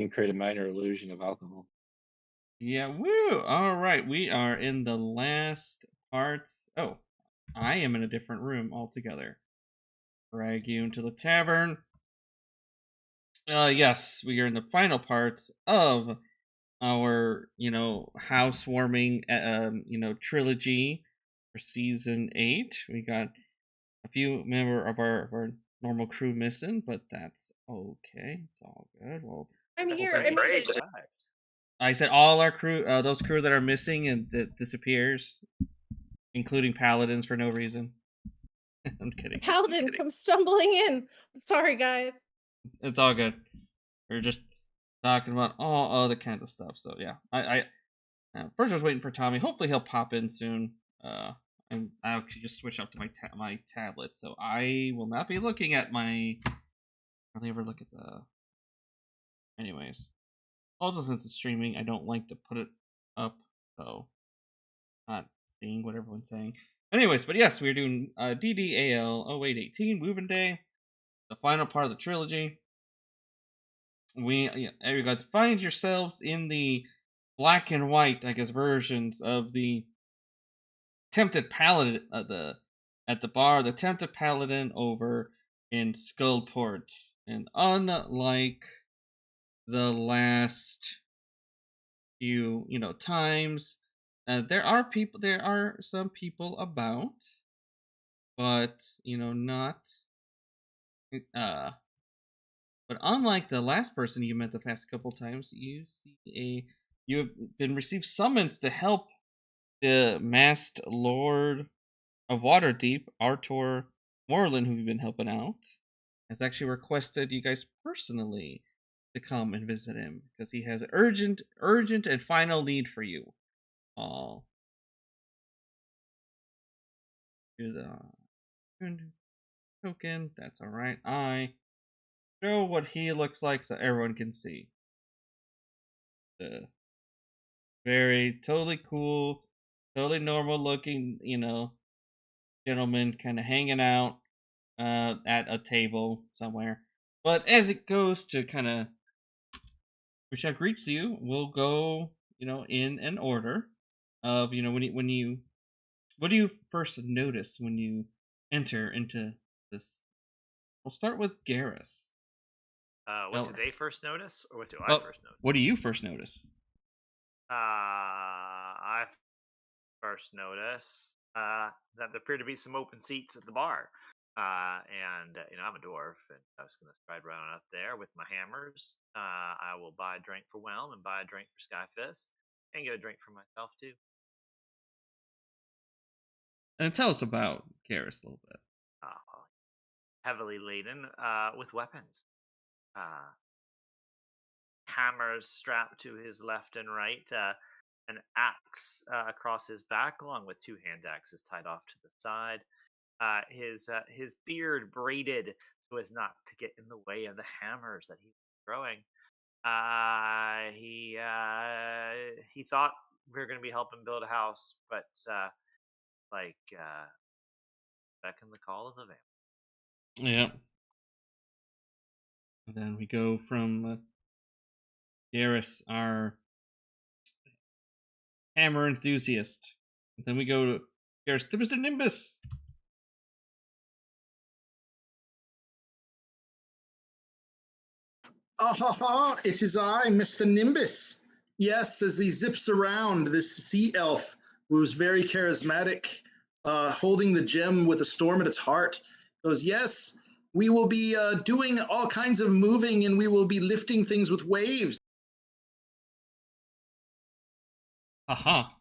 You can create a minor illusion of alcohol. Yeah, woo! All right, we are in the last parts. Oh, I am in a different room altogether. Drag you into the tavern. Yes, we are in the final parts of our, housewarming, trilogy for season 8. We got a few member of our normal crew missing, but that's okay. It's all good. Well, I'm here. Thank I'm you for here. the surprise. I said all our crew, those crew that are missing and that disappears, including paladins for no reason. I'm kidding. Paladin comes stumbling in. Sorry, guys. It's all good. We're just talking about all other kinds of stuff. So yeah, I first I was waiting for Tommy. Hopefully he'll pop in soon. And I actually just switch up to my tablet, so I will not be looking at my. Hardly ever look at the. Anyways, also since it's streaming, I don't like to put it up, so not seeing what everyone's saying. Anyways, but yes, we're doing DDAL08-18 Moving Day, the final part of the trilogy. There you go. Find yourselves in the black and white, I guess, versions of the Tempted Paladin at the bar, the Tempted Paladin over in Skullport. And unlike the last few, times, there are some people about, but not but unlike the last person you met the past couple times, you have been received summons to help the masked lord of Waterdeep, Artur Morlin, who we've been helping out, has actually requested you guys personally to come and visit him because he has urgent and final need for you all. Do the token. That's all right. I show what he looks like so everyone can see. The very totally cool, totally normal looking, gentleman kind of hanging out at a table somewhere. But as it goes to kind of which greets you, we'll go, in an order of, what do you first notice when you enter into this? We'll start with Garrus. What do they first notice, or what do I first notice? What do you first notice? I first notice that there appear to be some open seats at the bar. And I'm a dwarf, and I was going to stride around up there with my hammers. I will buy a drink for Whelm and buy a drink for Skyfist, and get a drink for myself too. And tell us about Garrus a little bit. Heavily laden with weapons. Hammers strapped to his left and right, an axe across his back, along with 2 hand axes tied off to the side. His beard braided so as not to get in the way of the hammers that he was throwing. He thought we were going to be helping build a house, but beckon the call of the vampire. Yeah. And then we go from Garrus, our hammer enthusiast. And then we go to Garrus, to Mr. Nimbus. It is I, Mr. Nimbus. Yes, as he zips around, this sea elf who is very charismatic, holding the gem with a storm at its heart, goes, yes, we will be doing all kinds of moving, and we will be lifting things with waves. Aha.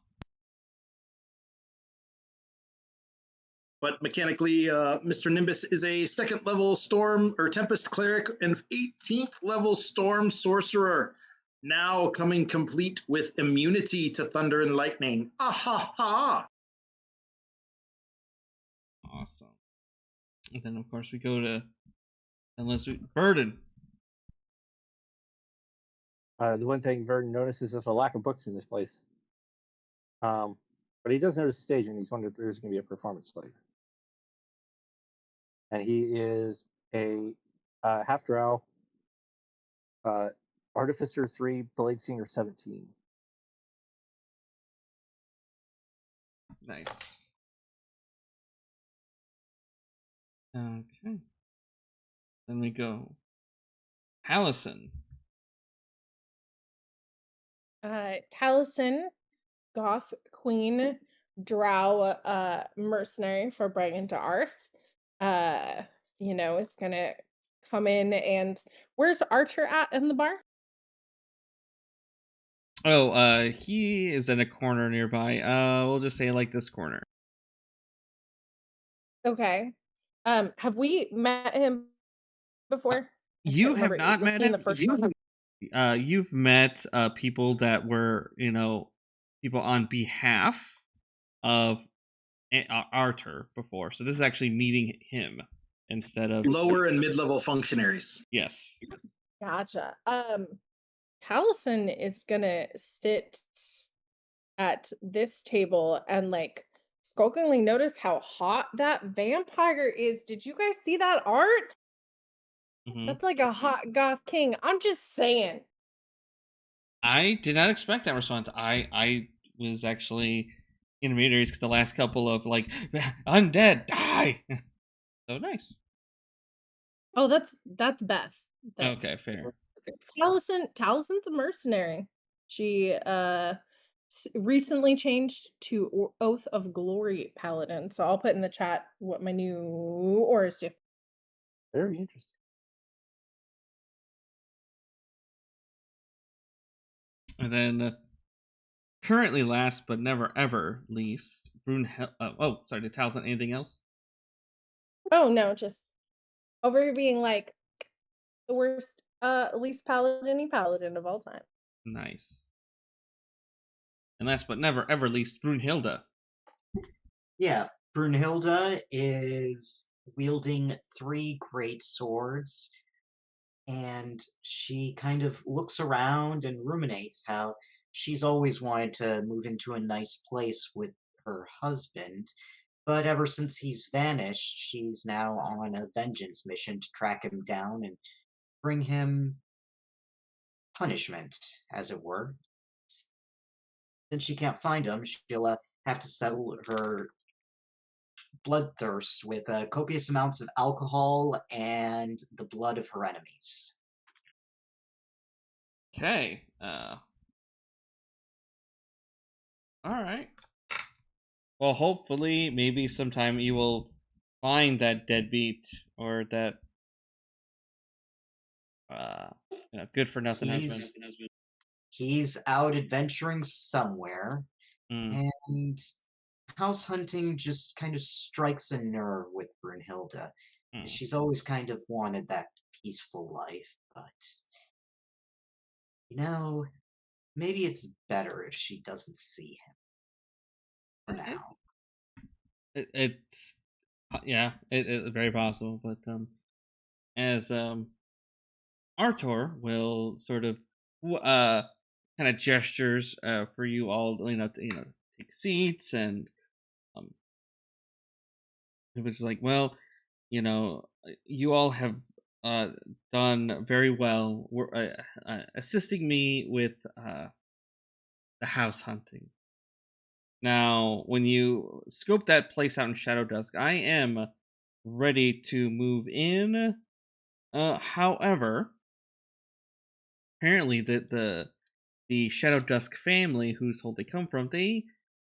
But mechanically, Mr. Nimbus is a 2nd level Storm or Tempest Cleric and 18th level Storm Sorcerer, now coming complete with immunity to thunder and lightning. Ahaha! Awesome. And then, of course, we go to Verden. The one thing Verden notices is a lack of books in this place. But he does notice the stage, and he's wondering if there's going to be a performance later. And he is a Half-Drow Artificer 3, Bladesinger 17. Nice. Okay. Then we go. Taliesin. Taliesin, Goth Queen, Drow mercenary for Bregen to Arth. Is gonna come in and where's Archer at in the bar? Oh, he is in a corner nearby. We'll just say like this corner. Okay. Have we met him before? I You can't have remember. not Was met he in him. the first one? You've met people that were, people on behalf of Arthur before. So this is actually meeting him instead of Lower and mid-level functionaries. Yes. Gotcha. Taliesin is gonna sit at this table and like skulkingly notice how hot that vampire is. Did you guys see that art? Mhm. That's like a hot goth king. I'm just saying. I did not expect that response. I was actually intermediaries because the last couple of like undead die. So nice. Oh, that's Beth. Okay, fair. Taliesin's a mercenary. She recently changed to Oath of Glory Paladin. So I'll put in the chat what my new auras do. Very interesting. And then currently last but never ever least, Brunhilda. Sorry, did Taliesin anything else? Oh no, just over here being like the worst, least paladin of all time. Nice. And last but never ever least, Brunhilda. Yeah, Brunhilda is wielding 3 great swords, and she kind of looks around and ruminates how she's always wanted to move into a nice place with her husband, but ever since he's vanished, she's now on a vengeance mission to track him down and bring him punishment, as it were. Since she can't find him, she'll have to settle her bloodthirst with copious amounts of alcohol and the blood of her enemies. Okay. All right. Well, hopefully, maybe sometime you will find that deadbeat or that good for nothing husband. He's out adventuring somewhere, Mm. and house hunting just kind of strikes a nerve with Brunhilda. Mm. She's always kind of wanted that peaceful life, but maybe it's better if she doesn't see him for now. It's it's very possible, but as Artor will sort of kind of gestures for you all, take seats, and it was like, well, you all have done very well. Assisting me with the house hunting. Now, when you scope that place out in Shadow Dusk, I am ready to move in. However, apparently the Shadow Dusk family, whose hold they come from, they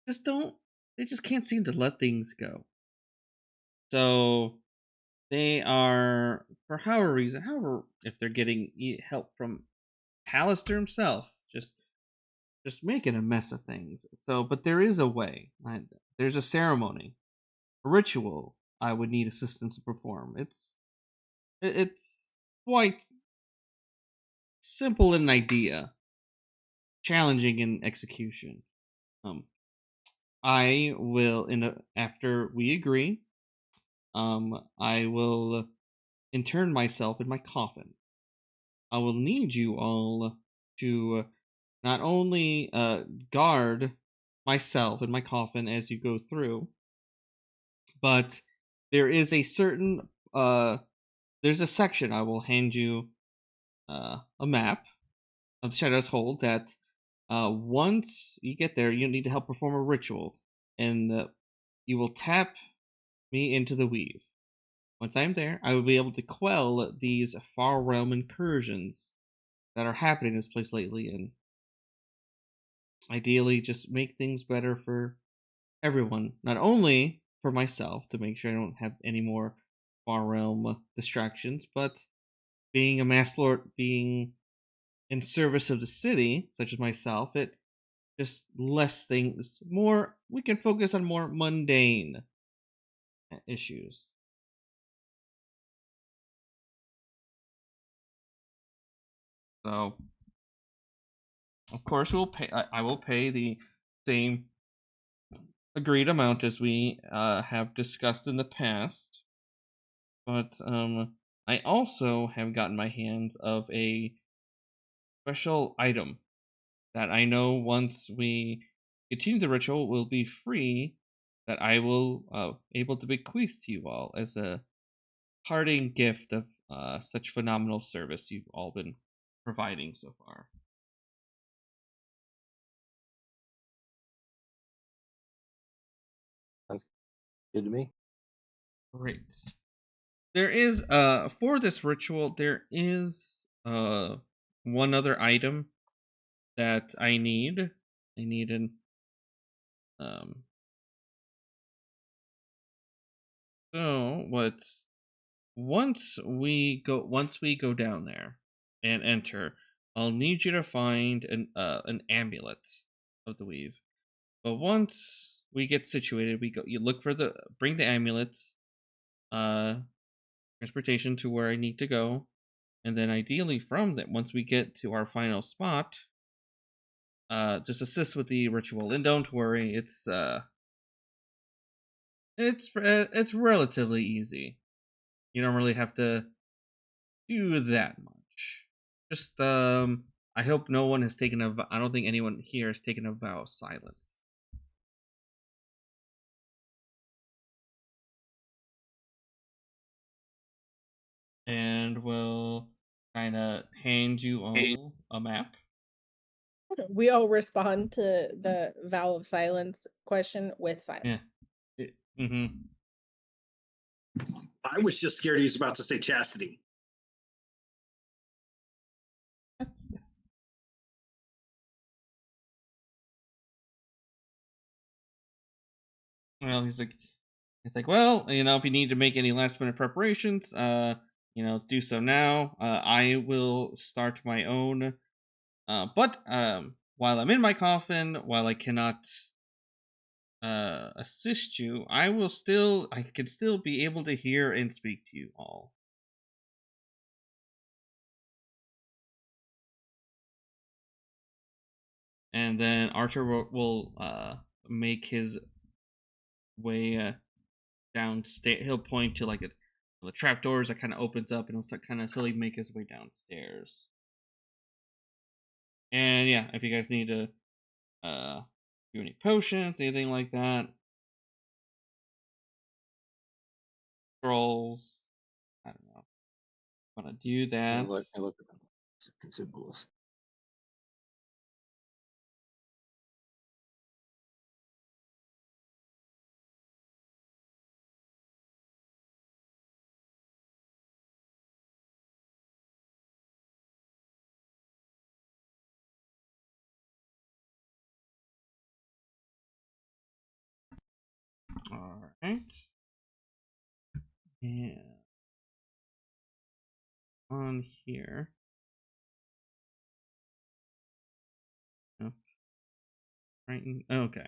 just can't seem to let things go. So they are, for however, if they're getting help from Alistair himself, just making a mess of things. So, but there is a way. There's a ceremony, a ritual I would need assistance to perform. It's quite simple in idea, challenging in execution. I will, after we agree, I will intern myself in my coffin. I will need you all to not only guard myself in my coffin as you go through, but there is a certain there's a section I will hand you a map of the Shadows hold that once you get there, you need to help perform a ritual, and you will tap me into the weave. Once I'm there, I will be able to quell these far realm incursions that are happening in this place lately, and ideally just make things better for everyone. Not only for myself, to make sure I don't have any more far realm distractions, but being a mass lord, being in service of the city, such as myself, it just less things, more, we can focus on more mundane issues. So, of course, we'll pay. I will pay the same agreed amount as we have discussed in the past. But I also have gotten my hands of a special item that I know once we continue the ritual will be free. That I will able to bequeath to you all as a parting gift of such phenomenal service you've all been providing so far. Sounds good to me. Great. There is for this ritual there is one other item that I need. I need an so what's once we go down there and enter, I'll need you to find an amulet of the weave. But once we get situated, you look for bring the amulet, transportation to where I need to go, and then ideally from that, once we get to our final spot, just assist with the ritual. And don't worry, it's relatively easy. You don't really have to do that much. Just I hope no one has taken I don't think anyone here has taken a vow of silence. And we'll kind of hand you all a map. We all respond to the vow of silence question with silence. Yeah. I was just scared he was about to say chastity. Well, he's like, well, if you need to make any last minute preparations, do so now. I will start my own. But while I'm in my coffin, while I cannot assist you, I can still be able to hear and speak to you all. And then Archer will make his way downstairs. He'll point to the trapdoors that kind of opens up, and he'll kind of slowly make his way downstairs. And yeah, if you guys need to do any potions, anything like that, scrolls, I don't know. Want to do that? I look at them. Consumables. All right. Yeah. On here. Oh. Right. Okay.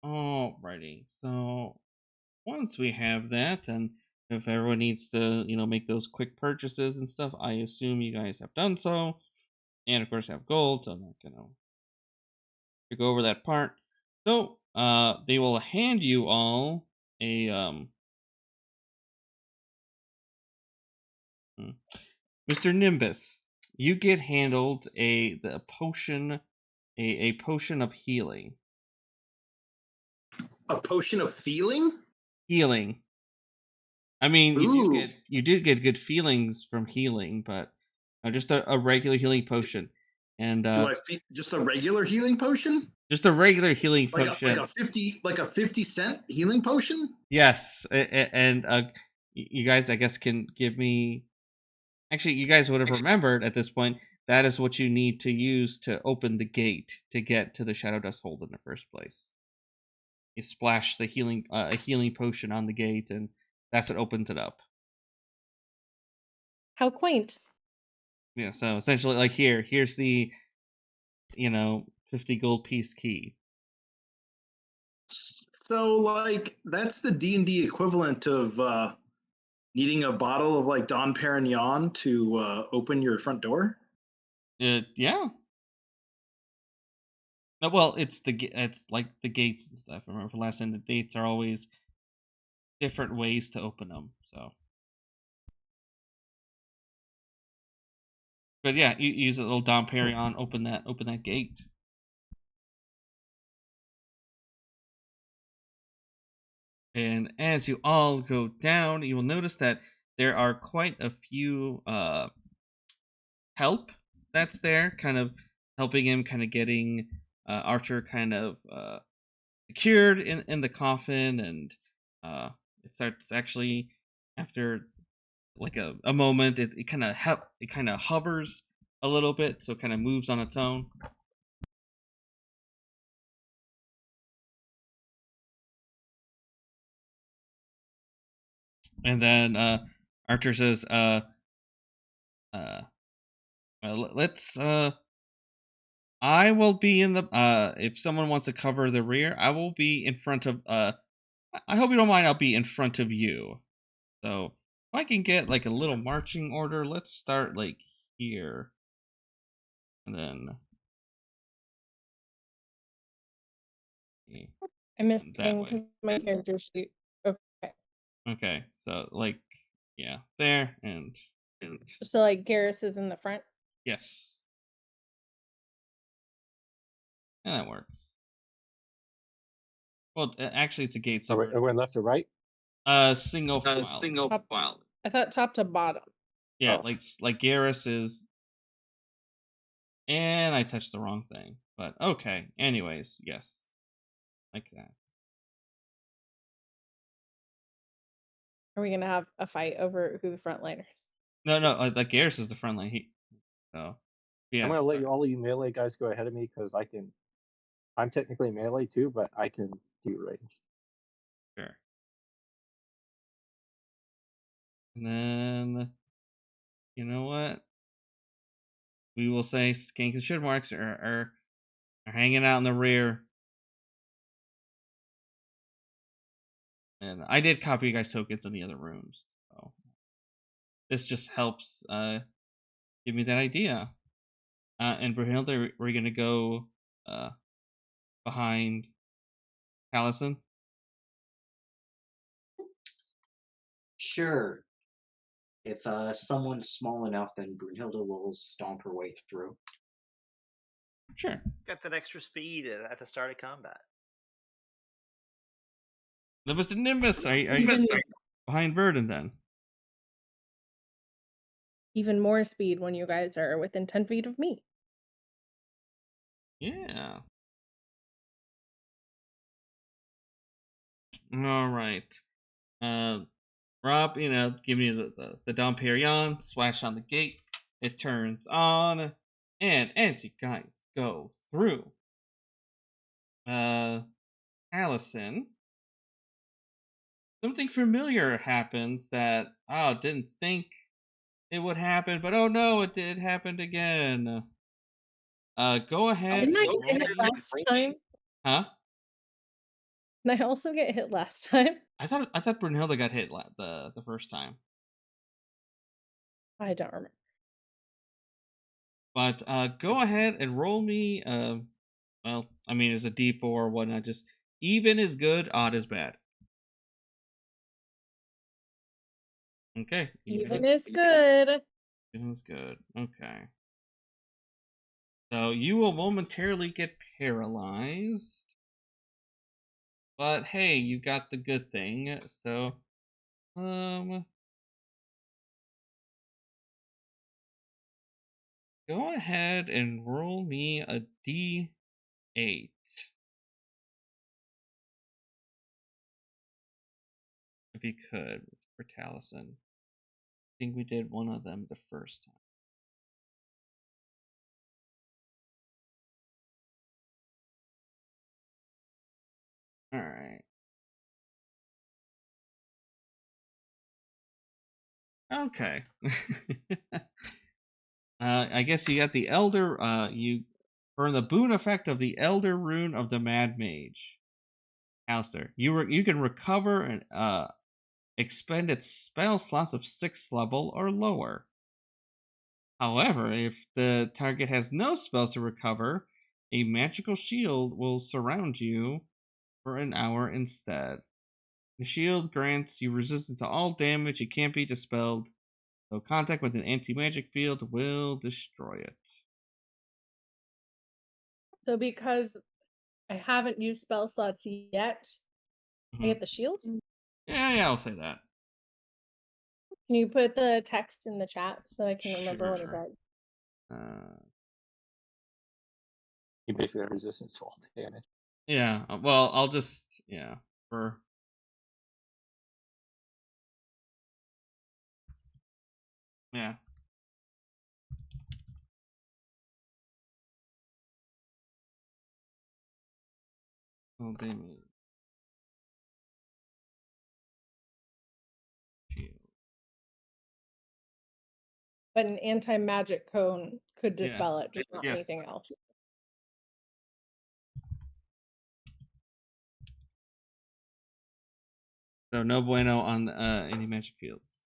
Alrighty. So once we have that, and if everyone needs to, make those quick purchases and stuff, I assume you guys have done so, and of course have gold. So I'm not gonna go over that part. So they will hand you all a Mr. Nimbus. You get handled a potion of healing. A potion of feeling? Healing. I mean, you did get good feelings from healing, but Just a regular healing potion. And Do I feed just a regular healing potion? just a regular healing potion. Like a 50-cent healing potion? Yes, and you guys, I guess, can give me. Actually, you guys would have remembered at this point that is what you need to use to open the gate to get to the Shadow Dust Hold in the first place. You splash the a healing potion on the gate, and that's what opens it up. How quaint. Yeah, so essentially, like here's the, 50 gold piece key. So, like, that's the D&D equivalent of needing a bottle of, like, Dom Perignon to open your front door? Yeah. No, well, it's like the gates and stuff. Remember from last time, the gates are always different ways to open them. So, but yeah, you use a little Dom Perignon, open that gate. And as you all go down, you will notice that there are quite a few help that's there, kind of helping him, kind of getting Archer kind of secured in the coffin, and it starts actually after like a moment, it kind of hovers a little bit, so it kind of moves on its own. And then Archer says, let's I will be in the if someone wants to cover the rear, I will be in front of I hope you don't mind, I'll be in front of you. So if I can get like a little marching order, let's start like here. And then I missed paying to my character sheet. Okay. Okay, so like there and so like Garrus is in the front. Yes. And that works. Well, actually, it's a gate. So everyone left or right? Single file. Single file. I thought top to bottom. Yeah, like Garrus is. And I touched the wrong thing. But okay. Anyways, yes. Like that. Are we gonna have a fight over who the frontliners? No, like Garrus is the front line. So I'm gonna let all you melee guys go ahead of me because I'm technically melee too, but I can do range. Sure. And then, you know what? We will say Skank and Shieldbearer are hanging out in the rear. And I did copy you guys' tokens in the other rooms. So this just helps give me that idea. And Brunilda, we're going to go behind Taliesin. Sure. If someone's small enough, then Brunilda will stomp her way through. Sure. Got that extra speed at the start of combat. Nimbus, are you behind Verden then? Even more speed when you guys are within 10 feet of me. Yeah. All right. Rob, give me the Dom Perignon, splash on the gate. It turns on, and as you guys go through, Taliesin, something familiar happens that didn't think it would happen, but oh no, it did happen again. Go ahead. Didn't I get hit last time? Huh? Did I also get hit last time? I thought Brunilda got hit the first time. I don't remember. But go ahead and roll me. Well, I mean, it's a D4 or whatnot. Just even is good, odd is bad. Okay. Even is good. Even is good. Okay. So you will momentarily get paralyzed. But hey, you got the good thing. So, Go ahead and roll me a D8. If you could, for Taliesin. I think we did one of them the first time. Alright. Okay. I guess you got the Elder, you burn the boon effect of the Elder Rune of the Mad Mage. Alistair, you can recover and expend its spell slots of 6th level or lower. However, if the target has no spells to recover, a magical shield will surround you for an hour instead. The shield grants you resistance to all damage. It can't be dispelled, so contact with an anti-magic field will destroy it. So because I haven't used spell slots yet, I get the shield? Yeah, I'll say that. Can you put the text in the chat so I can remember what it Sure. does? You basically have resistance to all damage. Yeah, well, I'll just, for... Yeah. Oh, damage. Shield. But an anti-magic cone could dispel it, just not Yes. anything else. So no bueno on any magic fields.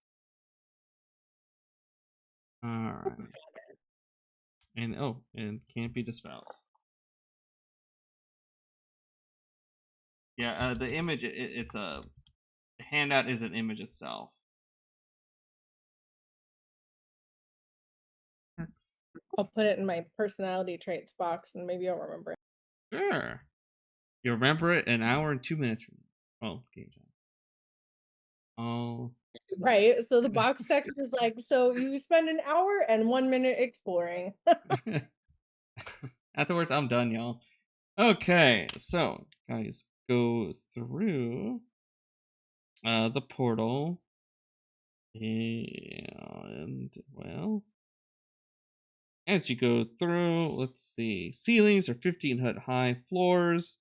Alright. And can't be dispelled. Yeah, the image, it's a... The handout is an image itself. I'll put it in my personality traits box and maybe I'll remember it. Sure. You'll remember it an hour and 2 minutes from now. Oh, game time. Oh. Right, so the box text is like, so you spend an hour and 1 minute exploring. Afterwards, I'm done, y'all. Okay, so guys, go through the portal, and well, as you go through, let's see, ceilings are 15 foot high, floors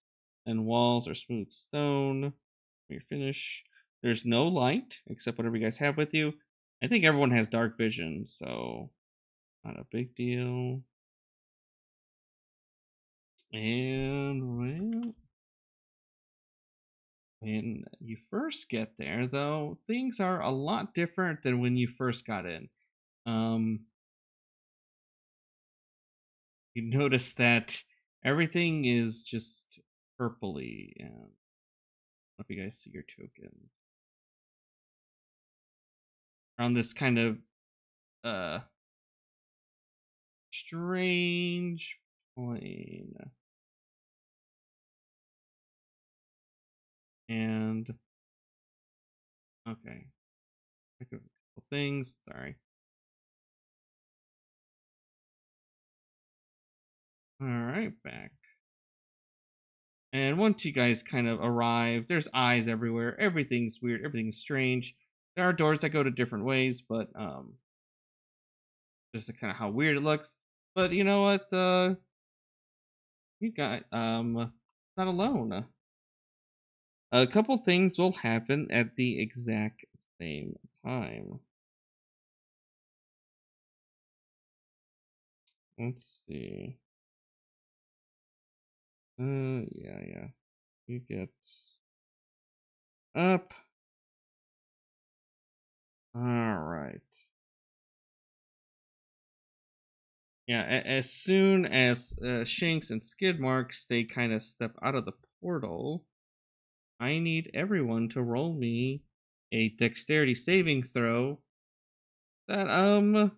and walls are smooth stone. When you're finished, there's no light except whatever you guys have with you. I think everyone has dark vision, so not a big deal. And well, when you first get there, though, things are a lot different than when you first got in. You notice that everything is just purpley. And I don't know if you guys see your tokens. On this kind of strange plane. And okay. A couple things, sorry. Alright, back. And once you guys kind of arrive, there's eyes everywhere. Everything's weird. Everything's strange. There are doors that go to different ways, but just kind of how weird it looks. But you know what? You got not alone. A couple things will happen at the exact same time. Let's see. Yeah. You get up. Alright. Yeah, as soon as Shankz and Skidmarkz, they kind of step out of the portal, I need everyone to roll me a dexterity saving throw. That,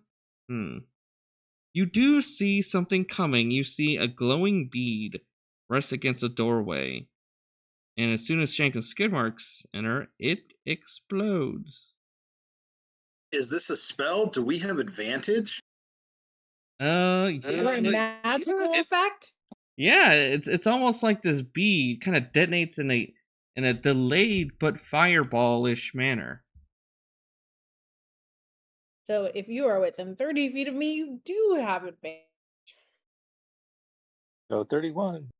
You do see something coming. You see a glowing bead rest against a doorway. And as soon as Shankz and Skidmarkz enter, it explodes. Is this a spell? Do we have advantage? Or a magical effect? Yeah, it's almost like this bead kind of detonates in a delayed but fireball-ish manner. So if you are within 30 feet of me, you do have advantage. So 31.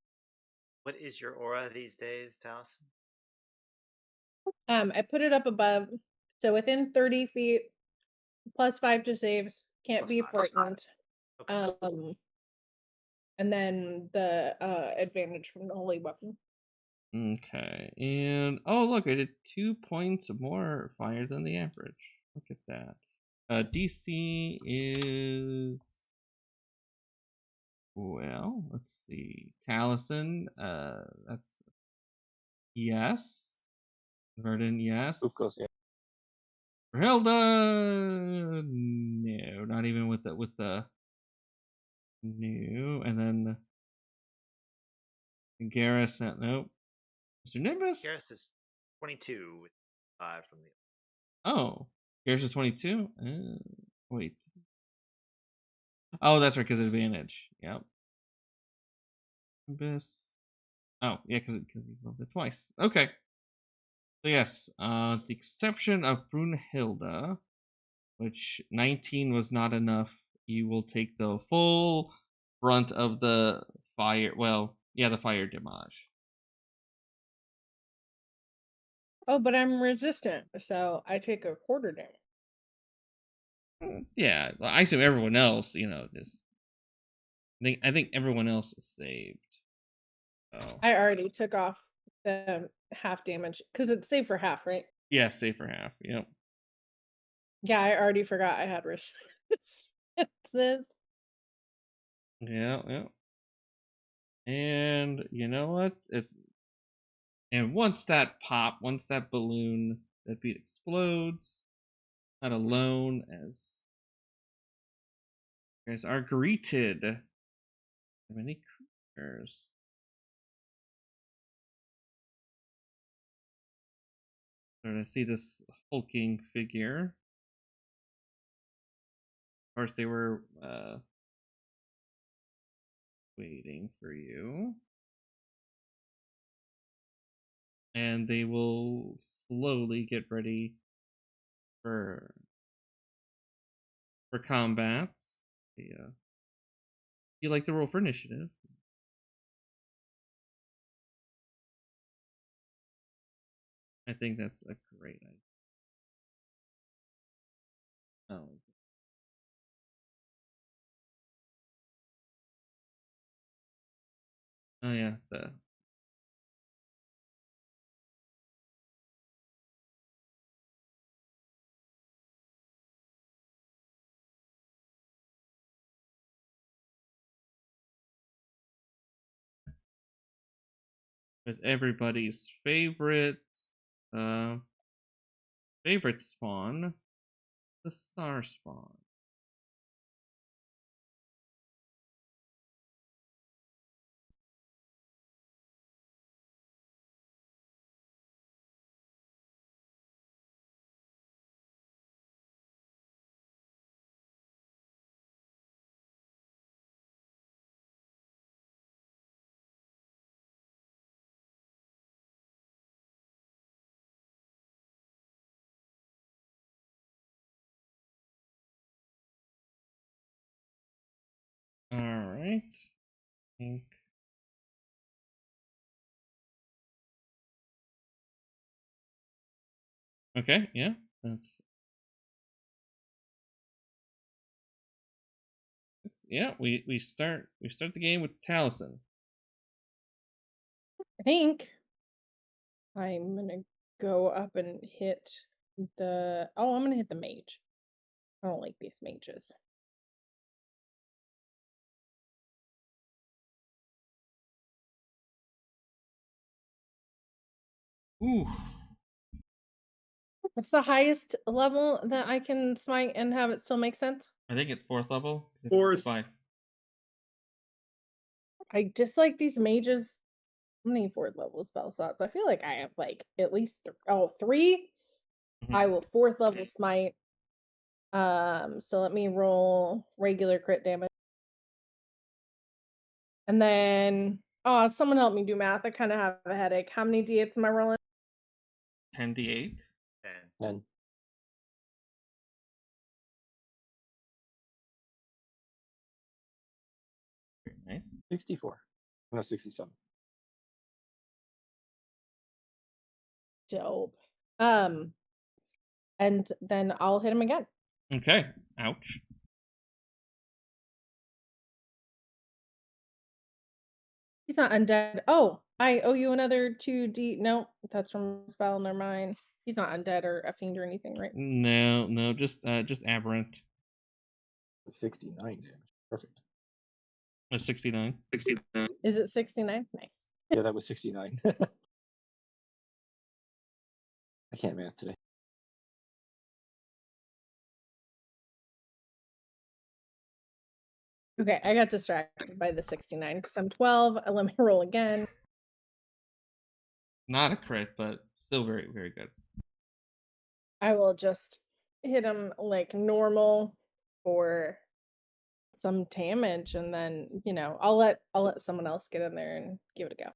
What is your aura these days, Taliesin? I put it up above. So within 30 feet, +5 to saves, can't Plus be 5. frightened. Okay. And then the advantage from the holy weapon. Okay, and oh look, I did 2 points more fire than the average. Look at that. DC is, well, let's see. Taliesin, that's yes. Verden, yes. Ukos, yeah. Brunilda, no, not even with the no, and then Garrus, nope. Mr. Nimbus. Garrus is 22 with 5 from the. Oh, Garrus is 22. Wait. Oh, that's right, because advantage. Yep. Nimbus. Oh, yeah, because he rolled it twice. Okay. So yes, the exception of Brunilda, which 19 was not enough, you will take the full brunt of the fire. Well, yeah, the fire damage. Oh, but I'm resistant, so I take a quarter damage. Yeah, I assume everyone else, just. I think everyone else is saved. Oh. I already took off the half damage because it's safe for half, right? Yeah, save for half. Yep. Yeah, I already forgot I had resistances. Yeah. And you know what? Once that balloon, that bead explodes, not alone as you guys are greeted by many creatures. So to see this hulking figure. Of course, they were waiting for you. And they will slowly get ready for combat. You like to roll for initiative? I think that's a great idea. Oh. Oh yeah, with everybody's favorite spawn, the star spawn. All right. Okay, yeah, yeah. We start the game with Taliesin. I think I'm gonna go up and hit the. Oh, I'm gonna hit the mage. I don't like these mages. Ooh. What's the highest level that I can smite and have it still make sense? I think it's 4th level. 4th. 5. I dislike these mages. How many 4th level spell slots? I feel like I have like at least 3. Mhm. I will 4th level smite. So let me roll regular crit damage. And then, oh, someone help me do math. I kind of have a headache. How many d8s am I rolling? 10d8. 10. Very nice. 64. No, 67. Dope. And then I'll hit him again. Okay. Ouch. He's not undead. Oh, I owe you another 2d. No, that's from spell. Never mind. He's not undead or a fiend or anything, right? No, just aberrant. 69 damage. Perfect. 69. Is it 69? Nice. Yeah, that was 69. I can't math today. Okay, I got distracted by the 69 because I'm 12. Let me roll again. Not a crit, but still very, very good. I will just hit him like normal for some damage, and then I'll let someone else get in there and give it a go.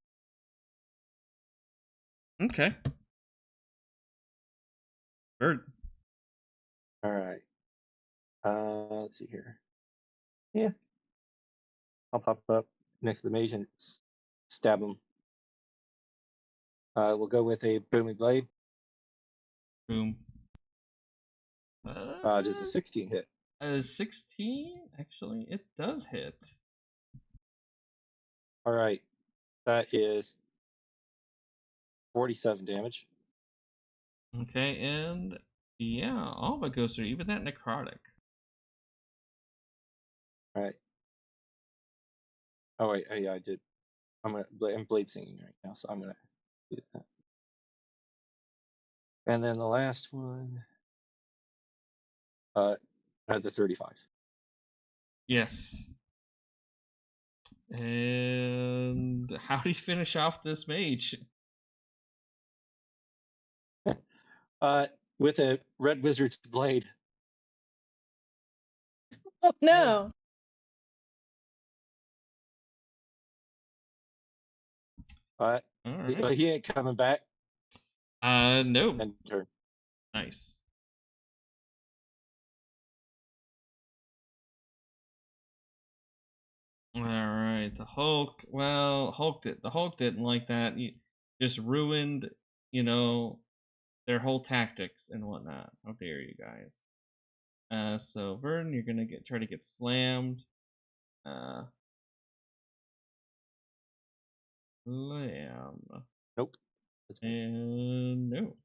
Okay. Bird. All right. Let's see here. Yeah. I'll pop up next to the mage and stab him. We'll go with a booming blade. Boom. Does a 16 hit? 16? Actually, it does hit. All right. That is 47 damage. Okay, and yeah, all but goes through, even that necrotic. All right. Oh wait, yeah, I did. I'm blade singing right now, so I'm gonna do that. And then the last one, another 35. Yes. And how do you finish off this mage? With a red wizard's blade. Oh no! All right. He ain't coming back. No. End turn. Nice. All right, the Hulk. Well, the Hulk didn't like that. He just ruined, their whole tactics and whatnot. How dare you guys? So Verden, you're gonna try to get slammed. Slam. Nope. And no.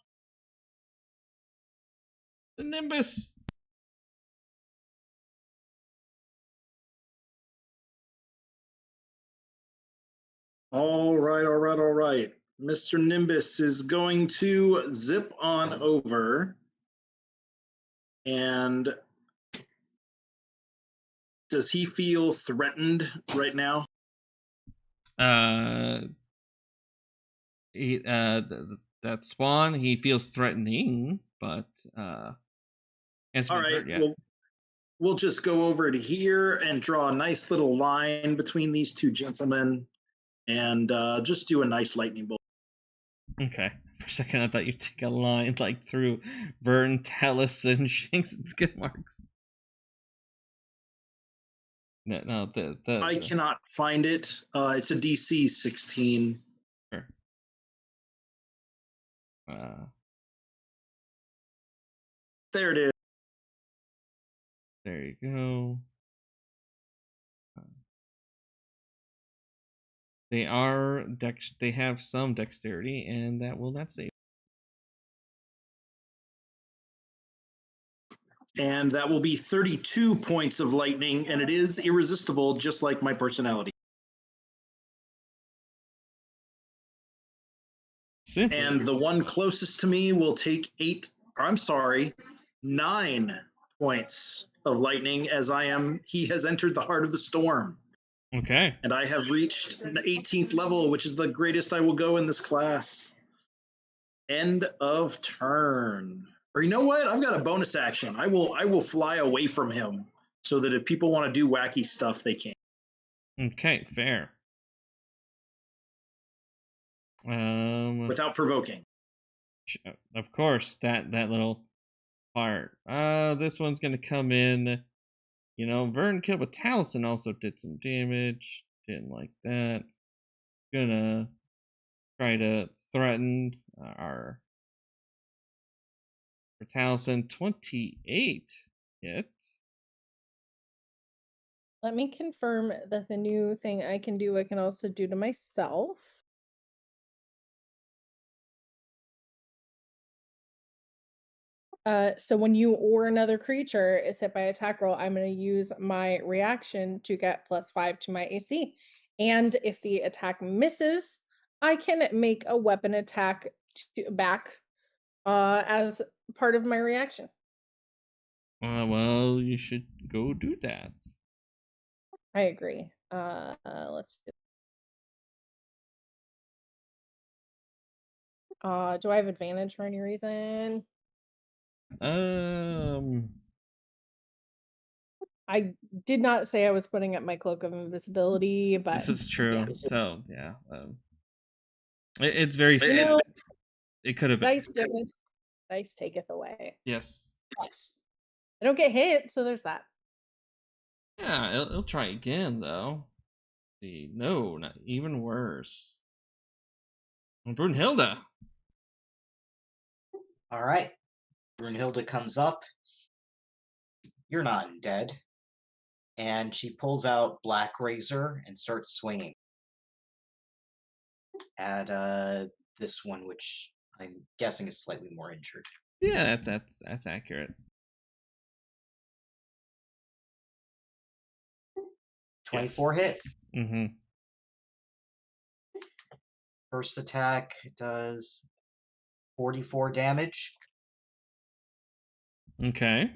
The Nimbus. All right. Mr. Nimbus is going to zip on over. And does he feel threatened right now? That spawn, he feels threatening, but all right, we'll just go over to here and draw a nice little line between these two gentlemen, and just do a nice lightning bolt. Okay. For a second, I thought you'd take a line like through Verden, Taliesin, Shankz, and Skidmarkz. No, I cannot find it. It's a DC 16. Sure. There it is. There you go. They have some dexterity, and that will not save. And that will be 32 points of lightning, and it is irresistible, just like my personality. Simply. And the one closest to me will take 9 points of lightning, as he has entered the heart of the storm. Okay. And I have reached an 18th level, which is the greatest I will go in this class. End of turn. Or you know what? I've got a bonus action. I will fly away from him so that if people want to do wacky stuff, they can. Okay, fair. without provoking. Of course, that little part. This one's gonna come in. Verden killed with Taliesin also did some damage. Didn't like that. Gonna try to threaten our Taliesin. 28 hit. Let me confirm that the new thing I can do, I can also do to myself. So when you or another creature is hit by attack roll, I'm going to use my reaction to get +5 to my AC. And if the attack misses, I can make a weapon attack back as part of my reaction. Well, you should go do that. I agree. Let's do. Do I have advantage for any reason? I did not say I was putting up my cloak of invisibility, but this is true. yeah. So yeah, it's very. It could have been. Dice taketh away. Yes. I don't get hit, so there's that. Yeah, it'll try again though. See, no, not even worse. Brunilda. All right. Brunilda comes up. You're not dead. And she pulls out Black Razor and starts swinging at this one, which I'm guessing is slightly more injured. Yeah, that's accurate. 24 hit. Mm-hmm. First attack does 44 damage. Okay.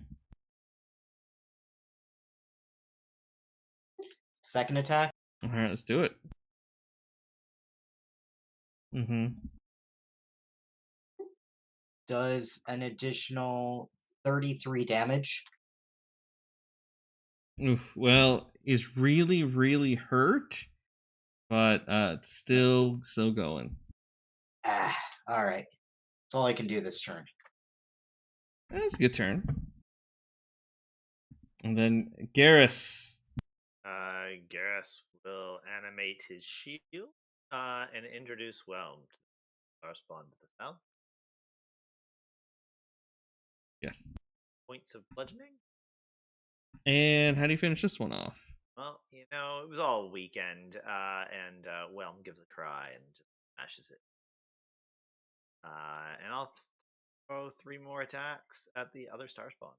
Second attack. All right, let's do it. Mm-hmm. Does an additional 33 damage. Oof. Well, is really, really hurt, but still going. All right. That's all I can do this turn. That's a good turn. And then Garrus. Garrus will animate his shield and introduce Whelm to correspond to the south. Yes. Points of bludgeoning. And how do you finish this one off? Well, it was all weekend, and Whelm gives a cry and just smashes it. And I'll throw 3 more attacks at the other star spawn.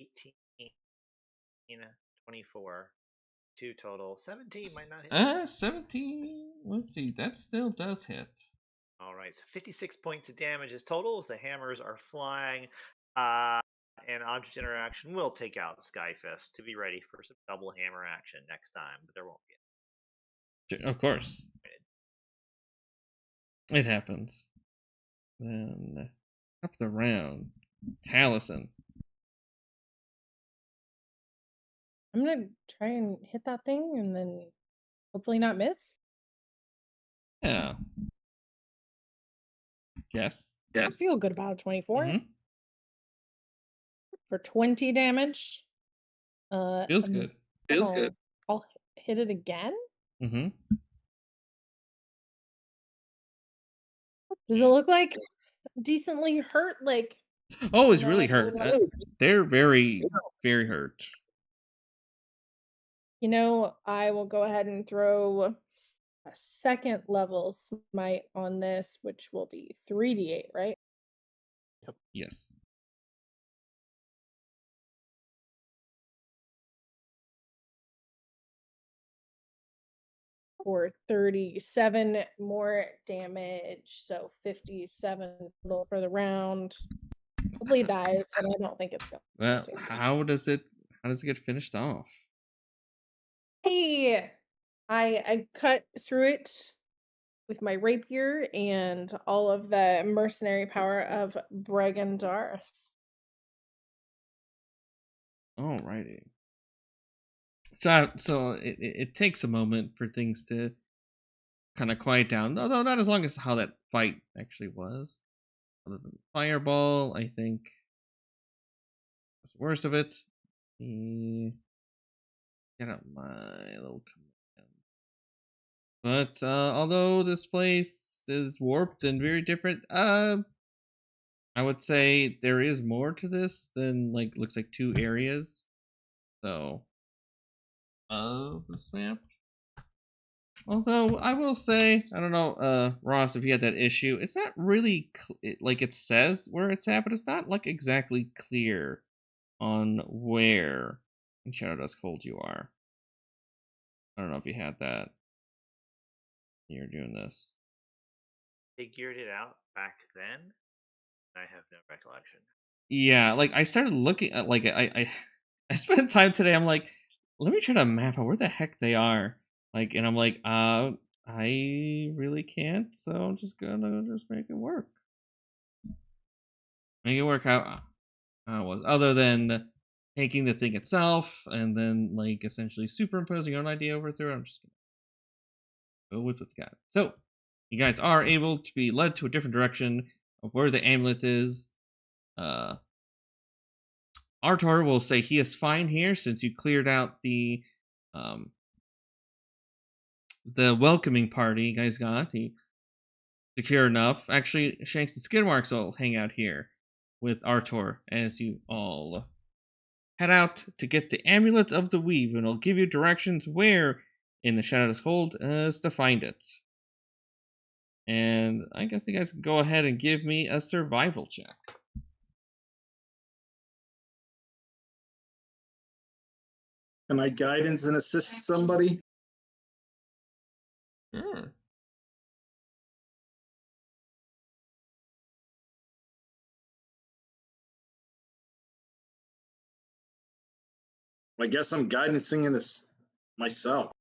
18, 24, 2 total. 17 might not hit. 17. Let's see. That still does hit. All right, so 56 points of damage is total as the hammers are flying. And object interaction will take out Skyfist to be ready for some double hammer action next time, but there won't be. Of course. It happens. Then up the round, Taliesin. I'm gonna try and hit that thing and then hopefully not miss. Yeah. Yes. I feel good about a 24. Mm-hmm. For 20 damage. Feels good. Feels good. I'll hit it again. Mm-hmm. Does it look like decently hurt? Like, oh, it's really hurt. They're very, very hurt. I will go ahead and throw a second level smite on this, which will be 3d8, right? Yep. Yes. For 37 more damage, so 57 total for the round. Hopefully it dies, but I don't think it's going to. Well, how does it get finished off? Hey, I cut through it with my rapier and all of the mercenary power of Bregen. Alrighty. So it takes a moment for things to kind of quiet down, although not as long as how that fight actually was. Other than Fireball, I think was the worst of it. Get out my little command. But although this place is warped and very different, I would say there is more to this than looks like 2 areas. So this map. Although I will say, I don't know, Ross, if you had that issue, it's not really like it says where it's at, but it's not exactly clear on where in Shadow Dusk Hold you are. I don't know if you had that. You're doing this. Figured it out back then. I have no recollection. Yeah, I started looking at I spent time today. I'm like, let me try to map out where the heck they are. And I'm like, I really can't, so I'm just gonna make it work. Make it work how it was. Other than taking the thing itself and then essentially superimposing your own idea over through. I'm just gonna go with what you got. So you guys are able to be led to a different direction of where the amulet is. Artor will say he is fine here since you cleared out the welcoming party you guys got. He secure enough. Actually, Shankz and Skidmarkz will hang out here with Artor as you all head out to get the Amulet of the Weave, and I'll give you directions where in the Shadows Hold is to find it. And I guess you guys can go ahead and give me a survival check. Can I guidance and assist somebody? Sure. I guess I'm guidancing in myself.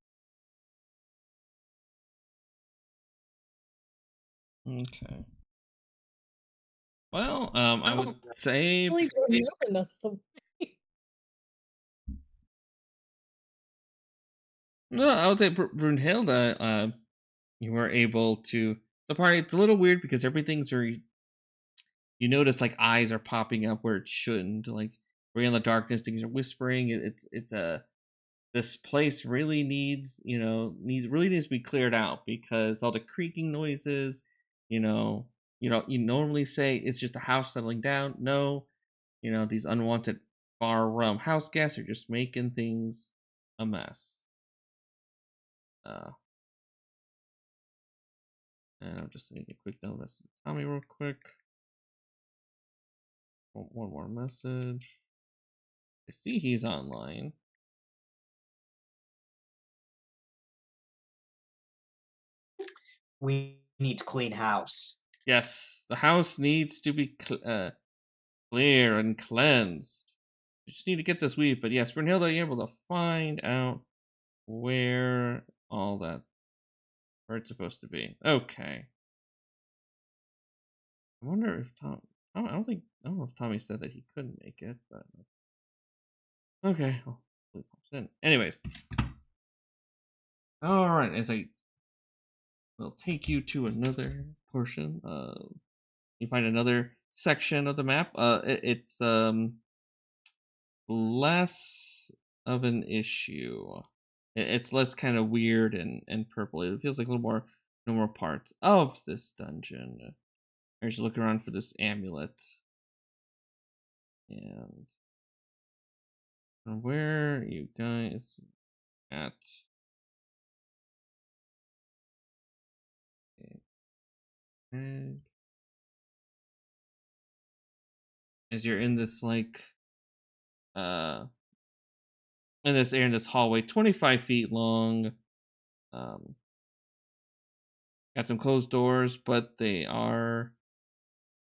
Okay. Well, I would say Really Brunilda knows the way. no, I would say Brunilda. You were able to the party. It's a little weird because everything's very. You notice eyes are popping up where it shouldn't. We're in the darkness, things are whispering. It's a this place really needs to be cleared out because all the creaking noises. You normally say it's just a house settling down. No, these unwanted far realm house guests are just making things a mess. And I'm just making a quick note of Tommy real quick. One more message. I see he's online. We need to clean house. Yes, the house needs to be clear and cleansed. We just need to get this weave. But yes, Brunilda, you're able to find out where it's supposed to be. Okay. I wonder if I don't know if Tommy said that he couldn't make it, but okay. Well, pops in. Anyways. Alright, as I will take you to another portion. You find another section of the map. It's less of an issue. It's less kind of weird and purple. It feels like a little more normal parts of this dungeon. I just look around for this amulet. And where are you guys at? Okay. As you're in this in this area, in this hallway, 25 feet long. Got some closed doors, but they're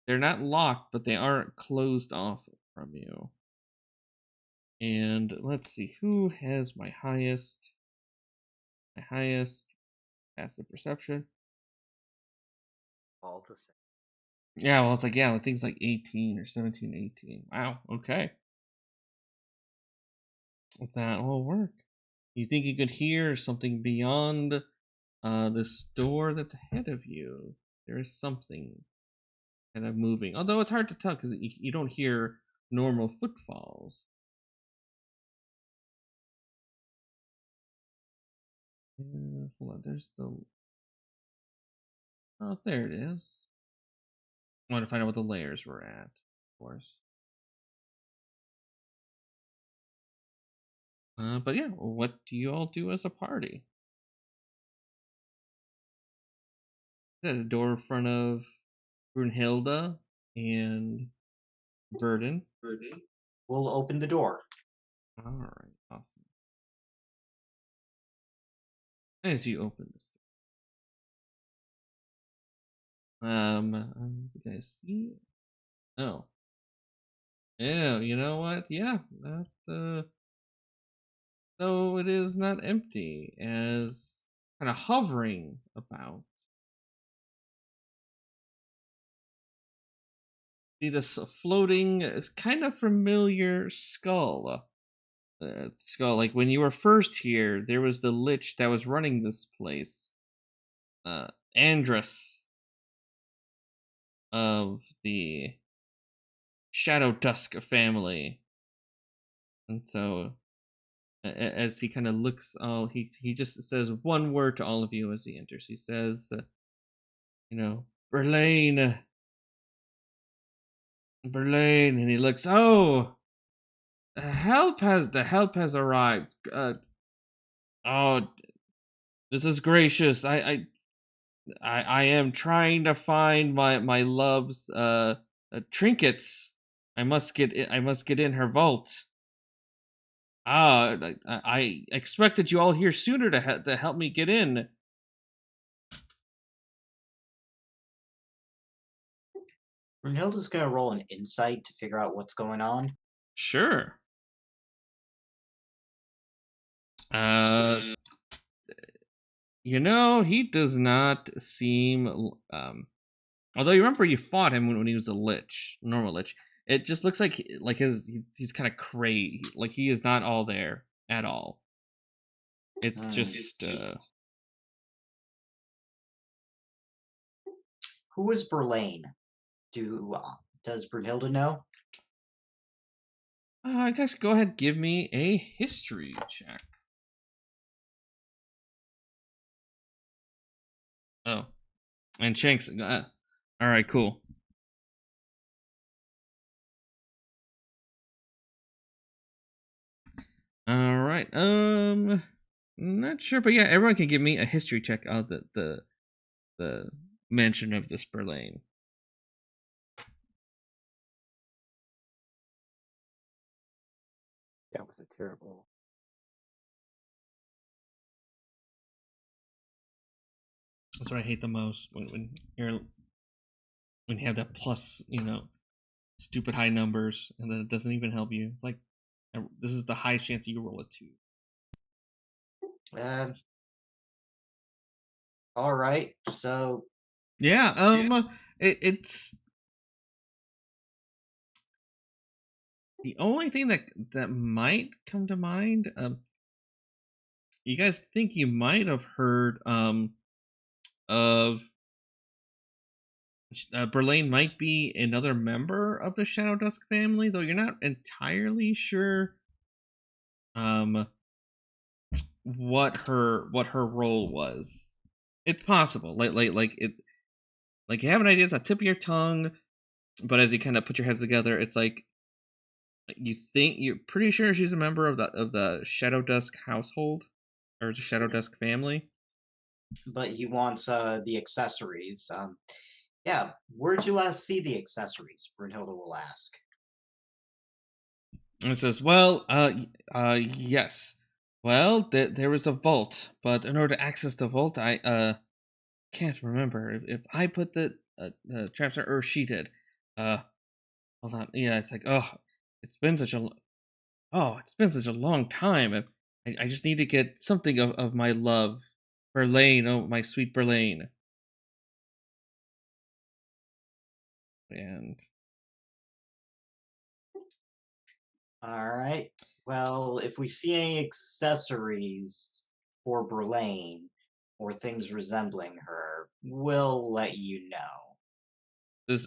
not locked, but they aren't closed off from you. And let's see, who has my highest passive perception? All the same. Yeah, well, it's the thing's 18 or 17, 18. Wow, okay. That will work. You think you could hear something beyond this door that's ahead of you, there is something kind of moving. Although it's hard to tell because you don't hear normal footfalls. Hold on, there's the... Oh, there it is. I want to find out what the layers were at, of course. But yeah, what do you all do as a party? At a door in front of Brunilda and Verden. We'll open the door. All right, awesome. As you open this door, you guys see? Oh, yeah. You know what? Yeah, that. Though it is not empty, as kind of hovering about. See this floating, kind of familiar skull. Skull, like when you were first here, there was the lich that was running this place. Andrus of the Shadow Dusk family. And so, as he kind of looks, he just says one word to all of you as he enters. He says, Berlin. Berlin, and he looks. Oh, the help has arrived. Oh, this is gracious. I am trying to find my love's trinkets. I must get in her vault. I expected you all here sooner to help me get in. Brunhilde's gonna roll an insight to figure out what's going on. Sure. He does not seem. Although you remember you fought him when he was a lich, normal lich. It just looks like he's kind of crazy. Like he is not all there at all. It's just. Who is Berlin? Does Brunhilde know? I guess go ahead, give me a history check. Oh, and Shankz. All right, cool. All right. Not sure, but yeah, everyone can give me a history check of the mention of this Berlin. That was a terrible. That's what I hate the most when you have that plus, stupid high numbers, and then it doesn't even help you. It's like this is the highest chance you roll a 2. All right. So. Yeah. It's the only thing that might come to mind. You guys think you might have heard of Berlin might be another member of the Shadow Dusk family, though you're not entirely sure what her role was. It's possible. Like you have an idea, it's on the tip of your tongue, but as you kind of put your heads together, it's like you're pretty sure she's a member of the Shadow Dusk household or the Shadow Dusk family. But he wants the accessories. Yeah, where'd you last see the accessories? Brunhilde will ask. And it says, well, yes. Well, there was a vault, but in order to access the vault, I can't remember if I put the traps or she did. Hold on. Yeah, it's like, it's been such a long time. I just need to get something of my love, Berlin. Oh, my sweet Berlin. And all right. Well, if we see any accessories for Berlin, or things resembling her will let you know. It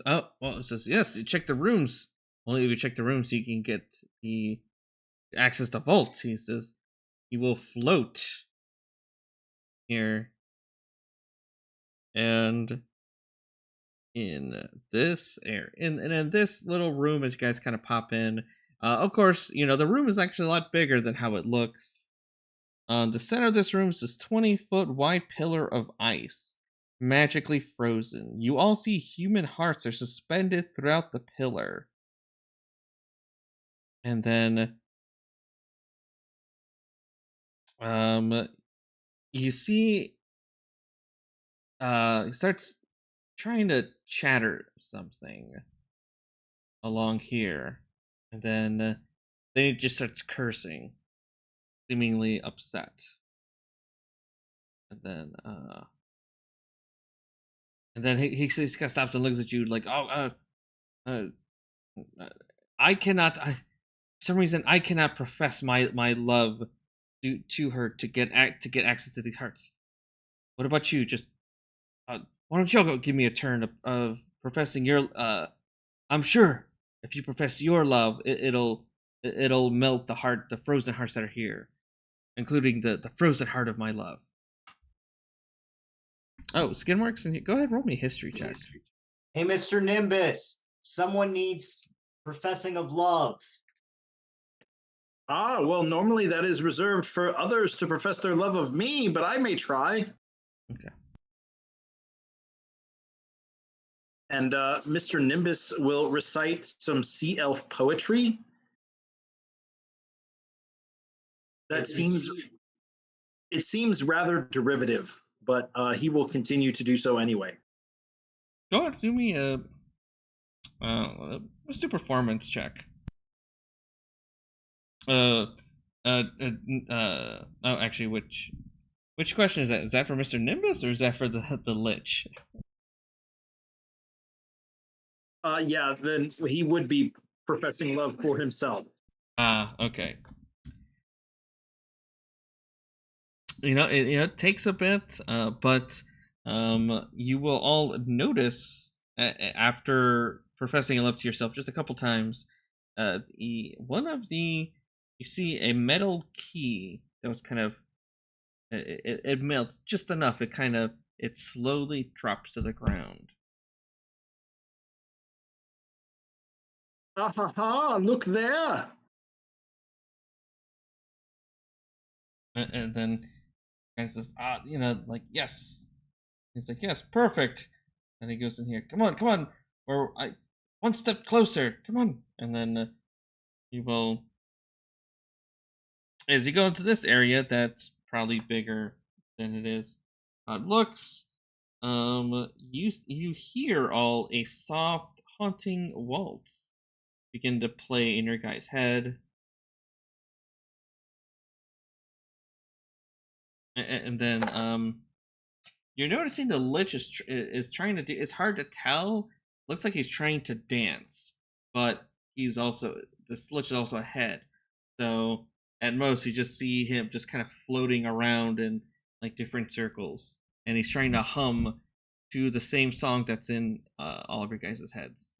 says yes. You check the rooms. Only if you check the rooms, you can get the access to vault. He says he will float here, and in this area, in this little room, as you guys kind of pop in. Of course, the room is actually a lot bigger than how it looks. The center of this room is this 20-foot wide pillar of ice, magically frozen. You all see human hearts are suspended throughout the pillar. And then you see he starts trying to chatter something along here. And then he just starts cursing, seemingly upset. And then he kind of stops and looks at you like, I cannot. For some reason, I cannot profess my love to her to get access to these hearts. What about you? Just why don't y'all go give me a turn of professing your? I'm sure if you profess your love, it'll melt the frozen hearts that are here, including the frozen heart of my love. Oh, Skidmarkz, and go ahead, roll me a history check. Hey, Mr. Nimbus, someone needs professing of love. Well, normally that is reserved for others to profess their love of me, but I may try. Okay. And Mr. Nimbus will recite some sea elf poetry. It seems rather derivative, but he will continue to do so anyway. Go ahead, do me let's do performance check. Actually, which question is that? Is that for Mr. Nimbus or is that for the Lich? Yeah, then he would be professing love for himself. Okay. It takes a bit, but you will all notice after professing love to yourself just a couple times, you see a metal key that was kind of it melts just enough. It slowly drops to the ground. Look there. And then and says, like, yes. He's like, yes, perfect. And he goes in here. Come on. Or one step closer. Come on. And then you will, as you go into this area, that's probably bigger than it is. Looks. You hear all a soft, haunting waltz begin to play in your guy's head. And then you're noticing the Lich is trying to do. It's hard to tell. Looks like he's trying to dance, but this Lich is also ahead. So at most, you just see him just kind of floating around in like different circles, and he's trying to hum to the same song that's in all of your guys' heads.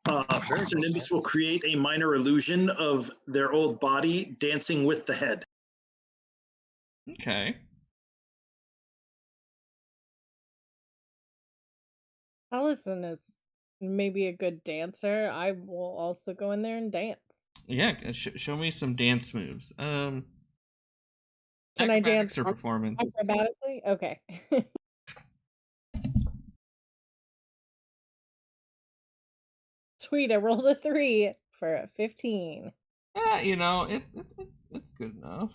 Mr. Nimbus will create a minor illusion of their old body dancing with the head. Okay. Taliesin is maybe a good dancer. I will also go in there and dance. Yeah, show me some dance moves. Can I dance or performance? Acrobatically? Okay. Sweet, I rolled a 3 for a 15. Yeah, it's good enough.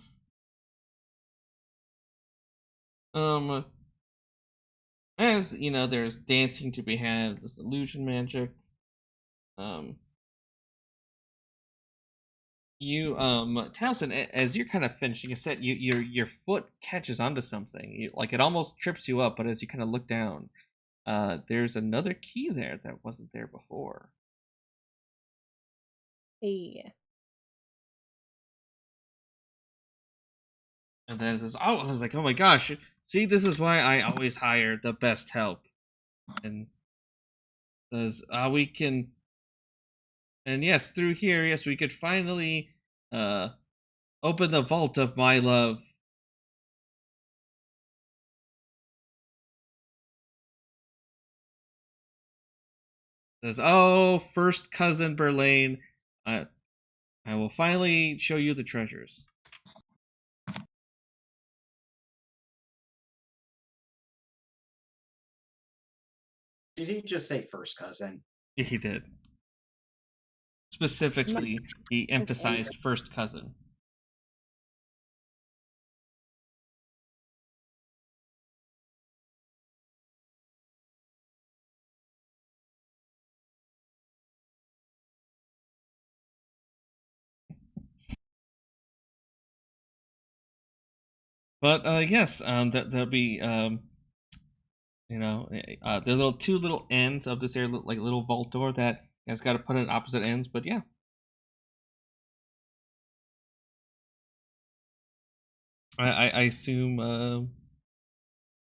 As there's dancing to be had, this illusion magic. You Taliesin, as you're kind of finishing a set, your foot catches onto something. It almost trips you up, but as you kind of look down, there's another key there that wasn't there before. Hey. And then it says, I was like, oh my gosh, See, this is why I always hire the best help. And because we can, and yes, through here, yes, we could finally open the vault of my love. Says, oh, first cousin Berlane, I will finally show you the treasures. Did he just say first cousin? He did. Specifically, he emphasized first cousin. But yes, there'll be the two little ends of this area, like little vault door that you guys got to put at opposite ends. But yeah, I assume.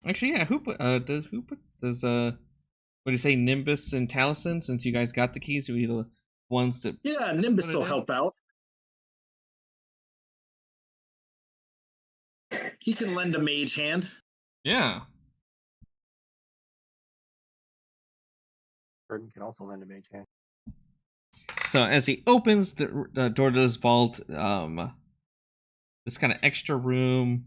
Actually, yeah. Who does what do you say, Nimbus and Taliesin? Since you guys got the keys, we the ones that. Yeah, Nimbus will help out. He can lend a mage hand. Yeah. Verden can also lend a mage hand. So as he opens the door to this vault, this kind of extra room,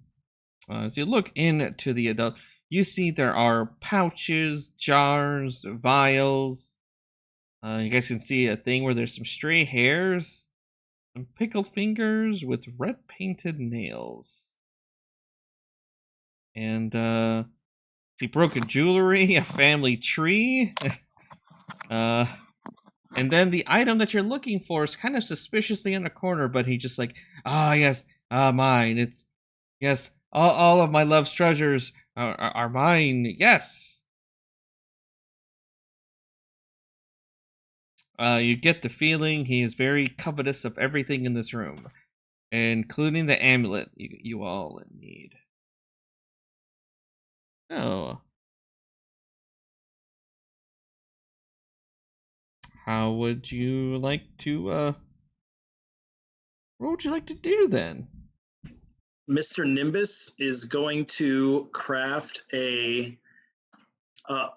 as you look into the adult, you see there are pouches, jars, vials. You guys can see a thing where there's some stray hairs, some pickled fingers with red painted nails, and see broken jewelry, a family tree. And then the item that you're looking for is kind of suspiciously in the corner, but he just like, yes, mine. It's, yes, all of my love's treasures are mine. Yes. You get the feeling he is very covetous of everything in this room, including the amulet you all need. Oh. How would you like to, what would you like to do then? Mr. Nimbus is going to craft a.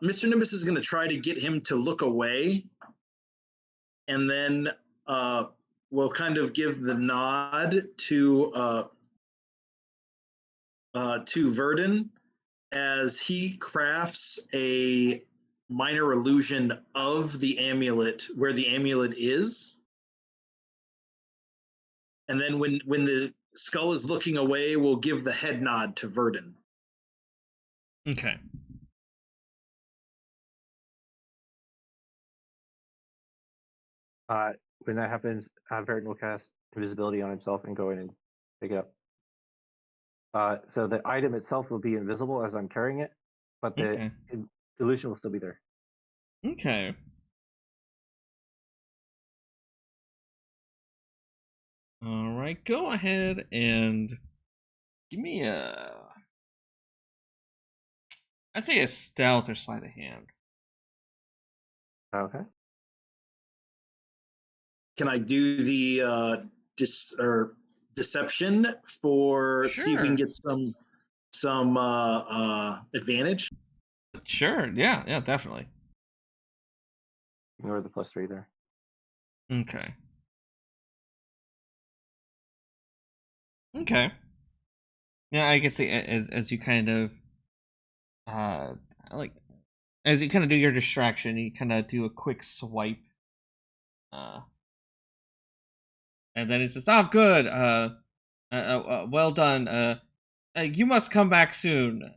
Mr. Nimbus is going to try to get him to look away, and then we'll kind of give the nod to Verden as he crafts a minor illusion of the amulet where the amulet is. And then when the skull is looking away, we'll give the head nod to Verden. Okay. When that happens, Verden will cast invisibility on himself and go in and pick it up. So the item itself will be invisible as I'm carrying it, but the illusion will still be there. Okay. All right, go ahead and give me I'd say a stealth or sleight of hand. Okay. Can I do the deception for see if we can get some advantage? Sure. Yeah, definitely. Ignore the +3 there. Okay. Okay. Yeah, I can see as you kind of as you kind of do your distraction, you kind of do a quick swipe. And then he says, "Oh, good. Well done. You must come back soon.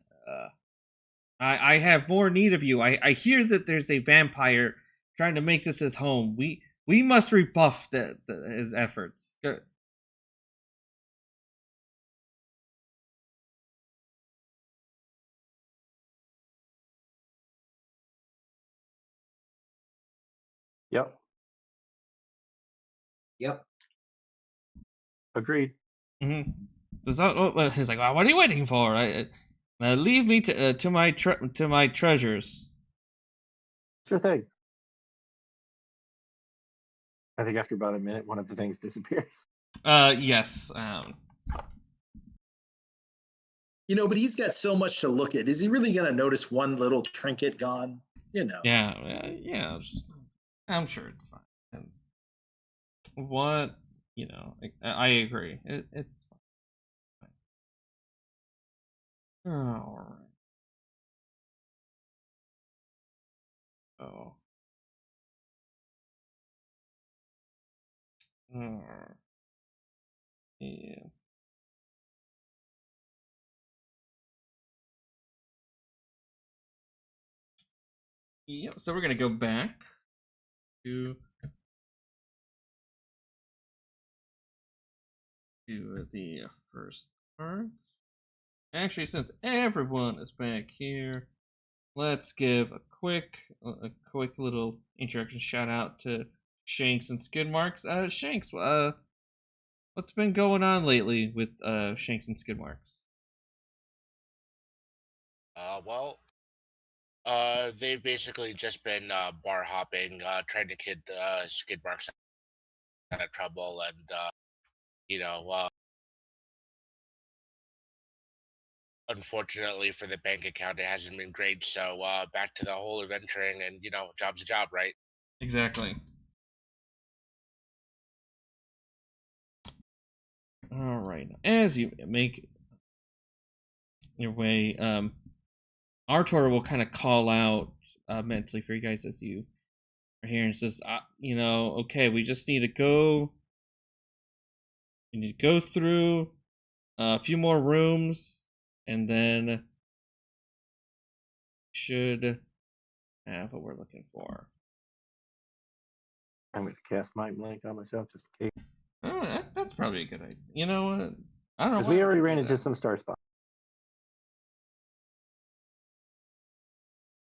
I have more need of you. I hear that there's a vampire trying to make this his home. We must rebuff his efforts." Yep. Agreed. Mm-hmm. He's like, "Well, what are you waiting for?" Leave me to my treasures. Sure thing. I think after about a minute, one of the things disappears. Yes. You know, but he's got so much to look at. Is he really going to notice one little trinket gone? You know. Yeah. I'm sure it's fine. And what? You know, I agree. It's fine. All right. Oh. Yeah. Yep. So we're gonna go back to the first part. Actually, since everyone is back here, let's give a quick little introduction shout out to Shankz and Skidmarkz. Shankz, what's been going on lately with Shankz and Skidmarkz? They've basically just been bar hopping, trying to kid Skidmarkz out of trouble, and unfortunately for the bank account, it hasn't been great. So back to the whole adventuring, and job's a job, right? Exactly. All right. As you make your way, Artur will kind of call out mentally for you guys as you are here and says, okay, we just need to go. We need to go through a few more rooms, and then should have what we're looking for. I'm going to cast Mind Blink on myself just in case. Oh, that's probably a good idea. You know what? I don't know. Because we already ran into some star spots.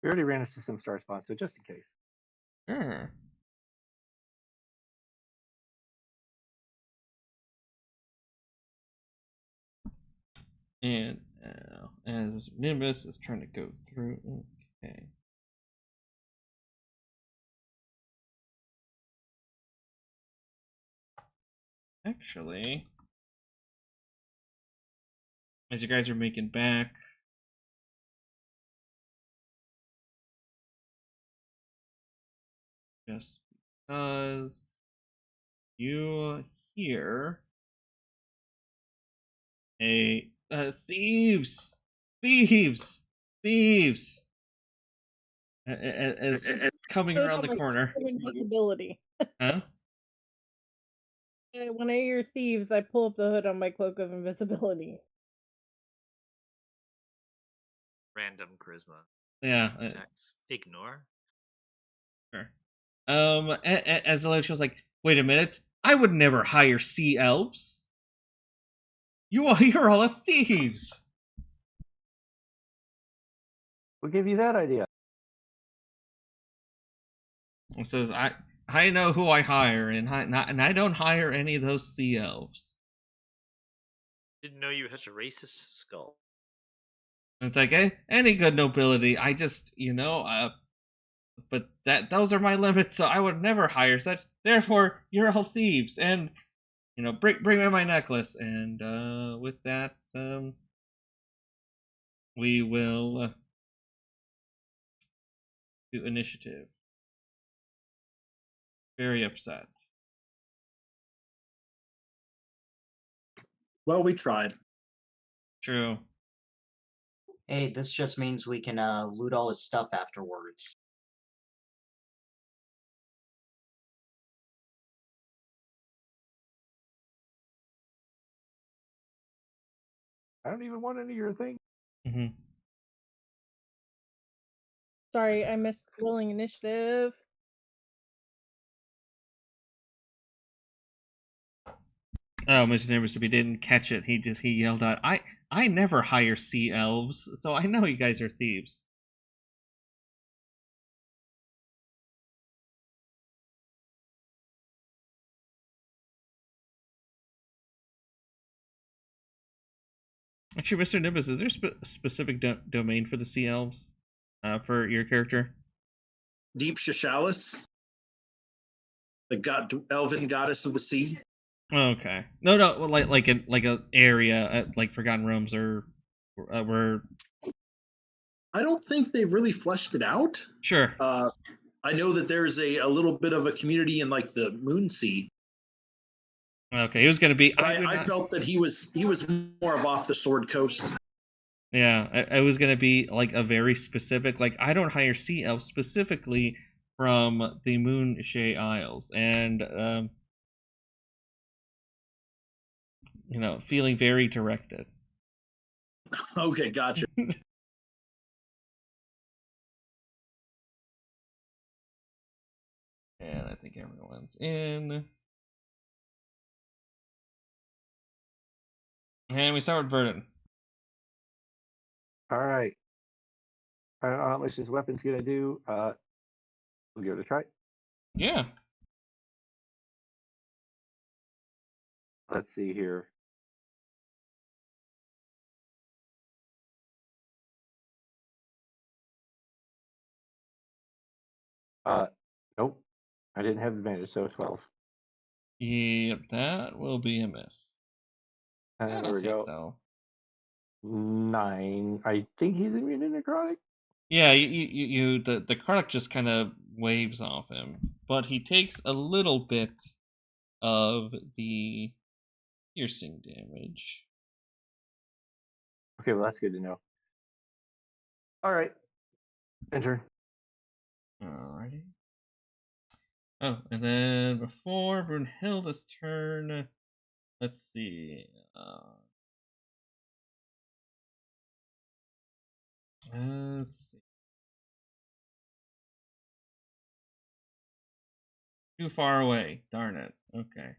We already ran into some star spots, so just in case. Sure. And as Nimbus is trying to go through. Okay. Actually, as you guys are making back, just because you hear a thieves, as coming around the corner. Invisibility. Huh? When I hear thieves, I pull up the hood on my cloak of invisibility. Random charisma. Yeah. Ignore. Sure. As the lady was like, wait a minute, I would never hire sea elves. You're all thieves. Who gave you that idea? It says, I know who I hire, and I don't hire any of those sea elves. Didn't know you were such a racist skull. And it's like, any good nobility, I just, but those are my limits, so I would never hire such. Therefore, you're all thieves, and bring me my necklace. And with that, we will do initiative. Very upset. Well, we tried. True. Hey, this just means we can loot all his stuff afterwards. I don't even want any of your things. Mm-hmm. Sorry, I missed rolling initiative. Oh, Mr. Nimbus, if you didn't catch it, he yelled out, I never hire sea elves, so I know you guys are thieves. Actually, Mr. Nimbus, is there a specific domain for the sea elves for your character? Deep Shashalis, the elven goddess of the sea. Okay. No, like a area at like Forgotten Realms or where. I don't think they've really fleshed it out. Sure. I know that there's a little bit of a community in like the Moon Sea. Okay, he was gonna be. I felt that he was more of off the Sword Coast. Yeah, I was gonna be like a very specific. Like, I don't hire sea elves specifically from the Moonshae Isles, and feeling very directed. Okay, gotcha. And I think everyone's in. And we start with Verden. All right. I don't know how much this weapon's gonna do. We'll give it a try. Yeah. Let's see here. Nope. I didn't have advantage, so 12. Yep, that will be a miss. And there we go. Though. 9. I think he's immune to necrotic. Yeah, the necrotic just kind of waves off him, but he takes a little bit of the piercing damage. Okay, well that's good to know. All right, enter. Alrighty. Oh, and then before Brunhilda's turn, let's see. Let's see. Too far away. Darn it. Okay.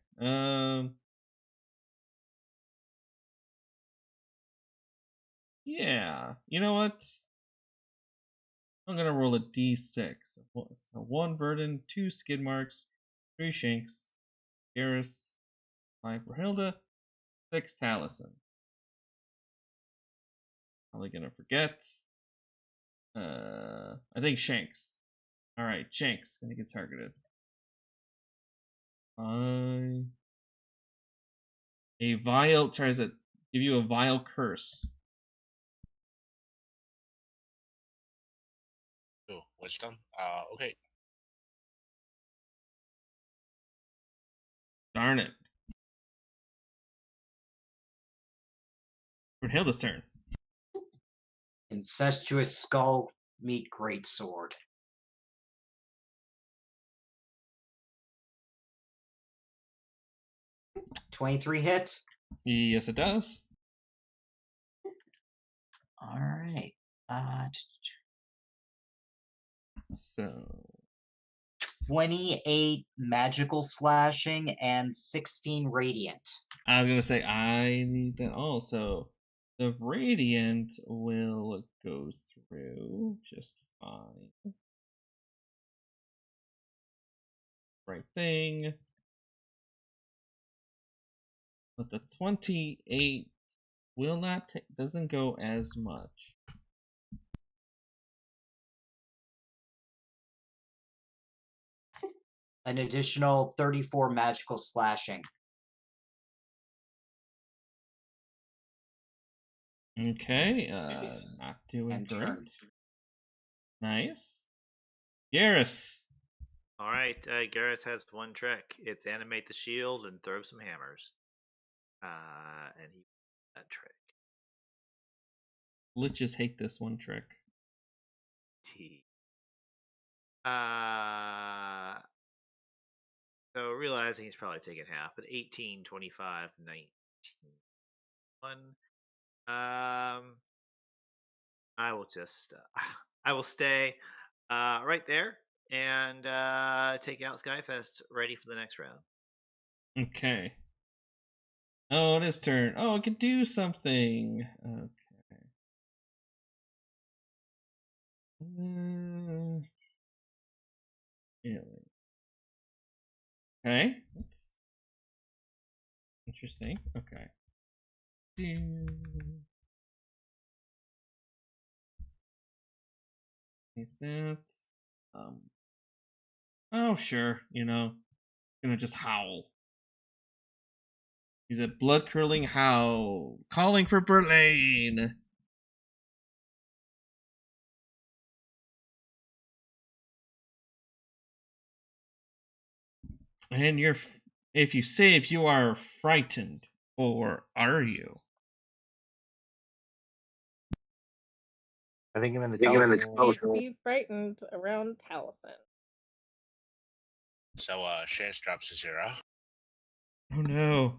Yeah. You know what? I'm gonna roll a d6. So 1 Verden, 2 Skidmarkz, 3 Shankz, Garrus, 5 Brunilda, 6 Taliesin. Probably gonna forget. I think Shankz. Alright, Shankz gonna get targeted. A vile tries to give you a vile curse. Oh, wisdom. Okay. Darn it. Brunhilda's turn. Incestuous skull meet greatsword. $23 hit. Yes, it does. All right. So 28 magical slashing and 16 radiant. I was gonna say I need that also. The radiant will go through just fine. Right thing. But the 28 will not doesn't go as much. An additional 34 magical slashing. Okay, not doing And great. turn. Nice. Garrus. All right, Garrus has one trick. It's animate the shield and throw some hammers. And he that trick. Liches hate this one trick. So realizing he's probably taking half, but 18, 25, 19, 1. I will just I will stay right there and take out Skyfest ready for the next round. Okay. Oh, it is turn. Oh, it can do something. Okay. Really? Okay. That's interesting. Okay. If that's oh sure, gonna just howl. He's a blood-curdling howl, calling for Berlin. And if you are frightened, or are you? I think I'm in the Taliesin. Be frightened around Taliesin. So Shankz drops to 0. Oh no.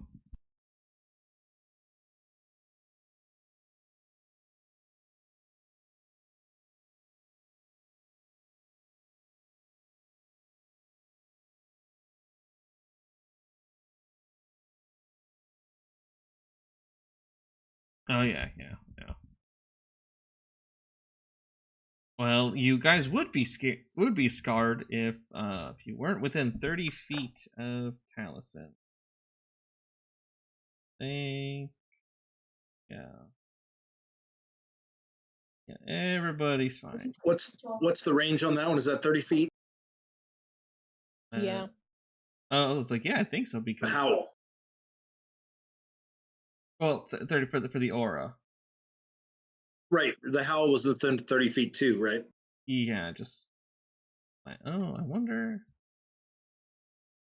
Oh yeah. Well, you guys would be scarred if you weren't within 30 feet of Taliesin. Yeah, everybody's fine. What's the range on that one? Is that 30 feet? Yeah. I was like, yeah, I think so, The because howl. well, 30 for the aura. Right. The howl was within 30 feet too, right? Yeah, just I wonder.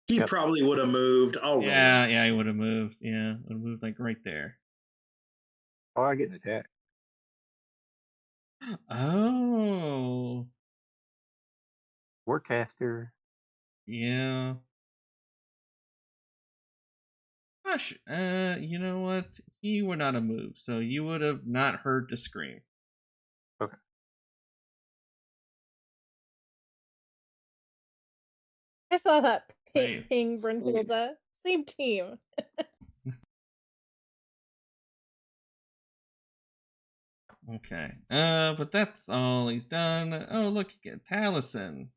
He probably would have moved. Yeah, he would have moved. Yeah, would have moved like right there. Oh, I get an attack. Oh. Warcaster. Yeah. Gosh, you know what? He would not have moved, so you would have not heard the scream. Okay. I saw that ping Brunilda. Same team. Okay. But that's all he's done. Oh, look, you get Taliesin.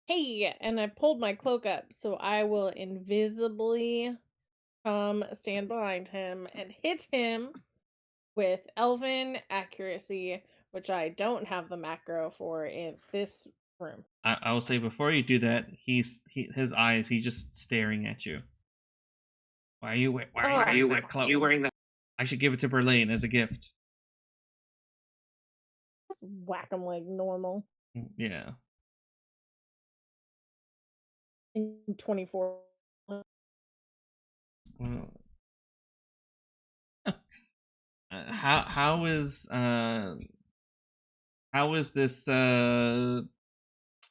Hey, and I pulled my cloak up, so I will invisibly stand behind him and hit him with Elven accuracy, which I don't have the macro for in this room. I will say before you do that, his eyes, he's just staring at you. Why are you wearing that cloak? I should give it to Berlin as a gift. Just whack him like normal. Yeah. 24. Well, how is this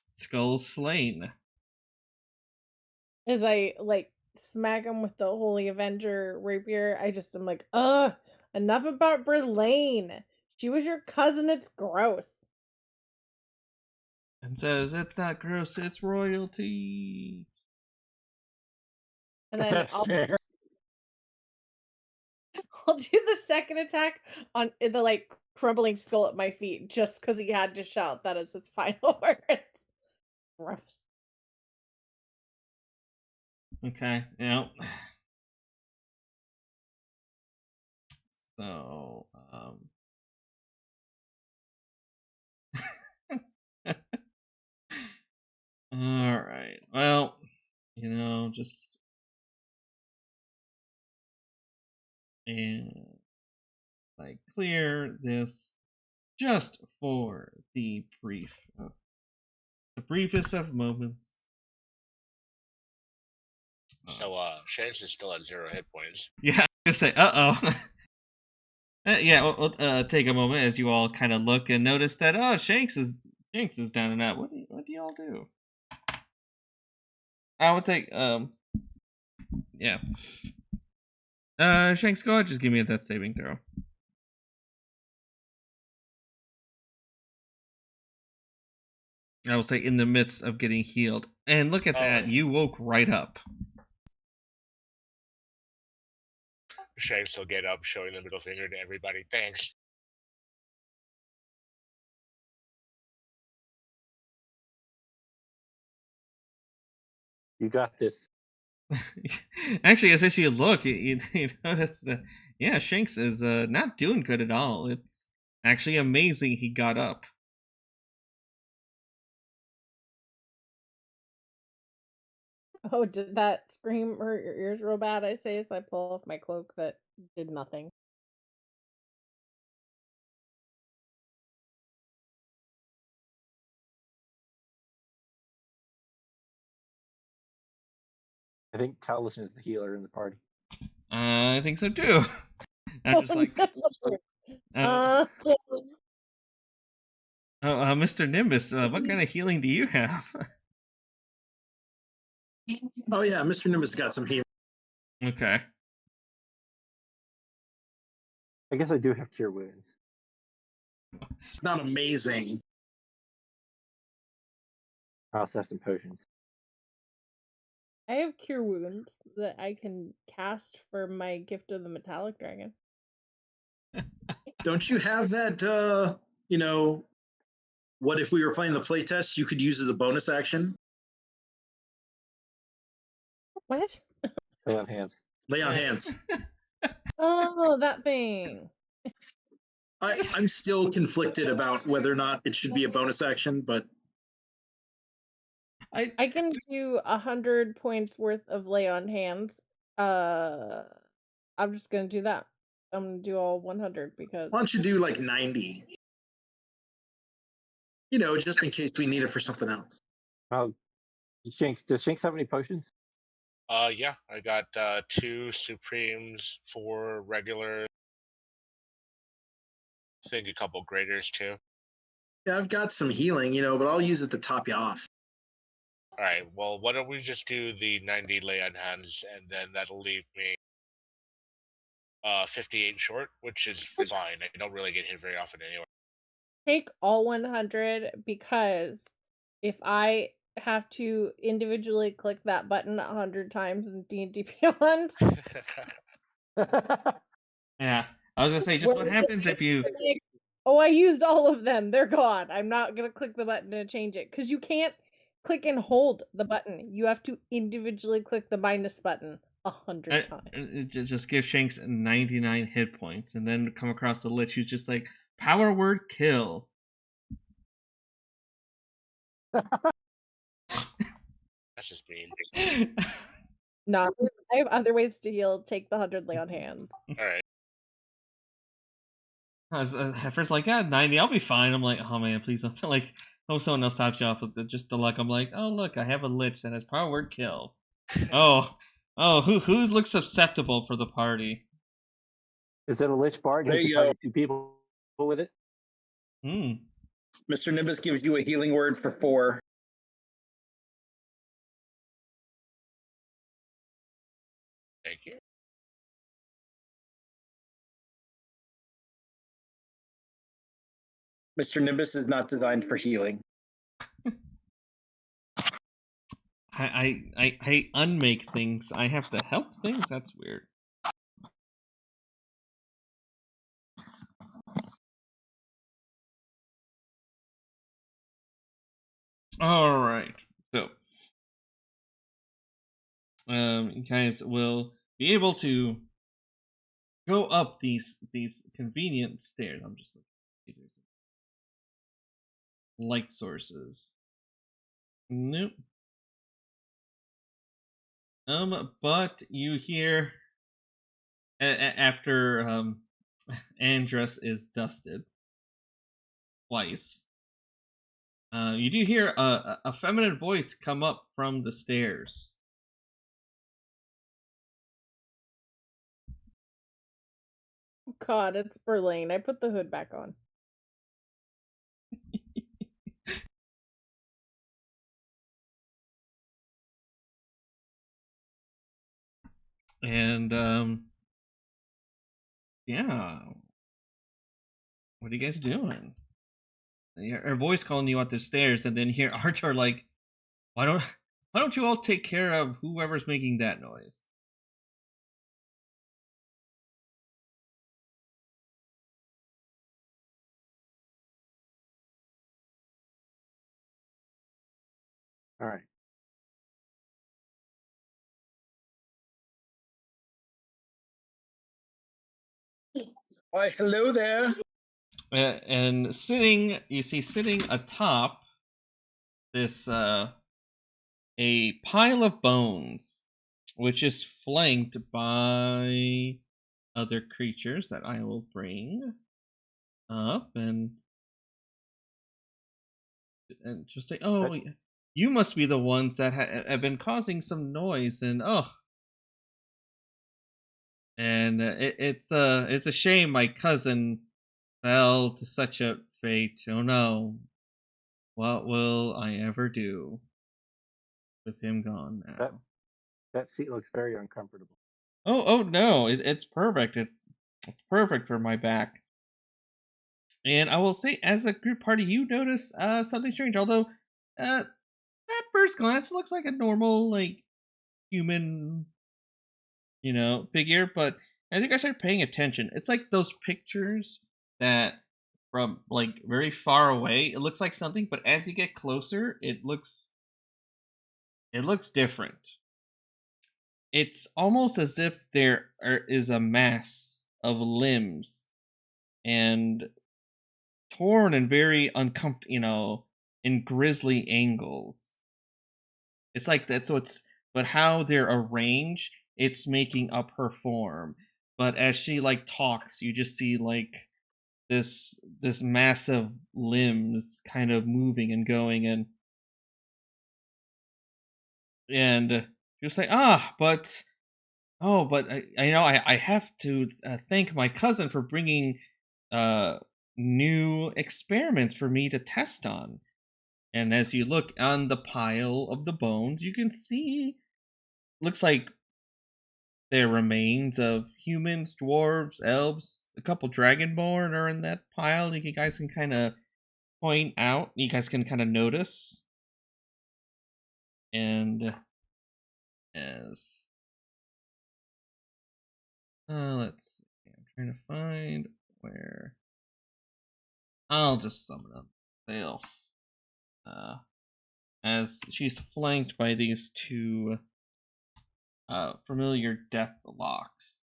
skull slain? As I smack him with the Holy Avenger rapier, I just am like, enough about Berlin. She was your cousin, it's gross. And says, it's not gross, it's royalty. And then That's fair. I'll do the second attack on the crumbling skull at my feet, just because he had to shout that is his final words. Gross. Okay, yeah. So, all right. Well, just clear this just for the briefest of moments. So, Shankz is still at 0 hit points. Yeah, I was gonna say, yeah, we'll take a moment as you all kind of look and notice that Shankz is down and out. What do y'all do? I would take yeah. Shankz, go ahead, just give me a death saving throw. I will say in the midst of getting healed. And look at that, you woke right up. Shankz will get up, showing the middle finger to everybody. Thanks. You got this. Actually, as you look, you notice that, yeah, Shankz is not doing good at all. It's actually amazing he got up. Oh, did that scream hurt your ears real bad? I say as I pull off my cloak that did nothing. I think Taliesin is the healer in the party. I think so too. I'm just like, no. Mr. Nimbus, what kind of healing do you have? Oh yeah, Mr. Nimbus got some healing. Okay. I guess I do have cure wounds. It's not amazing. I also have some potions. I have cure wounds that I can cast for my gift of the metallic dragon. Don't you have that, what if we were playing the playtest, you could use as a bonus action? What? Lay on hands. Lay on hands. Oh, that thing. I'm still conflicted about whether or not it should be a bonus action, but I can do 100 points worth of lay on hands. I'm just gonna do that. I'm gonna do all 100 because. why don't you do like 90? Just in case we need it for something else. Shankz, does Shankz have any potions? Yeah, I got 2 Supremes, 4 regular. I think a couple graders too. Yeah, I've got some healing, but I'll use it to top you off. All right. Well, why don't we just do the 90 lay on hands, and then that'll leave me 58 short, which is fine. I don't really get hit very often anyway. Take all 100 because if I have to individually click that button 100 times in D&D Beyond. Yeah, I was gonna say, just what happens if you... Oh, I used all of them. They're gone. I'm not gonna click the button to change it because you can't click and hold the button. You have to individually click the minus button 100 times. Just give Shankz 99 hit points, and then come across the lich who's just like, power word kill. That's just mean. No, I have other ways to heal. Take the 100 lay on hands. All right. I was at first like, 90, I'll be fine. I'm like, oh man, please don't. Like, hope someone else tops you off with just the luck. I'm like, oh look, I have a lich that has power word kill. Who looks susceptible for the party? Is it a lich bard? There you go. 2 people with it. Mr. Nimbus gives you a healing word for 4. Thank you. Mr. Nimbus is not designed for healing. I unmake things. I have to help things? That's weird. All right. So, you guys will be able to go up these convenient stairs. I'm just looking. Light sources. Nope. But you hear after Andrus is dusted twice. You do hear a feminine voice come up from the stairs. God, it's Berlin. I put the hood back on. And yeah, what are you guys doing? Her voice calling you up the stairs, and then hear Arthur like, why don't you all take care of whoever's making that noise? All right. Why, hello there. And sitting atop this a pile of bones, which is flanked by other creatures that I will bring up and just say, "Oh, you must be the ones that have been causing some noise," and it's a shame my cousin fell to such a fate. Oh no, what will I ever do with him gone now? That seat looks very uncomfortable. Oh no, it's perfect. It's perfect for my back. And I will say, as a group party, you notice something strange. Although, at first glance, it looks like a normal, like, human, figure. But as you guys start paying attention, it's like those pictures that from like very far away, it looks like something. But as you get closer, it looks different. It's almost as if there is a mass of limbs and torn and very uncomfortable, in grisly angles. It's like that's what's, but how they're arranged, it's making up her form. But as she like talks, you just see like this massive limbs kind of moving and going, and you'll say, but I have to thank my cousin for bringing new experiments for me to test on. And as you look on the pile of the bones, you can see, looks like there remains of humans, dwarves, elves, a couple dragonborn are in that pile. You guys can kind of point out, you guys can kind of notice. And as let's see, I'm trying to find where. I'll just summon up the elf. As she's flanked by these two familiar death locks.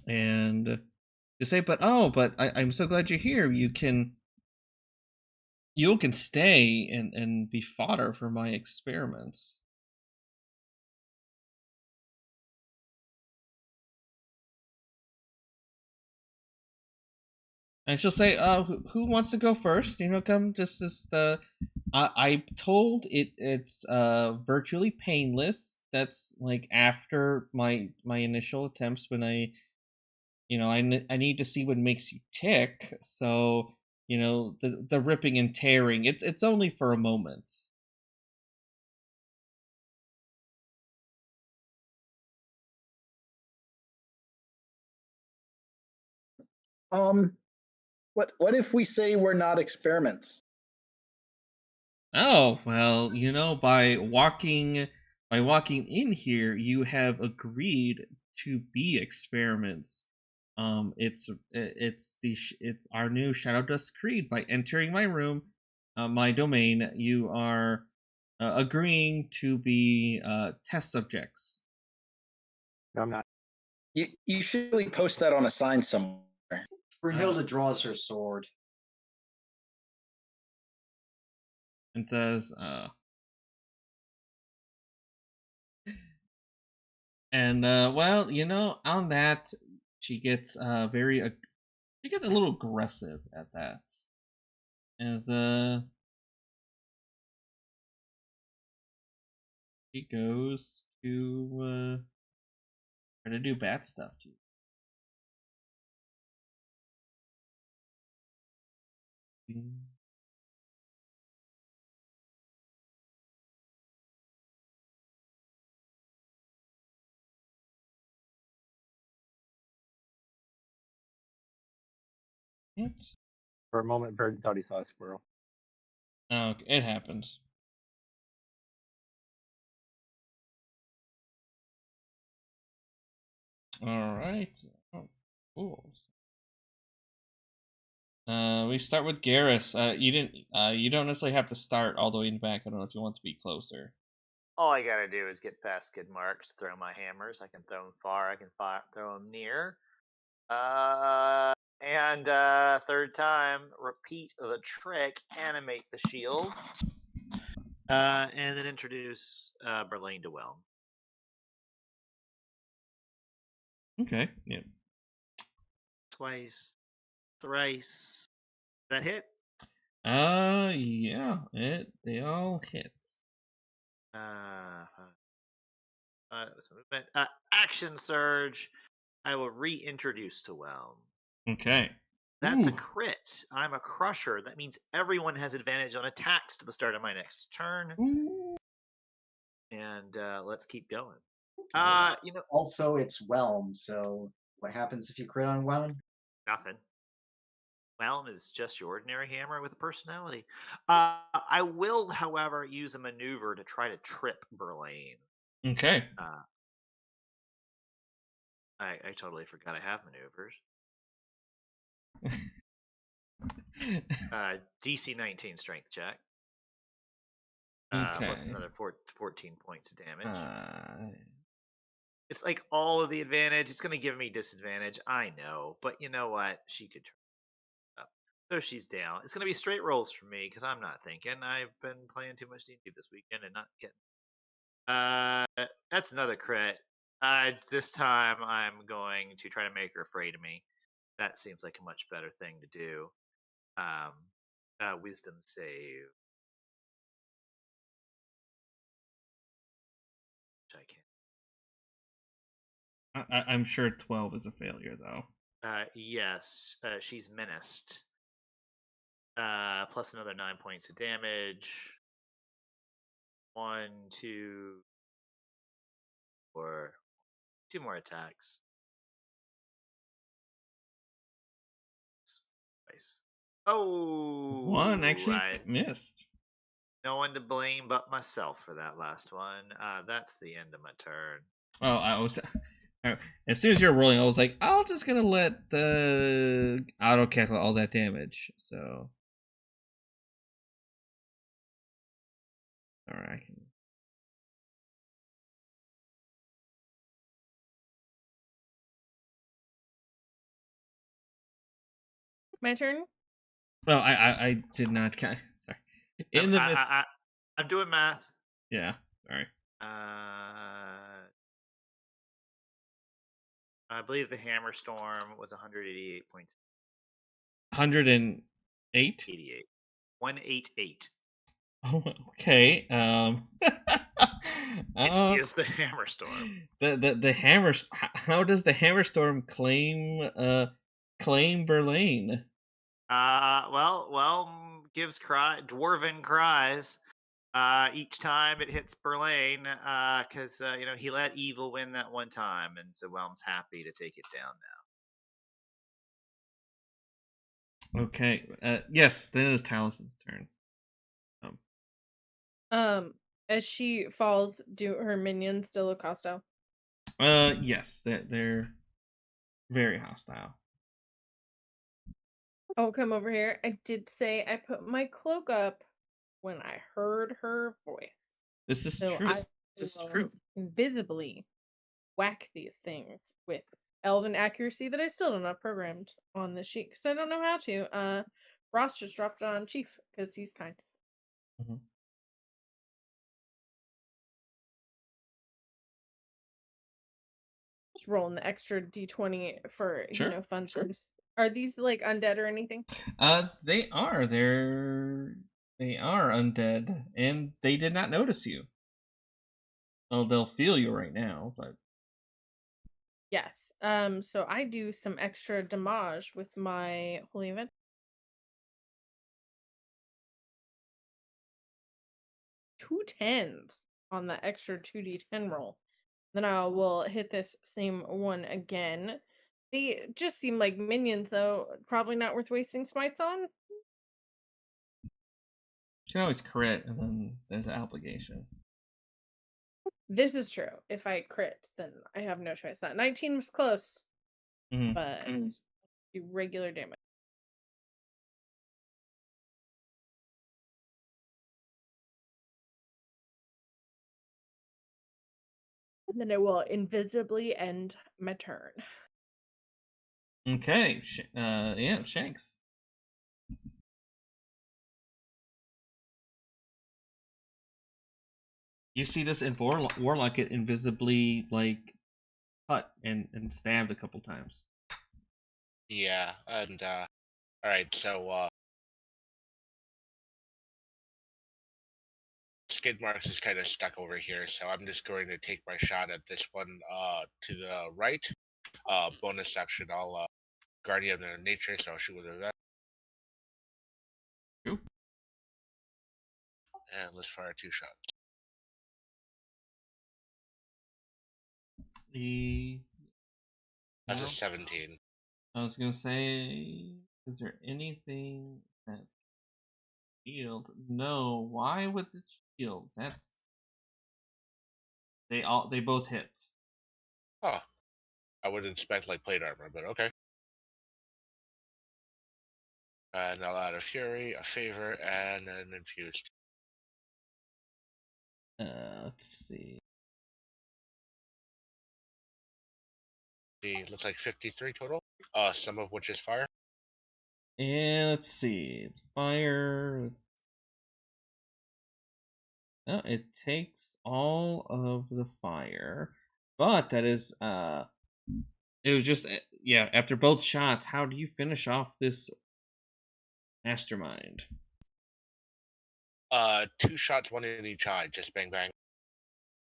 And you say, but I'm so glad you're here. You can stay and be fodder for my experiments. And she'll say, who wants to go first? Come just as I'm told it's virtually painless. That's like after my initial attempts when I need to see what makes you tick. So, the ripping and tearing, it's only for a moment. What if we say we're not experiments? Oh, well, by walking in here, you have agreed to be experiments. It's our new Shadow Dust Creed. By entering my room, my domain, you are agreeing to be test subjects. No, I'm not. You should really post that on a sign somewhere. Brunilda draws her sword and says, and well, on that, she gets a little aggressive at that. As he goes to try to do bad stuff to you. For a moment, Verden thought he saw a squirrel. Oh, it happens. All right. Oh, cool. We start with Garrus. You don't necessarily have to start all the way in the back. I don't know if you want to be closer. All I gotta do is get past Skidmarkz, throw my hammers. I can throw them far. I can throw them near. And third time, repeat the trick, animate the shield, and then introduce Berlane to Whelm. Okay. Yeah. Twice, thrice. That hit? Yeah. They all hit. Movement. Action surge. I will reintroduce to Whelm. Okay. That's a Ooh. crit. I'm a crusher. That means everyone has advantage on attacks to the start of my next turn. Ooh. And let's keep going. Also, it's Whelm. So, what happens if you crit on Whelm? Nothing. Whelm is just your ordinary hammer with a personality. I will, however, use a maneuver to try to trip Berlane. Okay. I totally forgot I have maneuvers. DC 19 strength check. Okay. Plus another 14 points of damage. It's like all of the advantage. It's going to give me disadvantage. I know. But you know what? She could try up. So she's down. It's going to be straight rolls for me because I'm not thinking. I've been playing too much D&D this weekend and not getting... that's another crit. This time I'm going to try to make her afraid of me. That seems like a much better thing to do. Wisdom save. Which I can't. I'm sure 12 is a failure, though. Yes. She's menaced. Plus another 9 points of damage. 1, 2, 4. 2 more attacks. Nice. Oh! One actually missed. No one to blame but myself for that last one. That's the end of my turn. Oh, I was... As soon as you're rolling, I was like, I'm just gonna let the auto cancel all that damage. So, all right. My turn. Well, I did not. Sorry. I'm doing math. Yeah. Sorry. I believe the hammer storm was 188 points. 108? 88. 188. Oh, okay. It is the hammer storm. The hammer. How does the hammer storm claim Berlane? Well, gives dwarven cries. Each time it hits Berlane, because he let evil win that one time, and so Whelm's happy to take it down now. Okay. Yes, then it is Taliesin's turn. As she falls, do her minions still look hostile? Yes, they're very hostile. I'll come over here. I did say I put my cloak up when I heard her voice. This is true. This is true. Invisibly whack these things with elven accuracy that I still don't have programmed on this sheet because I don't know how to. Ross just dropped it on Chief because he's kind. Mm-hmm. Just rolling the extra d20 for sure. fun things. Are these like undead or anything? They are. They are undead, and they did not notice you. Well, they'll feel you right now, but yes. So I do some extra damage with my holy event. 2 10s on the extra 2d10 roll. Then I will hit this same one again. They just seem like minions, though. Probably not worth wasting smites on. You can always crit, and then there's an obligation. This is true. If I crit, then I have no choice. That 19 was close, but do regular damage. And then I will invisibly end my turn. Okay. Yeah, Shankz. You see this in Warlock get invisibly like cut and stabbed a couple times. Yeah, and all right, so Skidmarkz is kind of stuck over here, so I'm just going to take my shot at this one to the right. Bonus action, I'll Guardian of Nature, so I'll shoot with that. Cool. And let's fire 2 shots. That's a 17. I was gonna say, is there anything that shield? No. Why would the shield? That's they both hit. Oh, I would expect like plate armor, but okay. And I'll add a Fury, a Favor, and an Infused. Let's see. Looks like 53 total. Some of which is fire. And let's see. Fire. No, it takes all of the fire, but that is it was just yeah. After both shots, how do you finish off this mastermind? 2 shots, 1 in each eye. Just bang bang.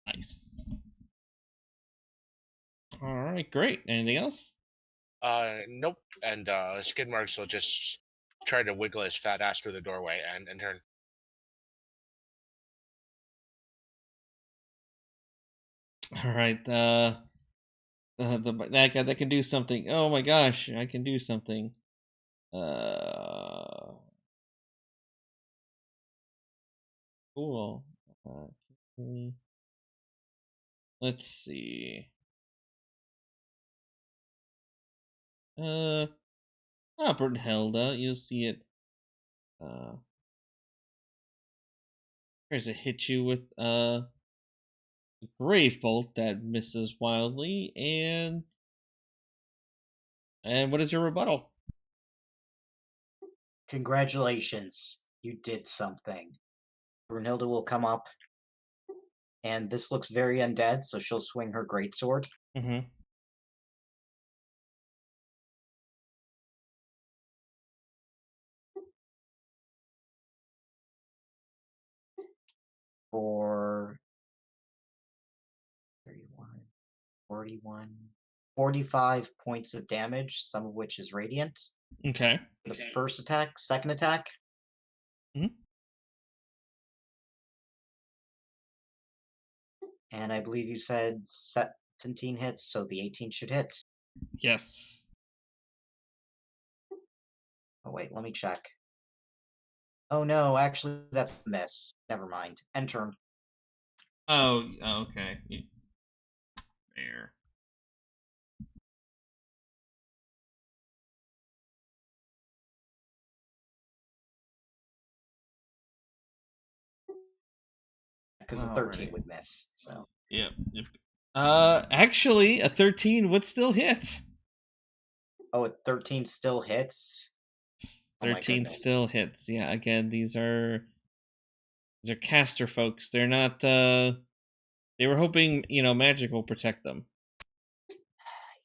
Nice. All right, great. Anything else? Nope. And Skidmarkz will just try to wiggle his fat ass through the doorway and turn. All right. That guy that can do something. Oh my gosh, I can do something. Cool. Let's see. Brunilda, you'll see it. Tries to hit you with a Grave Bolt that misses wildly, and what is your rebuttal? Congratulations, you did something. Brunilda will come up, and this looks very undead, so she'll swing her greatsword. Mm-hmm. For 31, 41, 45 points of damage, some of which is radiant. Okay. The first attack, second attack. Mm-hmm. And I believe you said 17 hits, so the 18 should hit. Yes. Oh, wait, let me check. Oh, no, actually, that's a miss. Never mind. End turn. Oh, okay. There. Because a 13 would miss, so. Yep. Actually, a 13 would still hit. Oh, a 13 still hits? 13 still hits. Yeah, again, these are caster folks. They're not they were hoping, magic will protect them.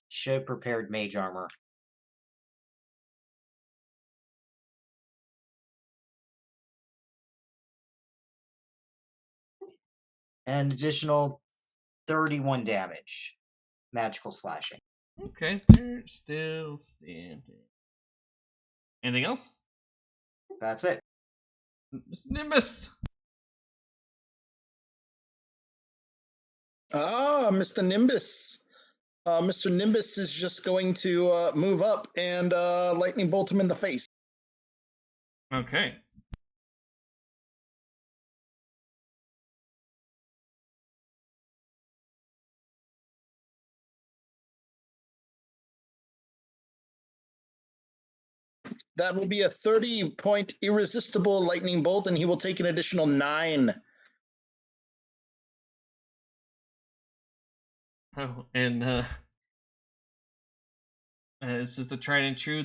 Should have prepared mage armor. An additional 31 damage. Magical slashing. Okay, they're still standing. Anything else? That's it. Nimbus! Mr. Nimbus. Mr. Nimbus is just going to move up and lightning bolt him in the face. Okay. That will be a 30-point irresistible lightning bolt, and he will take an additional 9. Oh, and This is the tried and true.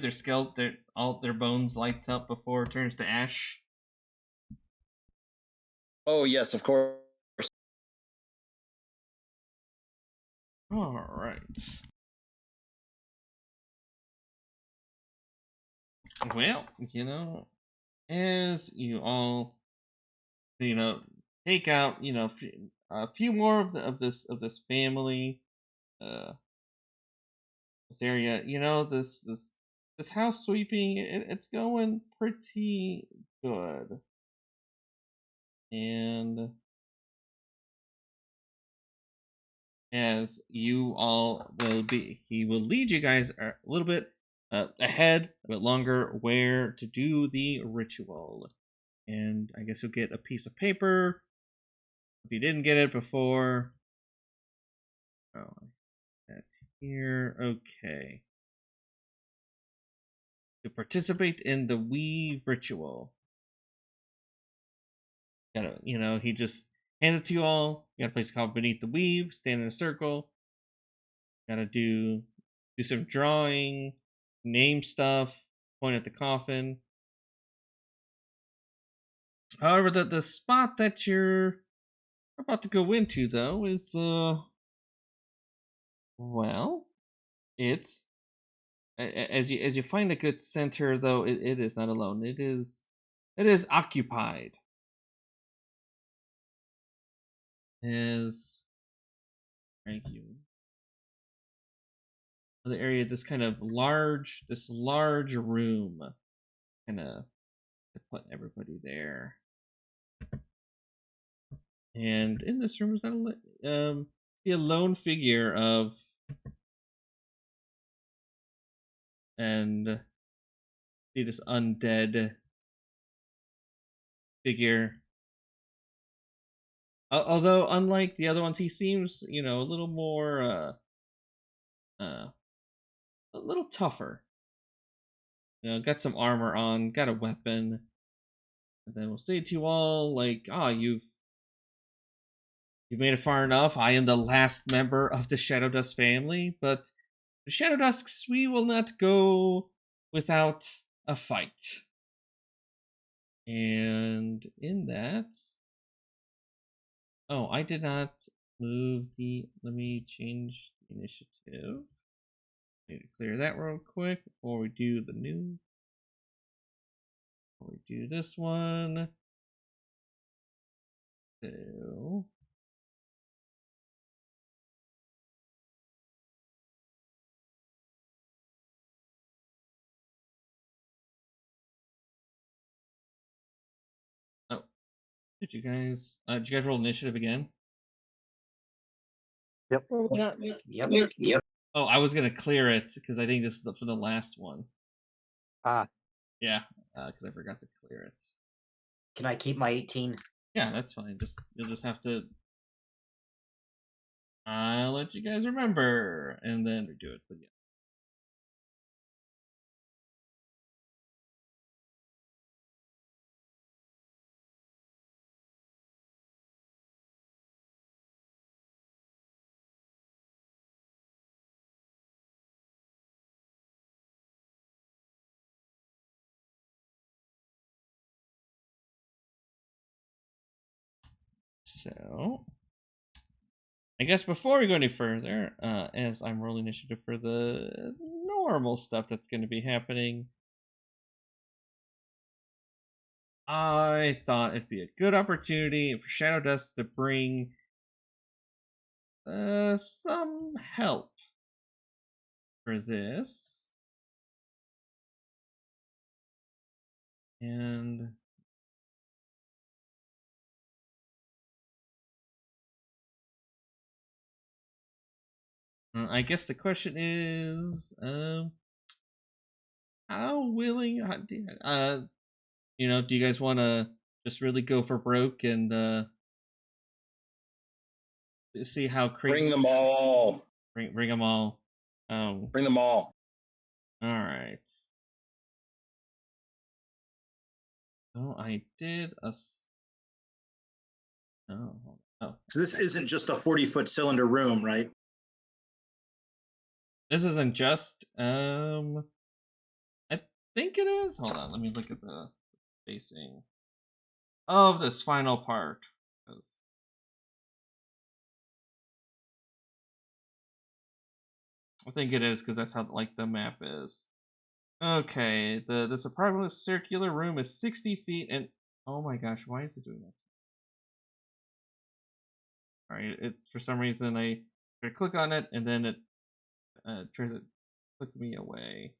All their bones lights up before it turns to ash. Oh yes, of course. All right. Well, as you all, take out, a few more of this family, this area, this house sweeping, it's going pretty good, and as you all he will lead you guys a little bit ahead, a bit longer, where to do the ritual. And I guess you'll get a piece of paper if you didn't get it before. Oh, that here. Okay. To participate in the weave ritual. He just hands it to you all. You gotta place a cobble beneath the weave, stand in a circle. Gotta do some drawing, name stuff, point at the coffin. However, the spot that you're about to go into, though, is well, it's as you find a good center, though, it is not alone. It is occupied. Thank you. The area, this large room, kind of put everybody there. And in this room is not a lone figure of and see this undead figure. Although unlike the other ones, he seems, a little more a little tougher. Got some armor on, got a weapon. And then we'll say to you all, like, you've made it far enough. I am the last member of the Shadowdust family, but the Shadowdusks, we will not go without a fight. And in that... Oh, I did not move let me change the initiative. Need to clear that real quick before we do the new. Before we do this one. So. Oh. Did you guys roll initiative again? Yep. Yep. Oh, I was gonna clear it because I think this is for the last one. Yeah, because I forgot to clear it. Can I keep my 18? Yeah, that's fine. You'll just have to. I'll let you guys remember, and then redo it. But yeah. So, I guess before we go any further, as I'm rolling initiative for the normal stuff that's going to be happening, I thought it'd be a good opportunity for Shadowdust to bring some help for this. And I guess the question is, how willing, do you guys want to just really go for broke and see how crazy? Bring them all. Bring them all. Bring them all. All right. Oh, I did a. Oh. So this isn't just a 40-foot cylinder room, right? This isn't just I think it is. Hold on, let me look at the spacing of this final part. I think it is because that's how like the map is. Okay, this apartment circular room is 60 feet and oh my gosh, why is it doing that? Alright, it for some reason I click on it and then it tries to click me away.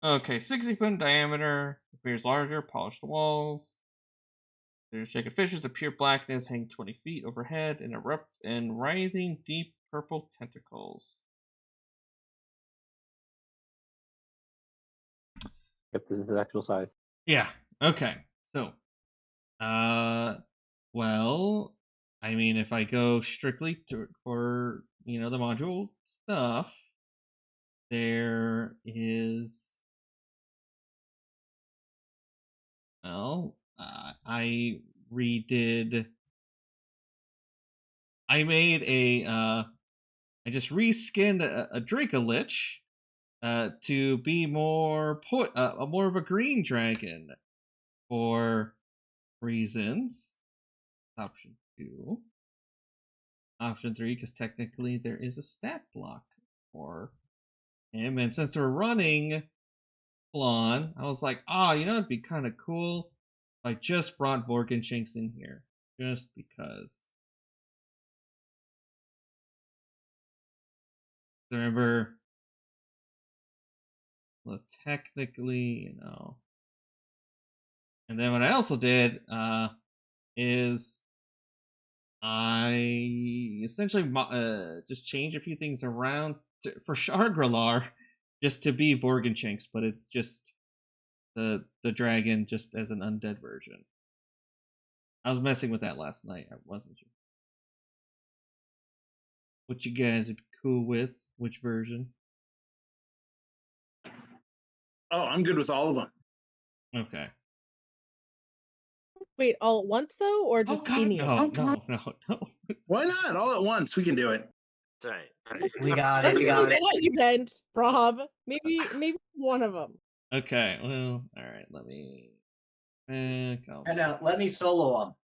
Okay, 60 foot in diameter, appears larger, polished walls. There's jagged fissures of pure blackness hang 20 feet overhead and erupt in writhing deep purple tentacles. Yep, this is the actual size. Yeah, okay. So, well, I mean, if I go strictly for, the module stuff, there is... Well, I redid... I made I just reskinned a Drakelich to be more of a green dragon for reasons. Option 2. Option 3, because technically there is a stat block for him. And since we're running Flan, I was like, it'd be kind of cool if I just brought Vorgenshanks in here. Just because. Remember, well, technically, And then what I also did is I essentially just changed a few things around for Shargralar just to be Vorgenshanks, but it's just the dragon just as an undead version. I was messing with that last night. I wasn't sure. What you guys would be cool with? Which version? Oh, I'm good with all of them. Okay. Wait, all at once though, or just any? No. Why not? All at once. We can do it. That's right. We got it. We got it. Event, Rob. Maybe one of them. Okay. Well, all right. Let me. Let me solo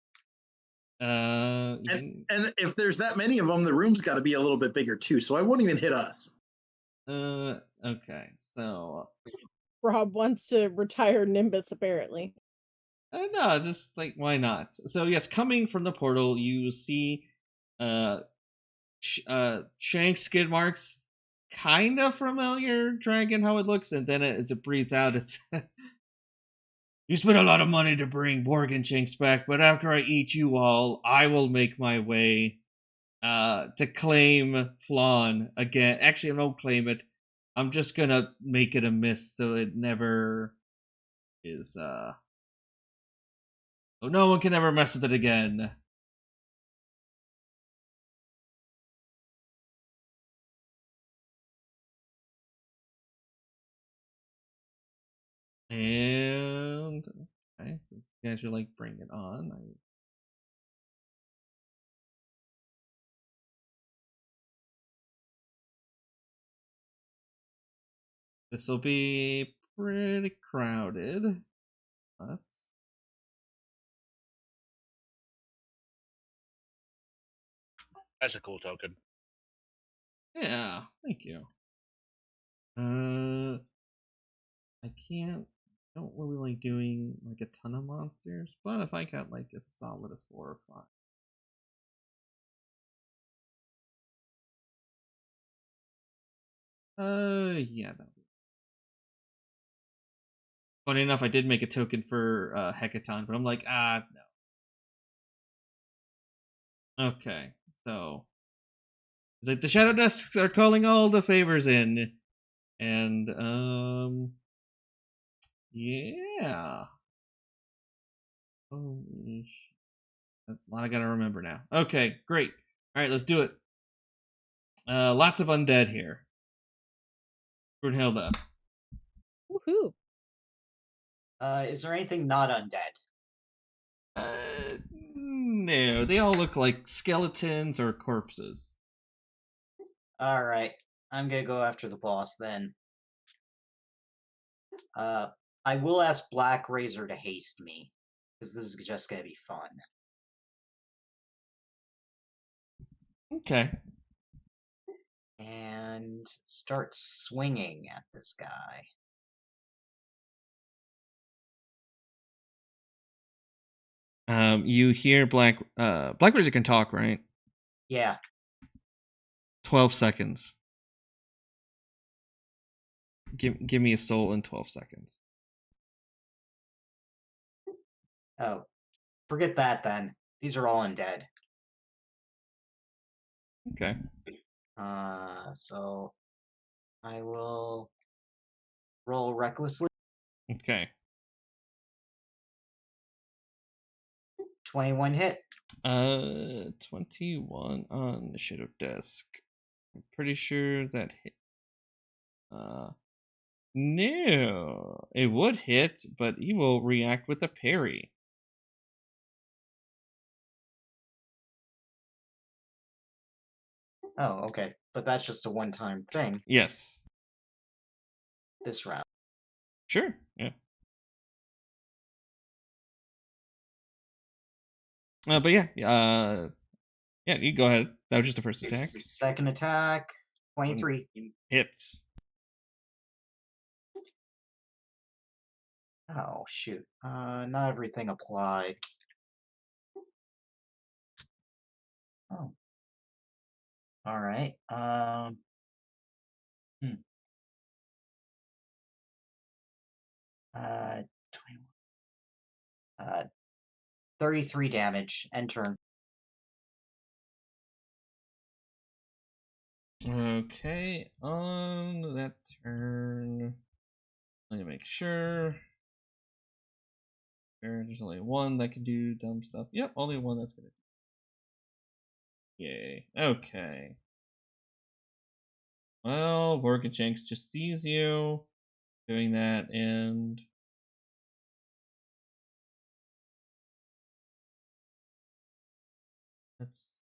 them. And if there's that many of them, the room's got to be a little bit bigger too. So I won't even hit us. Okay. So. Rob wants to retire Nimbus, apparently. No, just like why not? So yes, coming from the portal, you see, Shankz Skidmarkz, kind of familiar dragon how it looks, and then as it breathes out, it's you spent a lot of money to bring Vorgenshanks back, but after I eat you all, I will make my way to claim Flan again. Actually, I won't claim it. I'm just gonna make it a miss so it never is so no one can ever mess with it again. And okay, since you guys are like bring it on, this will be pretty crowded. That's a cool token. Yeah, thank you. I don't really like doing like a ton of monsters, but if I got like a solid of 4 or 5. Yeah, that would be. Funny enough, I did make a token for Hecaton, but I'm like, no. Okay, so it's like the Shadow Desks are calling all the favors in, and yeah. Holy shit. A lot I gotta remember now. Okay, great. All right, let's do it. Lots of undead here. Brunilda. Woohoo! Is there anything not undead? No, they all look like skeletons or corpses. All right. I'm gonna go after the boss then. I will ask Black Razor to haste me, because this is just gonna be fun. Okay. And start swinging at this guy. You hear Black Razor can talk, right? Yeah. 12 seconds. Give me a soul in 12 seconds. Oh, forget that then. These are all undead. Okay. So I will roll recklessly. Okay. 21 hit. 21 on the shadow desk. I'm pretty sure that hit. No, it would hit, but he will react with a parry. Oh, okay. But that's just a one-time thing. Yes. This round. Sure. Yeah. But yeah. Yeah. You go ahead. That was just the first attack. Second attack. 23. Hits. Oh shoot. Not everything applied. Oh. All right. 21. 33 damage. End turn. Okay, on that turn, let me make sure. There's only one that can do dumb stuff. Yep, only one that's gonna do. Yay. Okay. Well, Shankz just sees you doing that, and that's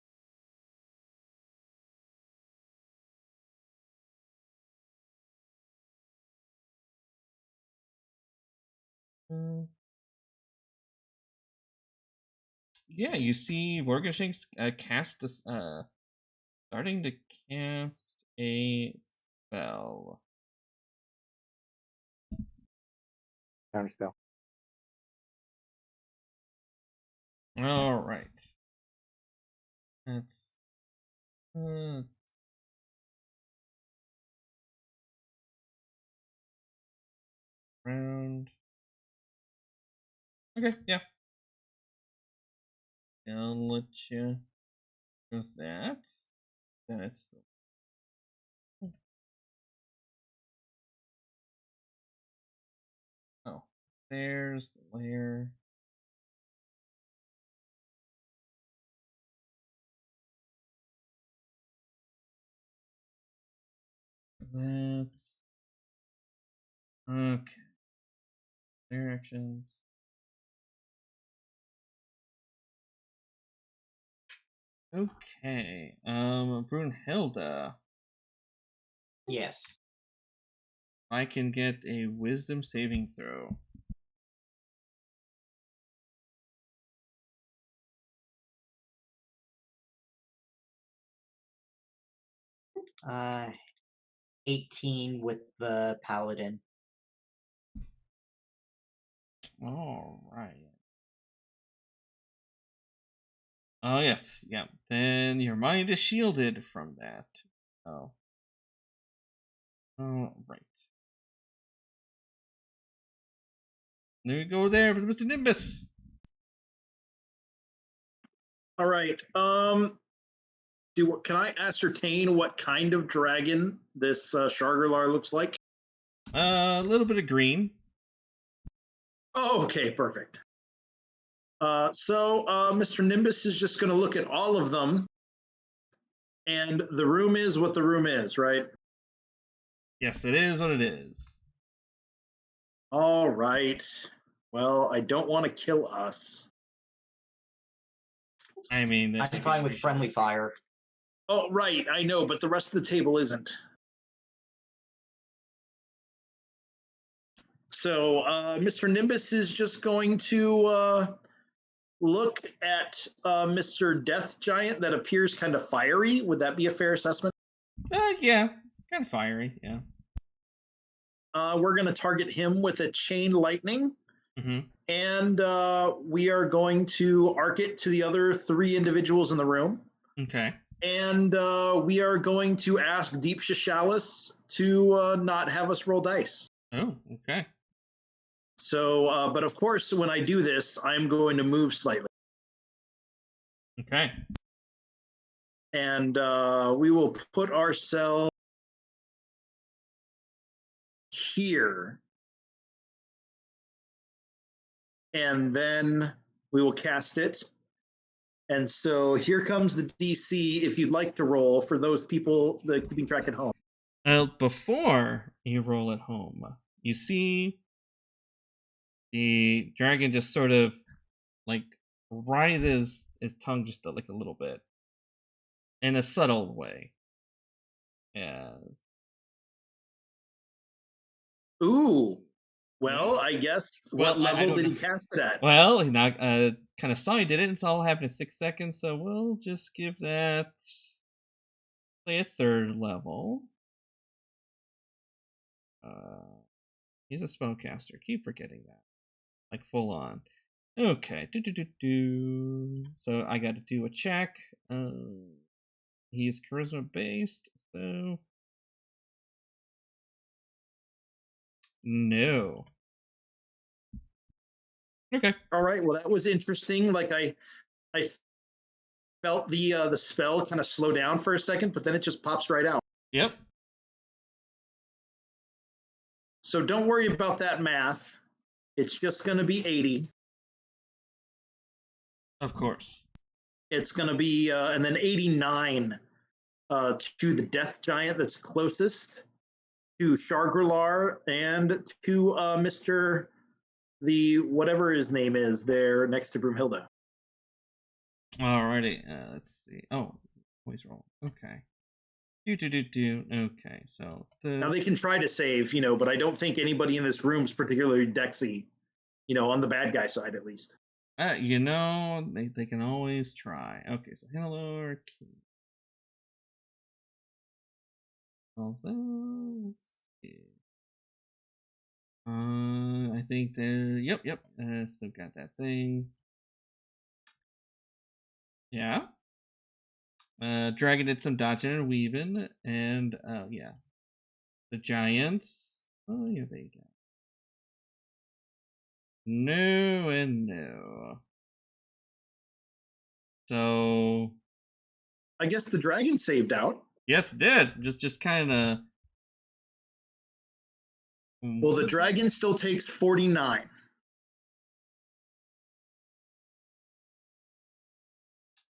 yeah, you see Shankz cast this starting to cast a spell. Counterspell. All right. That's round. Okay, yeah. I'll let you with that. Then it's oh, there's the layer. That's okay. Directions. Okay. Brunilda. Yes. I can get a wisdom saving throw. 18 with the Paladin. All right. Oh yes, yeah. Then your mind is shielded from that. Oh. All right. There we go there for Mr. Nimbus. All right. Can I ascertain what kind of dragon this Shargalar looks like? A little bit of green. Oh, okay, perfect. So Mr. Nimbus is just going to look at all of them, and the room is what the room is, right? Yes, it is what it is. All right. Well, I don't want to kill us. I mean, I'm fine with friendly fire. Oh, right, I know, but the rest of the table isn't. So Mr. Nimbus is just going to look at Mr. Death Giant that appears kind of fiery. Would that be a fair assessment? Yeah, kind of fiery, yeah. We're going to target him with a Chain Lightning. Mm-hmm. And we are going to arc it to the other 3 individuals in the room. Okay. And we are going to ask Deep Shishalis to not have us roll dice. Oh, okay. So, but of course, when I do this, I'm going to move slightly. Okay. And we will put ourselves here. And then we will cast it. And so here comes the DC, if you'd like to roll, for those people that are keeping track at home. Before you roll at home, you see the dragon just sort of like writhes his tongue just like a little bit in a subtle way. Yes. Ooh. Well, I guess what Well, level did he cast it at? Well, he not kind of saw he did it. It's all happened in 6 seconds, so we'll just give that say a 3rd level. He's a spellcaster. Keep forgetting that. Like full on. Okay. So I got to do a check. He's charisma based, so no. Okay. All right. Well, that was interesting. Like I felt the spell kind of slow down for a second, but then it just pops right out. Yep. So don't worry about that math. It's just going to be 80. Of course. It's going to be, and then 89 to the Death Giant that's closest, to Shargrilar, and to Mr. the whatever his name is there next to Brunilda. Alrighty. Let's see. Oh, always roll. Okay. Okay, so now they can try to save, but I don't think anybody in this room is particularly Dexy, on the bad guy side at least. They can always try. Okay, so hello, although let's see. I think they're yep. Still got that thing. Yeah. Dragon did some dodging and weaving, and yeah. The giants. Oh yeah, they go. No and no. So I guess the dragon saved out. Yes, it did. Just kind of. Well, the dragon still takes 49.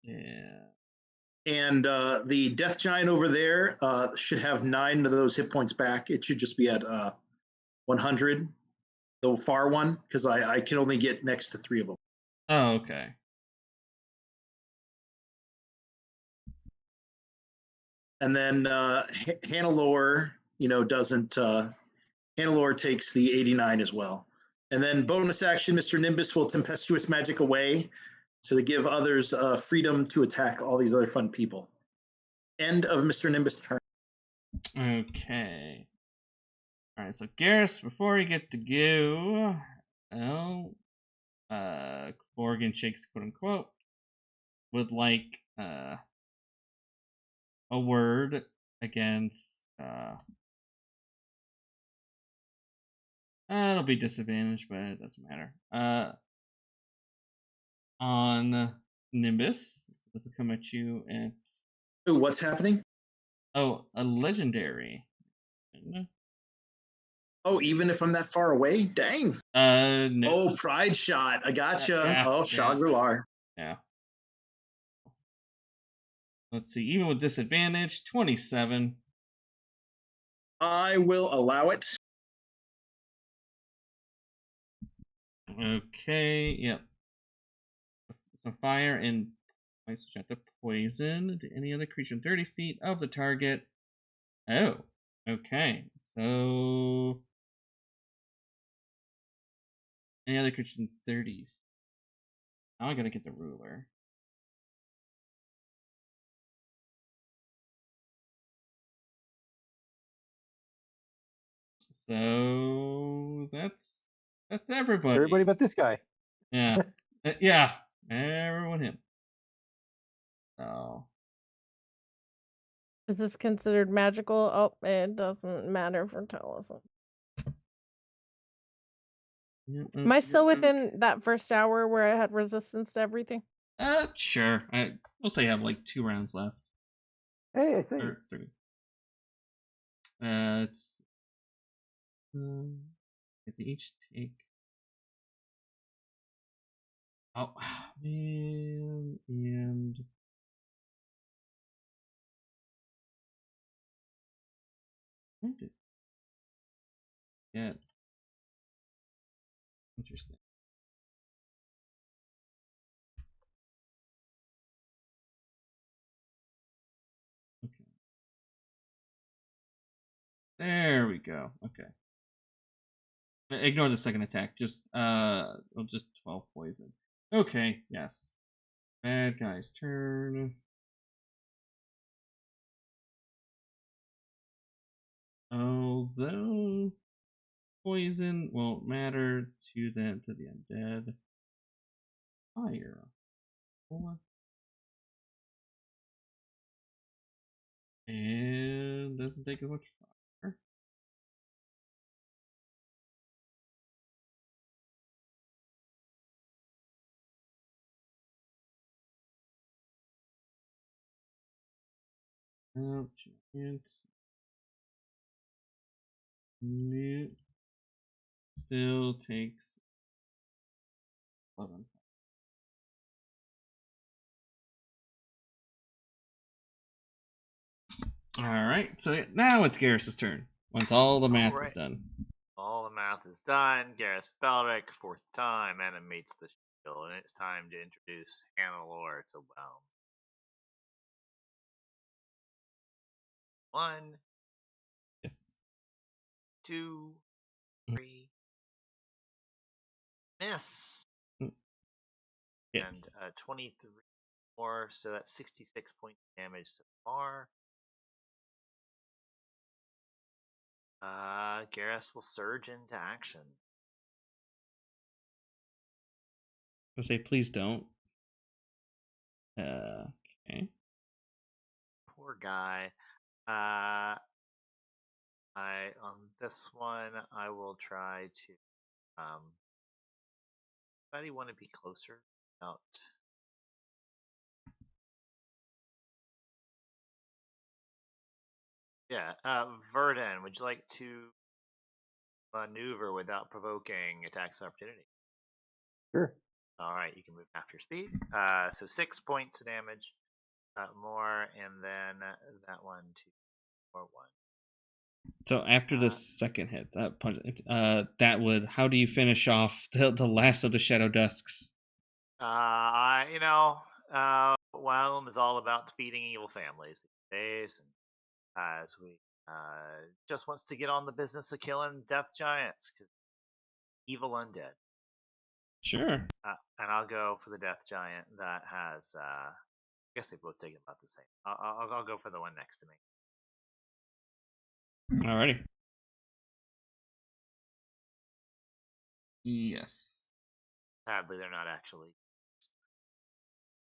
Yeah. And the Death Giant over there should have 9 of those hit points back. It should just be at 100. The far one, because I can only get next to 3 of them. Oh, okay. And then Hannelore, doesn't. Hannelore takes the 89 as well. And then bonus action, Mr. Nimbus will tempestuous magic away to give others freedom to attack all these other fun people. End of Mr. Nimbus' turn. Okay. All right, so Garrus, before you get to go, Borgen shakes quote unquote would like a word against it'll be disadvantaged, but it doesn't matter. On Nimbus, this will come at you at. Ooh, what's happening? Oh, a legendary. Oh, even if I'm that far away? Dang. No. Oh, pride shot. I gotcha. Yeah, Shangri-La. Yeah. Let's see. Even with disadvantage, 27. I will allow it. Okay. Yep. Some fire and I switch out to poison to any other creature in 30 feet of the target. Oh, okay. So any other creature in 30. Now I gotta get the ruler. So that's everybody. Everybody but this guy. Yeah. Yeah. Everyone him. So Is this considered magical? Oh, it doesn't matter for Taliesin. Am I still within that first hour where I had resistance to everything? Sure. We'll say I have like 2 rounds left. Hey, I see. Or 3. It's they each take. Oh man, and yeah, interesting. Okay, there we go. Okay, ignore the second attack. Just 12 poison. Okay, yes. Bad guy's turn. Although poison won't matter to the undead. Fire. And doesn't take as much fire. Oh, giant. Mute. Still takes 11. Alright, so now it's Garrus' turn. Once all the math is done. All the math is done. Garrus Belrick, 4th time, animates the shield, and it's time to introduce Hannelore to Whelm. 1. Yes. 2. 3. Miss. Yes. And 23 more, so that's 66 points of damage so far. Garrus will surge into action. I'll say, please don't. Okay. Poor guy. On this one, I will try to. Anybody want to be closer? About. Yeah, Verden, would you like to maneuver without provoking attacks of opportunity? Sure. All right, you can move half your speed. So 6 points of damage more, and then that one 2 or 1. So after the second hit, that punch, that would. How do you finish off the last of the Shadow Dusks? Whelm is all about defeating evil families these days, and as we just wants to get on the business of killing death giants, cause evil undead. Sure. And I'll go for the death giant that has. I guess they both take about the same. I'll go for the one next to me. Alrighty. Yes. Sadly, they're not actually.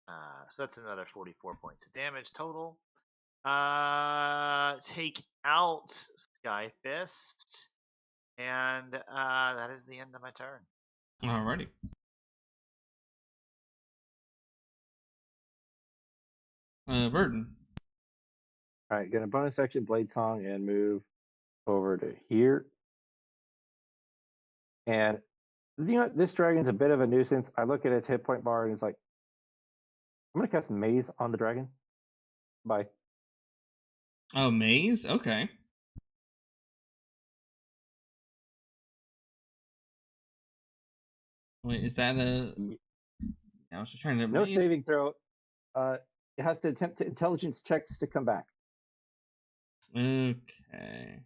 So that's another 44 points of damage total. Take out Sky Fist, and that is the end of my turn. Alrighty. Verden. Alright, gonna bonus action Blade Song and move over to here. And this dragon's a bit of a nuisance. I look at its hit point bar and it's like, I'm gonna cast Maze on the dragon. Bye. Oh, Maze? Okay. Wait, is that a? I was just trying to. No saving throw. It has to attempt to intelligence checks to come back. Okay.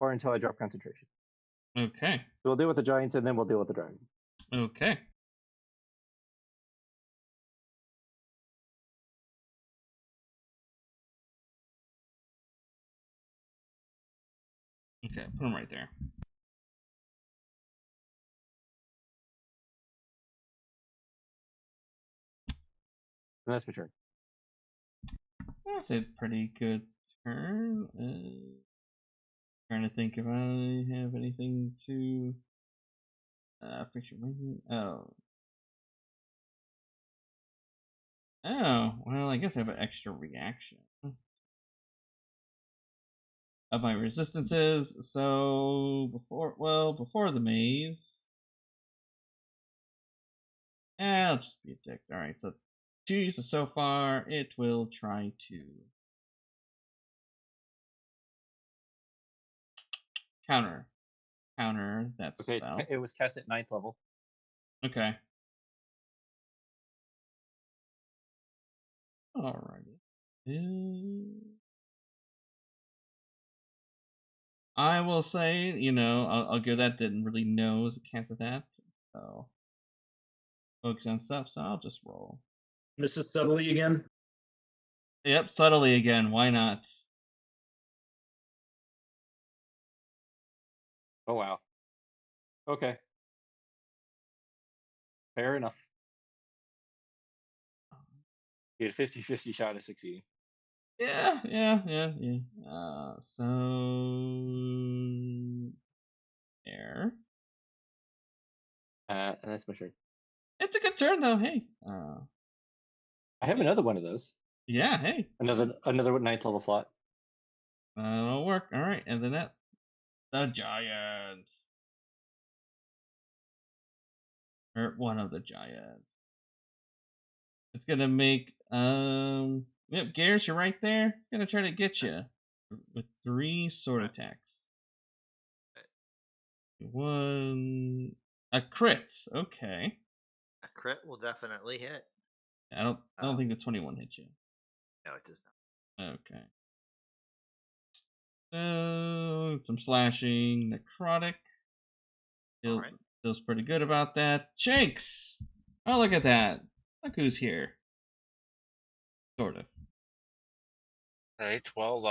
Or until I drop concentration. Okay. So we'll deal with the giants and then we'll deal with the dragon. Okay. Okay, put them right there. And that's my turn. That's a pretty good turn. Trying to think if I have anything to picture maybe. Oh, well, I guess I have an extra reaction of my resistances. So before the maze, I'll just be a dick. All right, so 2 uses so far. It will try to counter that Okay, spell. it was cast at 9th level. Okay. Alrighty. I will say, I'll give that didn't really know as a cast of that, so focus on stuff. So I'll just roll. This is subtly again. Yep, subtly again. Why not? Oh wow. Okay. Fair enough. You had a 50-50 shot of succeeding. Yeah. So there. And that's my turn. It's a good turn though. Hey. I have another one of those. Yeah. Hey. Another 9th level slot. That'll work. All right, and then the giants. Or one of the giants. It's gonna make yep, Garrus, you're right there. It's gonna try to get you with 3 sword attacks. A crit. Okay. A crit will definitely hit. I don't think the 21 hit you. No, it does not. Okay. Some slashing, necrotic. Feels pretty good about that. Shankz! Oh, look at that. Look who's here. Sort of. Alright, well,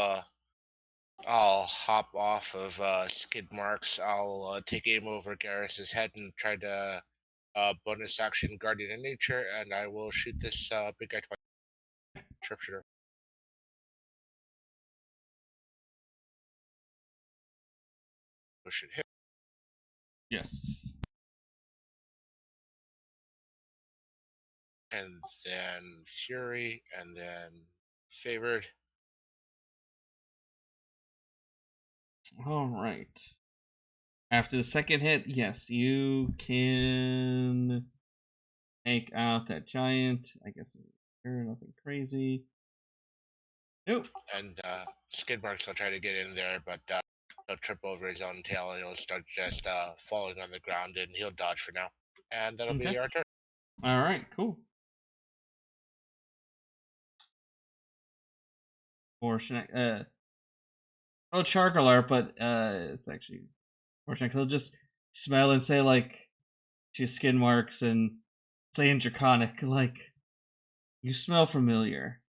I'll hop off of Skidmarkz. I'll take aim over Garrus's head and try to bonus action Guardian of Nature, and I will shoot this big guy twice. Sharpshooter. Should hit. Yes. And then Fury, and then Favored. All right. After the second hit, yes, you can take out that giant. I guess nothing crazy. Nope. And Skidmarkz will try to get in there, but he'll trip over his own tail and he'll start just falling on the ground, and he'll dodge for now. And that'll be our turn. All right, cool. Fortunate. Chargalar, but it's actually fortunate because he'll just smell and say like, she's Skidmarkz and say in Draconic like, you smell familiar.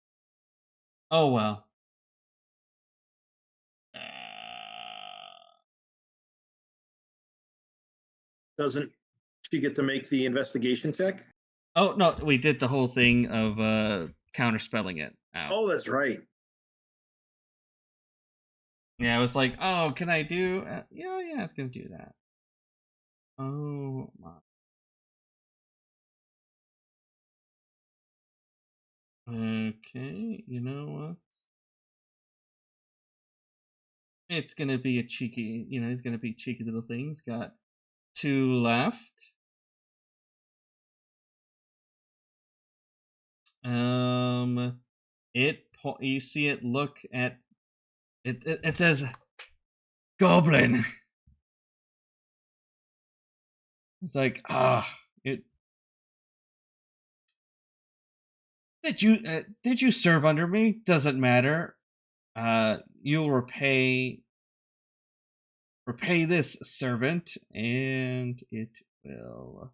Oh well. Doesn't she get to make the investigation check? Oh no, we did the whole thing of counterspelling it out. Oh, that's right. Yeah, I was like, oh, can I do? Yeah, it's gonna do that. Oh my. Okay, you know what? It's gonna be a cheeky, he's gonna be cheeky little thing. He's got 2 left. You see it look at it. It says, Goblin. It's like, it. Did you serve under me? Doesn't matter. You'll repay this servant, and it will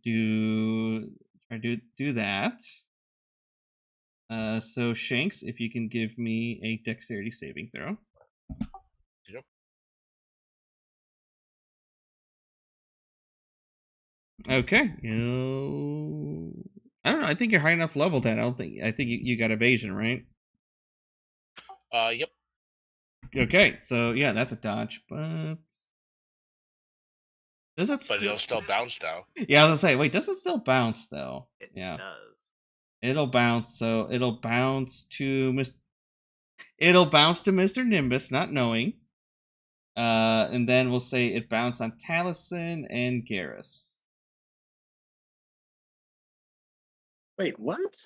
do that. So Shankz, if you can give me a dexterity saving throw. Yep. Okay. I don't know. I think you're high enough level that I think you got evasion, right? Yep. Okay, so yeah, that's a dodge, but does it? But it'll still bounce though. Yeah, I was gonna say, wait, does it still bounce though? It Yeah, does. it'll bounce. So it'll bounce to Mr. Nimbus, not knowing. And then we'll say it bounced on Taliesin and Garrus. Wait, what?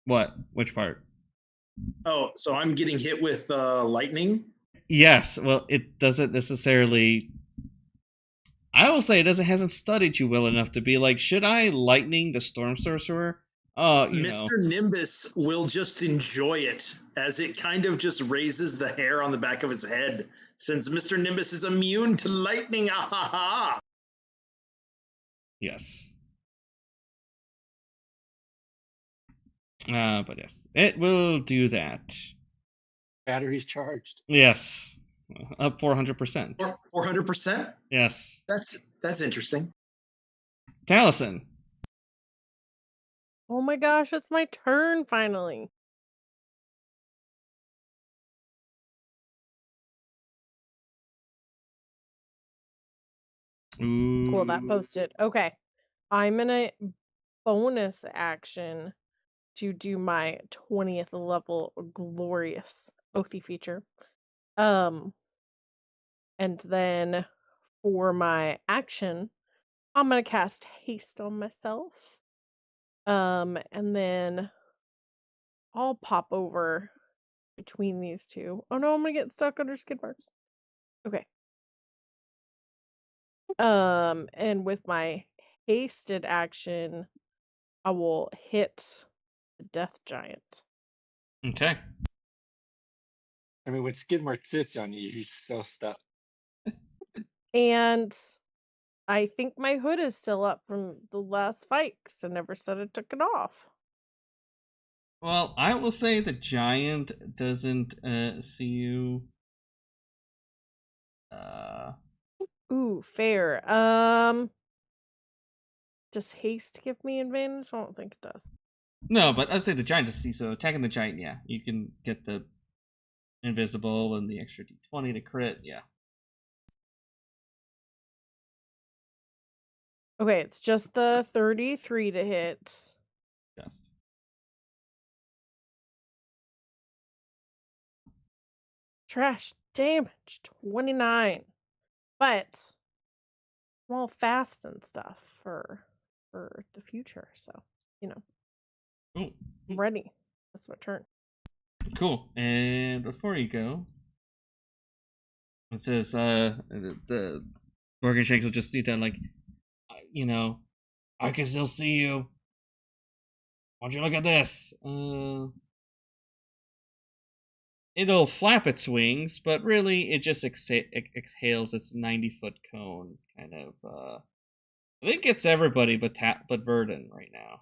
What? Which part? Oh, so I'm getting hit with lightning? Yes. Well, it doesn't necessarily. I will say it hasn't studied you well enough to be like, should I lightning the Storm Sorcerer? Mr. Nimbus will just enjoy it as it kind of just raises the hair on the back of its head, since Mr. Nimbus is immune to lightning. Ah ha ha! Yes. But yes, it will do that. Battery's charged. Yes, up 400%. 400%? Yes. That's interesting. Taliesin. Oh my gosh, it's my turn finally. Ooh. Cool, that posted. Okay. I'm gonna bonus action to do my 20th level glorious Oathy feature. And then for my action, I'm gonna cast haste on myself. And then I'll pop over between these two. Oh no, I'm gonna get stuck under Skidmarkz. Okay. And with my hasted action, I will hit the Death Giant. Okay. I mean, when Skidmarkz sits on you, he's so stuck. And I think my hood is still up from the last fight because I never said I took it off. Well, I will say the giant doesn't see you. Ooh, fair. Does haste give me advantage? I don't think it does. No, but I'd say the giant does see. So attacking the giant, yeah, you can get the invisible and the extra d20 to crit. Yeah. Okay, it's just the 33 to hit. Just. Trash damage 29. But I'm all fast and stuff for the future, so you know. Ooh. I'm ready. That's my turn. Cool. And before you go, it says the Morgan Shanks will just do that, like, you know, I can still see you. Why don't you look at this? It'll flap its wings, but really it just exhales its 90-foot cone, kind of. I think it's everybody but Verden right now.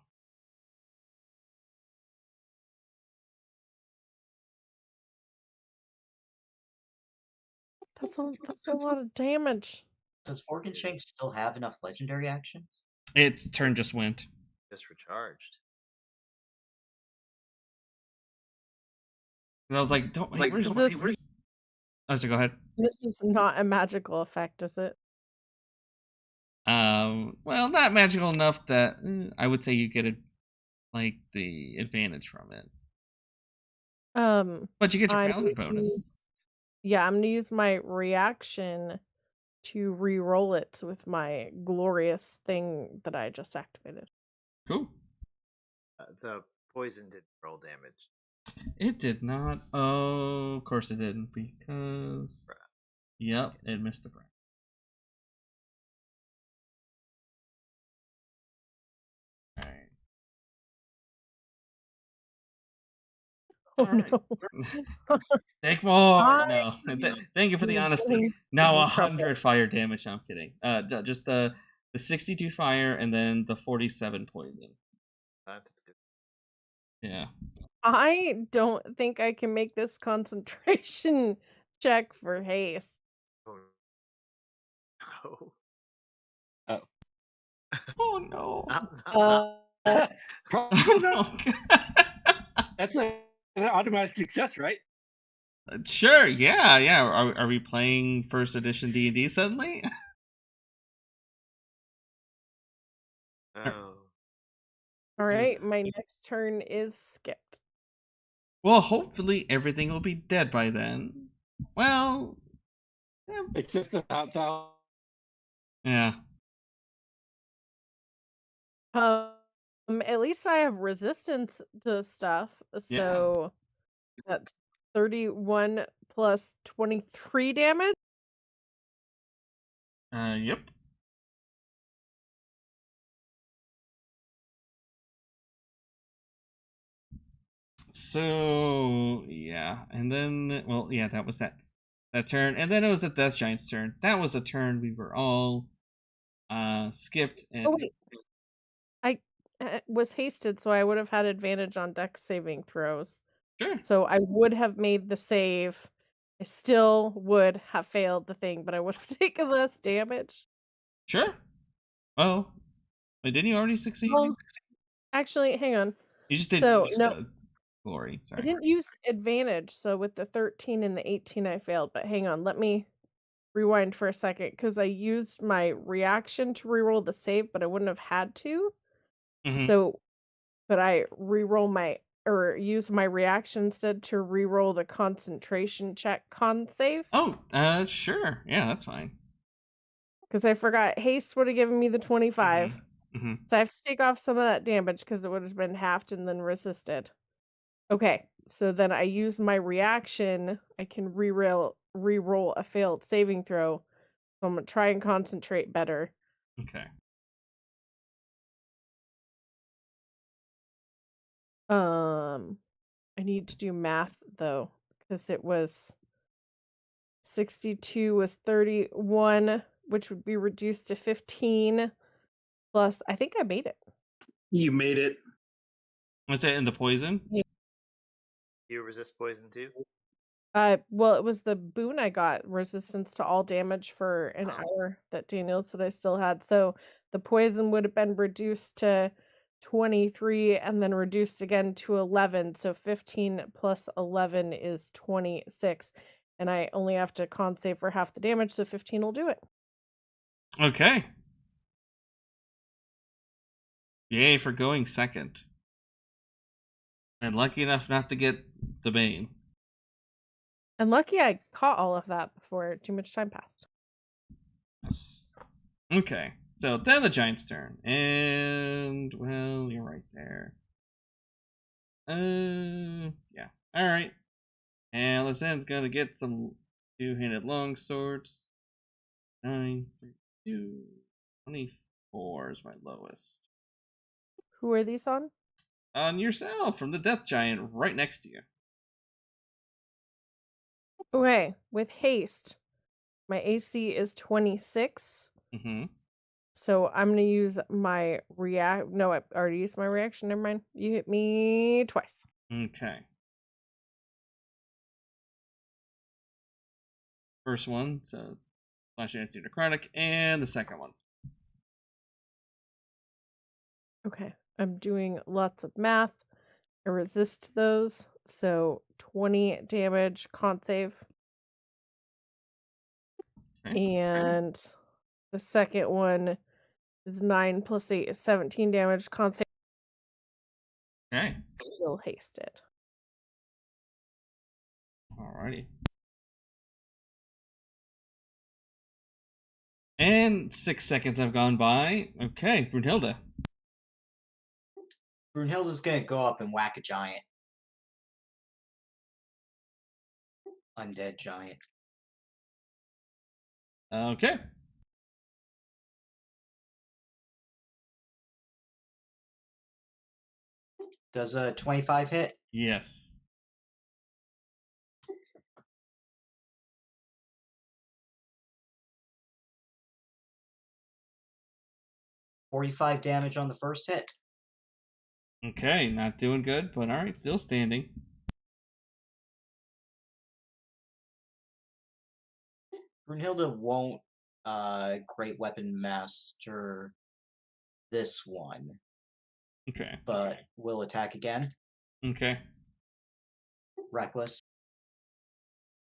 That's a lot of damage. Does Morgenshank still have enough legendary actions? Its turn just went. Just recharged. And I was like, don't like. Is this... Oh, so go ahead. This is not a magical effect, is it? Well, not magical enough that I would say you get the advantage from it. But you get your Paladin bonus. I'm gonna use my reaction to re-roll it with my glorious thing that I just activated. Cool. The poison didn't roll damage. It did not. Oh, of course it didn't, because Yep, it missed the break. Alright. Oh Alright. no. Take more! I No. Thank you for the am honesty. going Now in trouble. 100 fire damage. No, I'm kidding. Just the 62 fire and then the 47 poison. That's good. Yeah. I don't think I can make this concentration check for haste. Oh no. Oh no. Probably not. Okay. That's an automatic success, right? Sure, yeah. Are we playing first edition D&D suddenly? Oh. All right, my next turn is skipped. Well, hopefully everything will be dead by then. Well, Except the hot towel. yeah. At least I have resistance to stuff, so that's 31 plus 23 damage. Yep. So, yeah. And then, well, yeah, that was that turn. And then it was the Death Giant's turn. That was a turn we were all skipped. And Oh, wait. I was hasted, so I would have had advantage on dex saving throws. Sure. So I would have made the save. I still would have failed the thing, but I would have taken less damage. Sure. Oh. Wait, didn't you already succeed? Well, actually, hang on. You just didn't So, use no. the glory. Sorry. I didn't use advantage, so with the 13 and the 18 I failed, but hang on, let me rewind for a second, because I used my reaction to reroll the save, but I wouldn't have had to. Mhm. So, but I use my reaction instead to reroll the concentration check con save. Oh, sure. Yeah, that's fine. Because I forgot haste would have given me the 25. Mm-hmm. So I have to take off some of that damage because it would have been halved and then resisted. Okay, so then I use my reaction. I can reroll a failed saving throw. So I'm gonna try and concentrate better. Okay. I need to do math though, because it was 62 was 31, which would be reduced to 15. Plus, I think I made it. You made it. Was that in the poison? Yeah. You resist poison too? Well, it was the boon I got, resistance to all damage for an hour that Daniel said I still had. So the poison would have been reduced to 23 and then reduced again to 11. So 15 plus 11 is 26. And I only have to con save for half the damage, so 15 will do it. Okay. Yay for going second. And lucky enough not to get the Bane. And lucky I caught all of that before too much time passed. Yes. Okay. So then the Giant's turn. And, well, you're right there. Yeah. Alright. And Lisanne's gonna get some two-handed longswords. 9, 2, 24 is my lowest. Who are these on? On yourself, from the Death Giant right next to you. Okay, with haste, my AC is 26. Mm-hmm. So I'm going to use my No, I already used my reaction. Never mind. You hit me twice. Okay. First one, so slashing into necrotic, and the second one. Okay, I'm doing lots of math. I resist those, so 20 damage con save. Okay. And the second one is 9 plus 8 is 17 damage con save. Okay. Still hasted. Alrighty. And 6 seconds have gone by. Okay, Brunilda. Brunhilda's gonna go up and whack a giant. Undead giant. Okay. Does a 25 hit? Yes. $45 damage on the first hit. Okay, not doing good, but alright, still standing. Brunilda won't Great Weapon Master this one. Okay. But will attack again. Okay. Reckless.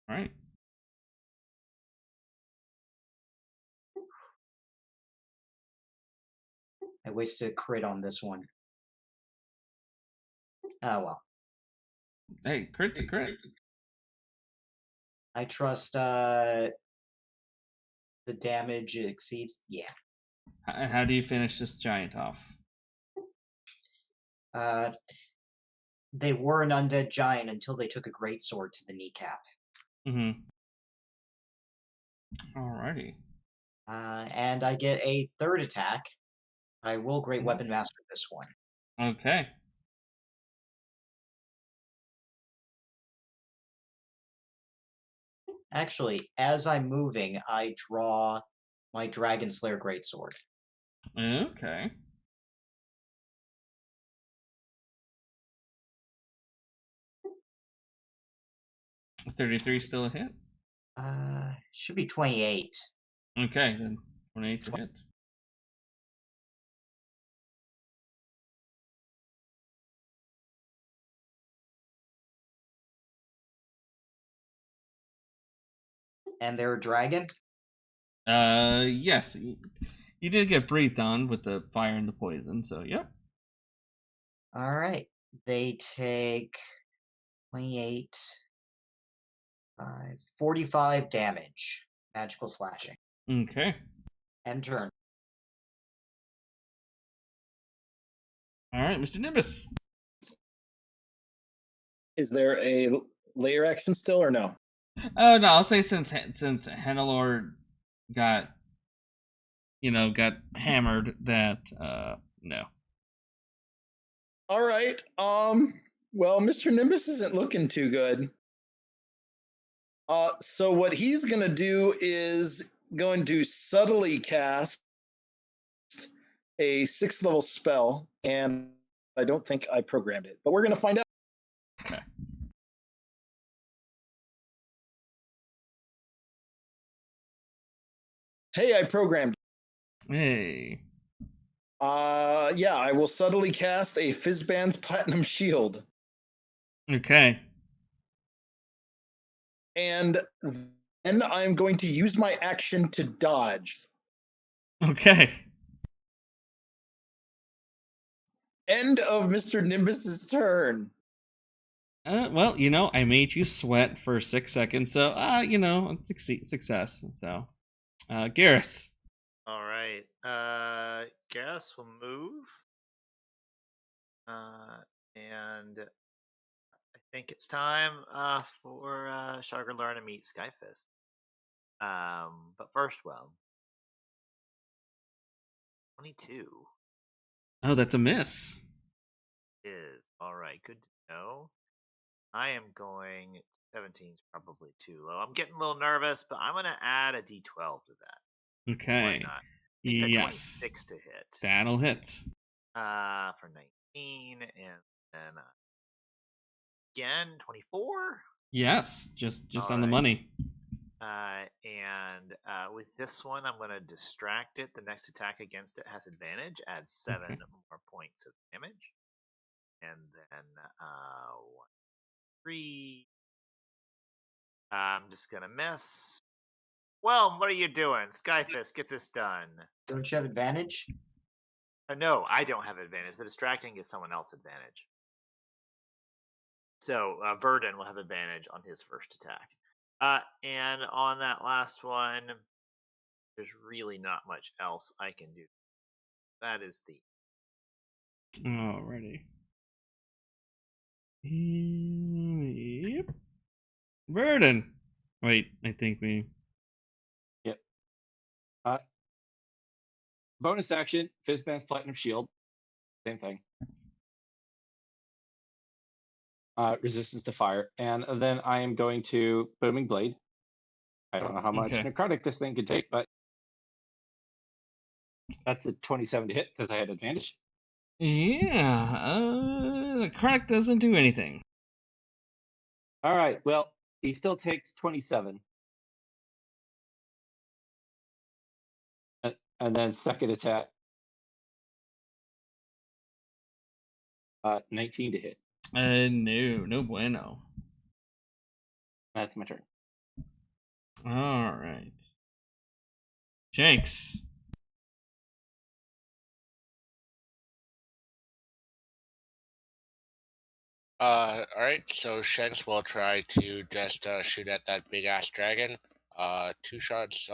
Alright. I wasted a crit on this one. Oh well. Hey, crit's a crit. I trust the damage exceeds. Yeah. How do you finish this giant off? They were an undead giant until they took a greatsword to the kneecap. Mm-hmm. Alrighty. And I get a third attack. I will Great Weapon Master this one. Okay. Actually, as I'm moving, I draw my Dragon Slayer Greatsword. Okay. A 33 still a hit? Should be 28. Okay, then 28 to hit. And they're a dragon? Yes. You did get breathed on with the fire and the poison, so yep. Alright. They take 28, 45 damage. Magical slashing. Okay. End turn. Alright, Mr. Nimbus. Is there a layer action still or no? Oh no, I'll say since Hannelore got hammered that no. All right. Well, Mr. Nimbus isn't looking too good. So what he's gonna do is going to subtly cast a 6th level spell, and I don't think I programmed it, but we're gonna find out. Okay. Hey, I programmed. Hey. Yeah, I will subtly cast a Fizzband's Platinum Shield. Okay. And then I'm going to use my action to dodge. Okay. End of Mr. Nimbus's turn. Well, I made you sweat for 6 seconds, so success. So, Garrus. All right. Garrus will move. And I think it's time for Shagarlar to meet Skyfist. But first, 22 Oh, that's a miss. is all right. Good to know. I am going. 17 is probably too low. I'm getting a little nervous, but I'm going to add a D12 to that. Okay. Why not? Yes. 26 to hit. That'll hit. For 19, and then again 24. Yes, just All on the right. money. And with this one, I'm going to distract it. The next attack against it has advantage. Add 7 more points of damage, and then 1, 3. I'm just gonna miss. Well, what are you doing, Skyfist? Get this done. Don't you have advantage? No, I don't have advantage. The distracting is someone else's advantage. So Verden will have advantage on his first attack. And on that last one, there's really not much else I can do. That is the. Alrighty. Yep. Verden. Wait, I think we. Yep. Bonus action, Fizzman's Platinum Shield. Same thing. Resistance to fire. And then I am going to Booming Blade. I don't know how much necrotic this thing can take, but that's a 27 to hit because I had advantage. Yeah, the necrotic doesn't do anything. All right, well, he still takes 27. And then second attack, 19 to hit. No bueno. That's my turn. All right. Shankz. All right. So Shankz will try to just shoot at that big ass dragon. 2 shots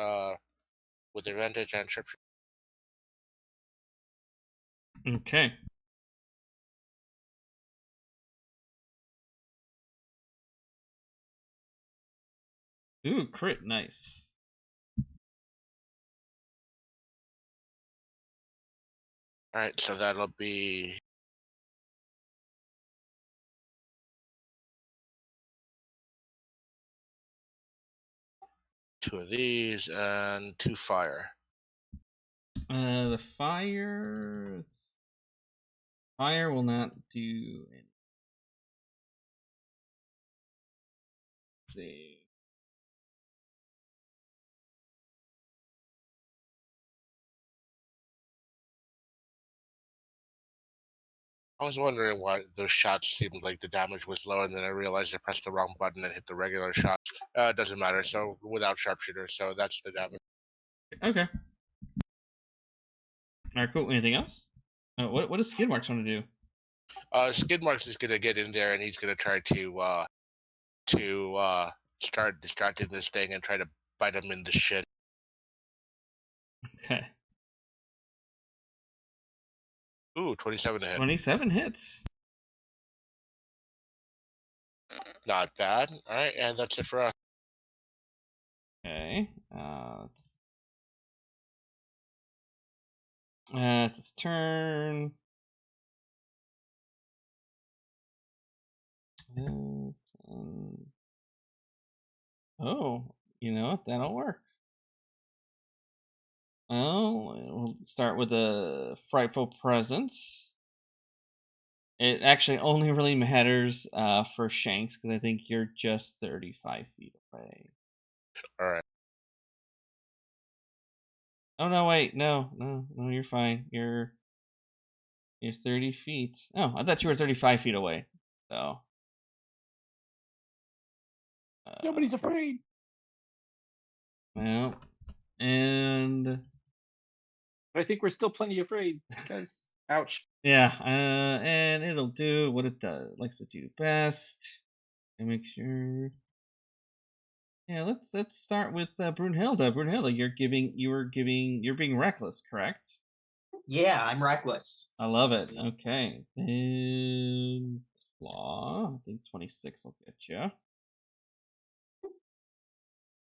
with advantage and sharpshooter. Okay. Ooh, crit, nice. All right, so that'll be 2 of these and 2 fire. The fire will not do anything. Let's see. I was wondering why those shots seemed like the damage was low, and then I realized I pressed the wrong button and hit the regular shot. It doesn't matter. So without sharpshooter, so that's the damage. Okay. All right, cool. Anything else? What does Skidmarkz want to do? Skidmarkz is gonna get in there, and he's gonna try to start distracting this thing and try to bite him in the shin. Okay. Ooh, 27 to hit. 27 hits. Not bad. All right, and that's it for us. Okay. It's his turn. Oh, you know what? That'll work. Well, we'll start with a frightful presence. It actually only really matters for Shankz because I think you're just 35 feet away. All right. Oh no! Wait, no, you're fine. You're 30 feet. Oh, I thought you were 35 feet away. So Nobody's afraid. Well, and I think we're still plenty afraid because, ouch. Yeah, and it'll do what it does, likes to do best, and make sure. Yeah, let's start with Brunilda. Brunilda, you're being reckless, correct? Yeah, I'm reckless. I love it. Okay, and claw. I think 26 will get you.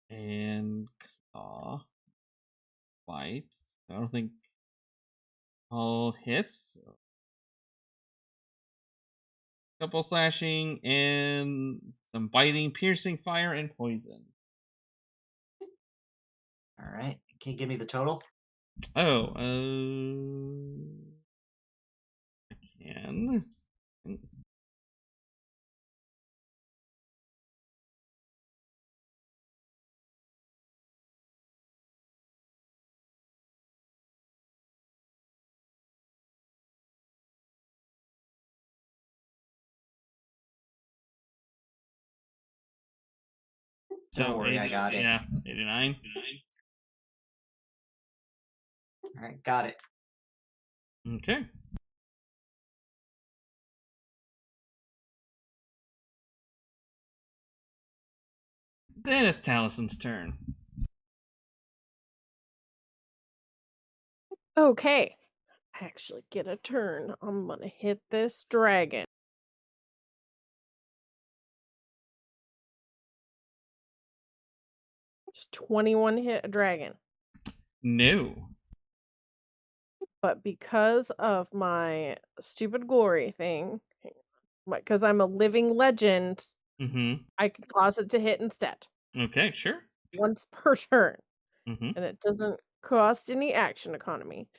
And claw, bite. I don't think all hits. Couple slashing and some biting, piercing, fire, and poison. All right. Can you give me the total? Oh, I can. Don't worry, I got it. Yeah, 89. All right, got it. Okay. Then it's Taliesin's turn. Okay. I actually get a turn. I'm gonna hit this dragon. Just 21 hit a dragon. No. But because of my stupid glory thing, because I'm a living legend, I can cause it to hit instead. Okay, sure. Once per turn. And it doesn't cost any action economy.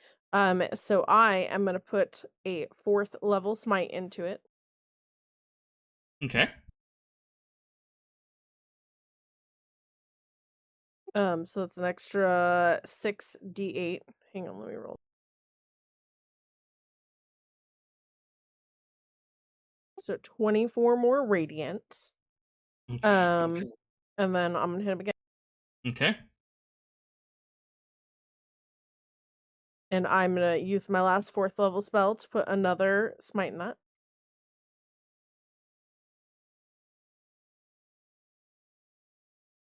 So I am going to put a 4th level smite into it. Okay. So that's an extra 6d8. Hang on, let me roll. So 24 more radiant. And then I'm gonna hit him again. Okay. And I'm gonna use my last 4th level spell to put another smite in that.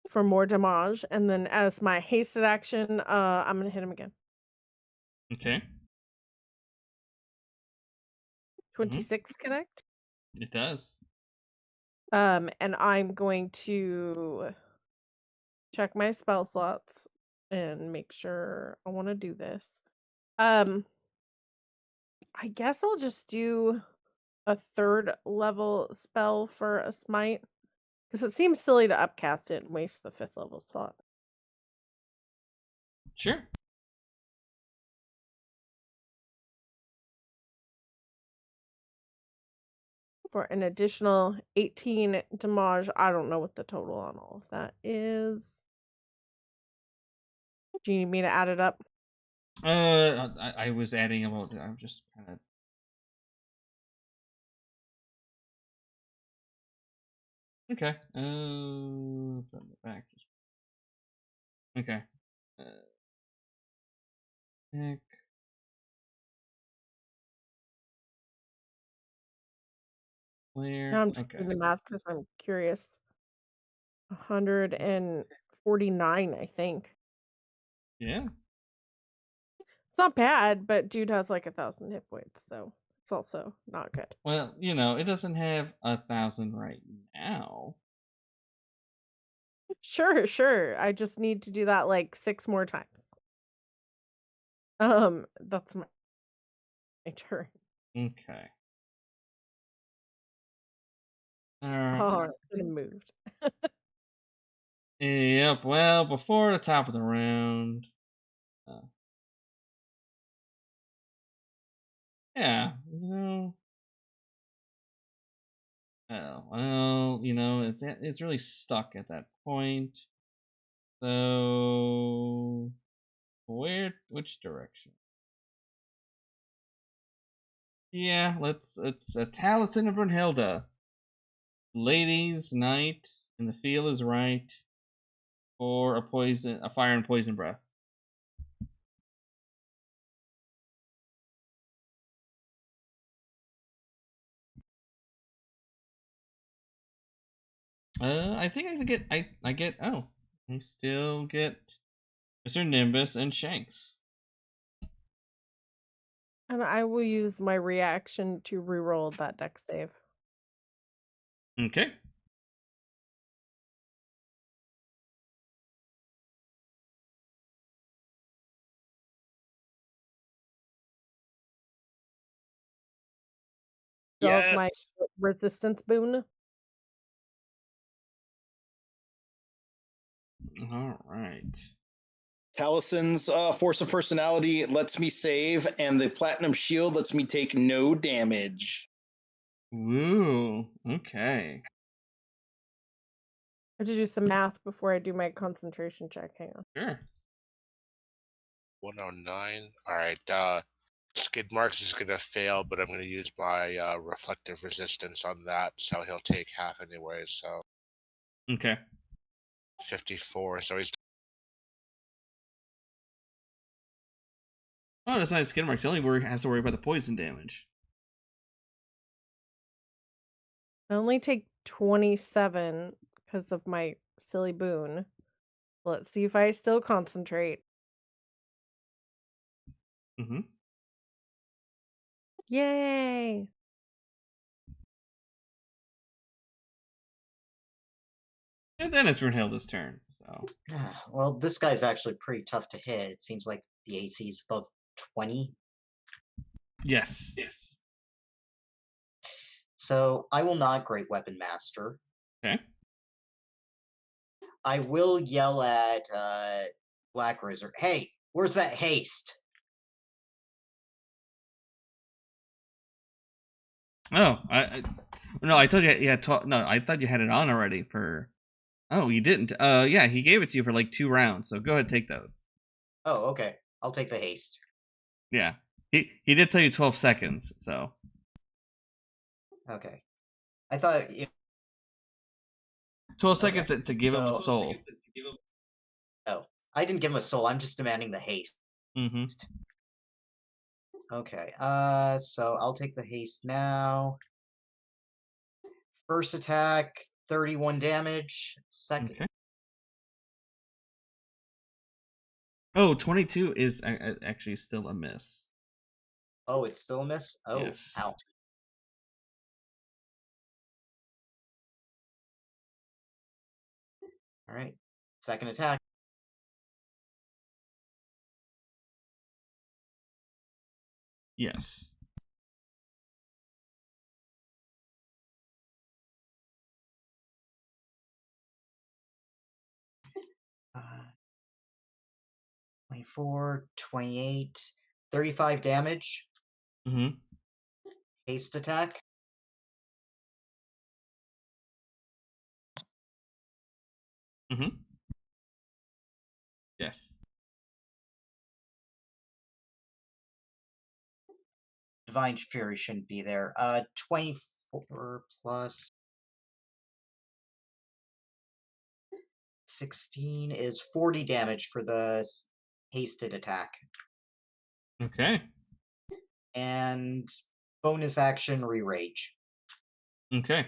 For more damage, and then as my hasted action, I'm gonna hit him again. Okay. 26 connect. It does. And I'm going to check my spell slots and make sure I want to do this. I guess I'll just do a 3rd level spell for a smite, because it seems silly to upcast it and waste the 5th level slot. Sure. For an additional 18 damage. I don't know what the total on all of that is. Do you need me to add it up? I was adding about. I'm just kind of. Okay. Back. Okay. Pick. Clear. Now I'm just doing the math because I'm curious. 149, I think. Yeah. It's not bad, but dude has like 1,000 hit points, so it's also not good. Well, it doesn't have 1,000 right now. Sure. I just need to do that like 6 more times. That's my turn. Okay. All right. Oh, it moved. Yep. Well, before the top of the round. Yeah. Oh well. It's really stuck at that point. So, which direction? Yeah, it's Taliesin and Brunilda. Ladies' night, and the feel is right for a fire and poison breath. I think I get I still get Mr. Nimbus and Shankz. And I will use my reaction to reroll that dex save. Okay. Yes. My resistance boon. All right. Taliesin's Force of Personality lets me save, and the Platinum Shield lets me take no damage. Woo. Okay. I have to do some math before I do my concentration check. Hang on. Sure. 109. All right. Skidmarkz is going to fail, but I'm going to use my reflective resistance on that, so he'll take half anyway. So. Okay. 54. So he's. Oh, that's not Skidmarkz. He only has to worry about the poison damage. I only take 27 because of my silly boon. Let's see if I still concentrate. Yay! And then it's Brunhilda's turn. So. So. Well, this guy's actually pretty tough to hit. It seems like the AC is above 20. Yes. So I will not Great Weapon Master. Okay. I will yell at Black Razor. Hey, where's that haste? Oh, I told you. Yeah, no, I thought you had it on already for. Oh, you didn't. Yeah, he gave it to you for like 2 rounds. So go ahead, take those. Oh, okay. I'll take the haste. Yeah, he did tell you 12 seconds. So. Okay. I thought. 12 seconds to give him a So- soul. Oh, I didn't give him a soul. I'm just demanding the haste. Mm-hmm. Okay. So I'll take the haste now. First attack, 31 damage. Second. Okay. Oh, 22 is actually still a miss. Oh, it's still a miss? Oh, Yes. ow. All right. Second attack. Yes. Uh, 24, 28, 35 damage. Mm-hmm. Haste attack. Mm-hmm. Yes. Divine Fury shouldn't be there. 24 plus 16 is 40 damage for the hasted attack. Okay. And bonus action re-rage. Okay.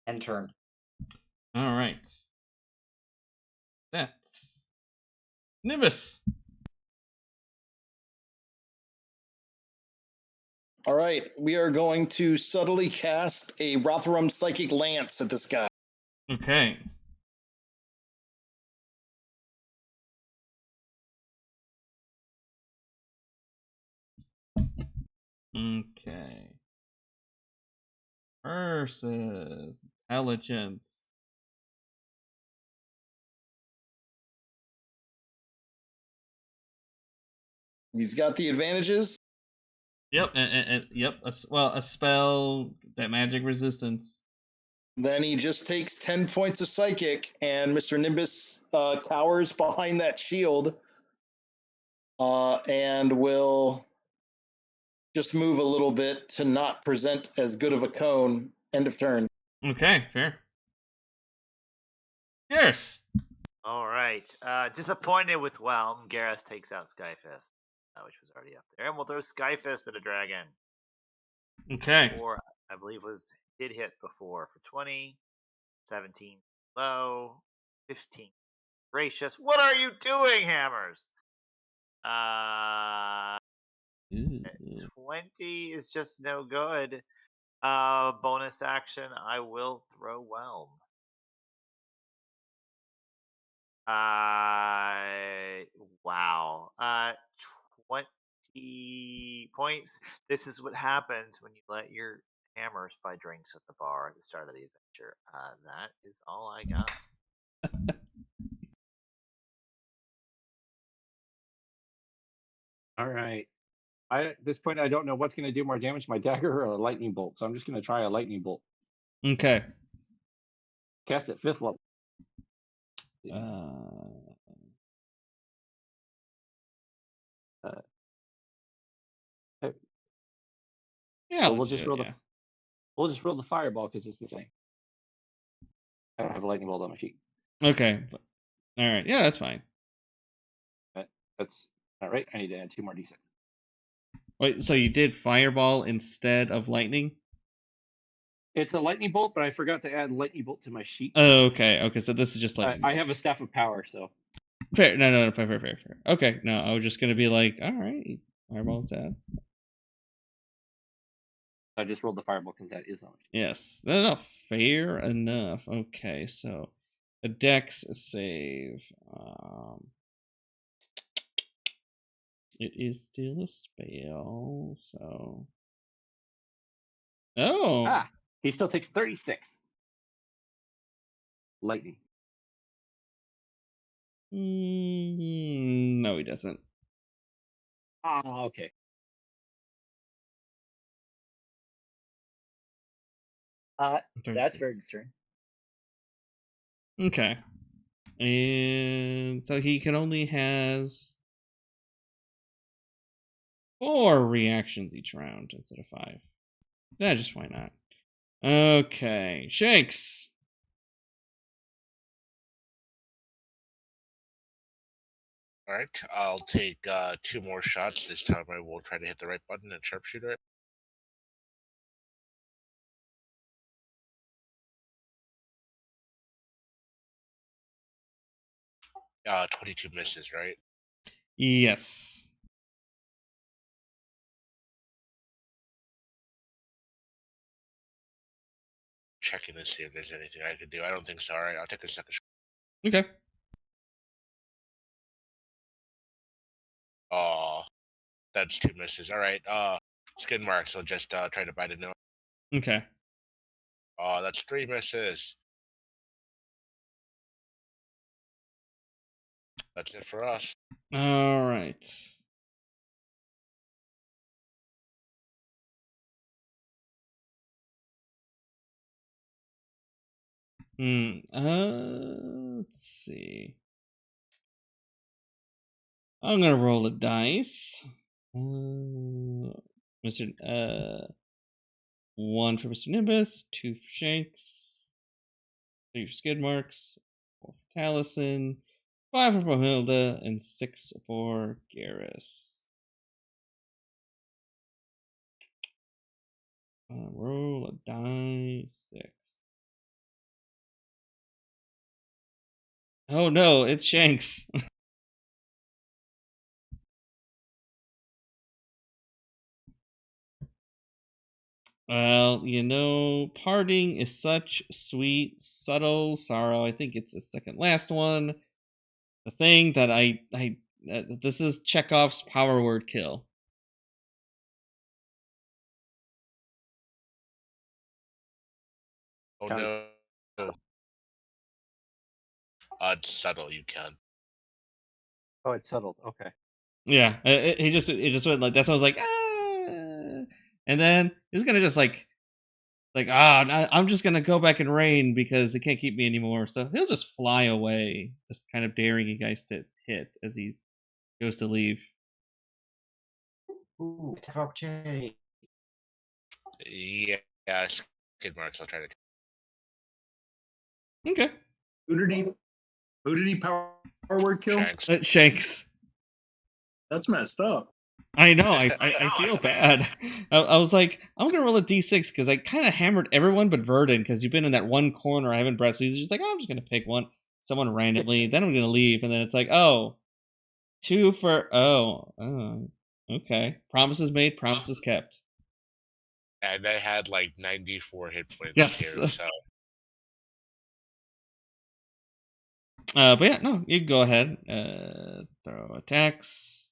End turn. All right. That's Nimbus. All right, we are going to subtly cast a Rotharum Psychic Lance at this guy. Okay. Okay. Versus intelligence. He's got the advantages. Yep, yep. A spell, that magic resistance. Then he just takes 10 points of psychic, and Mr. Nimbus cowers behind that shield and will just move a little bit to not present as good of a cone. End of turn. Okay, fair. Yes. All right. Disappointed with Whelm, Garrus takes out Skyfist, which was already up there, and we'll throw Skyfist at a dragon. Okay. Or I believe did hit before for 20, 17 low, 15 gracious. What are you doing, Hammers? 20 is just no good. Bonus action, I will throw Whelm. Wow. 20 points. This is what happens when you let your hammers buy drinks at the bar at the start of the adventure. That is all I got. All right. At this point, I don't know what's going to do more damage, my dagger or a lightning bolt. So I'm just going to try a lightning bolt. Okay. Cast at 5th level. Yeah, so we'll just roll the fireball because it's the same. I don't have a lightning bolt on my sheet. Okay. All right. Yeah, that's fine. That's all right. I need to add 2 more d6. Wait, so you did fireball instead of lightning? It's a lightning bolt, but I forgot to add lightning bolt to my sheet. Oh, okay. Okay, so this is just lightning. I have a staff of power, so. Fair. No, fair. Okay, no, I was just gonna be like, all right, fireball instead. I just rolled the fireball because that is on. Yes. No, fair enough. Okay, so a dex save. It is still a spell, so. Oh. Ah, he still takes 36. Lightning. No, he doesn't. Ah, okay. That's Verden's turn. Okay. And so he can only has 4 reactions each round instead of 5. Yeah, just why not? Okay, Shankz. All right, I'll take 2 more shots. This time I will try to hit the right button and sharpshooter it. 22 misses, right? Yes. Checking to see if there's anything I can do. I don't think so. All right, I'll take a second shot. Okay. Oh, that's 2 misses. All right, Skidmarkz, I'll just try to bite a note. Okay. Oh, that's 3 misses. That's it for us. All right. Let's see. I'm gonna roll a dice. Mr. 1 for Mr. Nimbus, 2 for Shankz, 3 for Skidmarkz, 4 for Taliesin, 5 for Brunilda, and 6 for Garrus. Roll a die 6. Oh no, it's Shankz. Well, parting is such sweet, subtle sorrow. I think it's the second last one. The thing that this is Chekov's power word kill. Oh no. It's subtle, you can. Oh, it's settled. Okay. Yeah, it just went like that. So I was like, ah, and then he's gonna just I'm just gonna go back and rain because it can't keep me anymore. So he'll just fly away, just kind of daring you guys to hit as he goes to leave. Ooh, tough opportunity. Yeah, Skidmarkz, I'll try to. Okay. Who did he power word kill? Shankz. That's messed up. I know. I feel bad. I was like, I'm gonna roll a d6 because I kind of hammered everyone but Verden because you've been in that one corner I haven't breathed. So he's just like, oh, I'm just gonna pick someone randomly. Then I'm gonna leave, and then it's like, oh, 2 for okay. Promises made, promises kept. And I had like 94 hit points here, so. But yeah, no, you can go ahead. Throw attacks.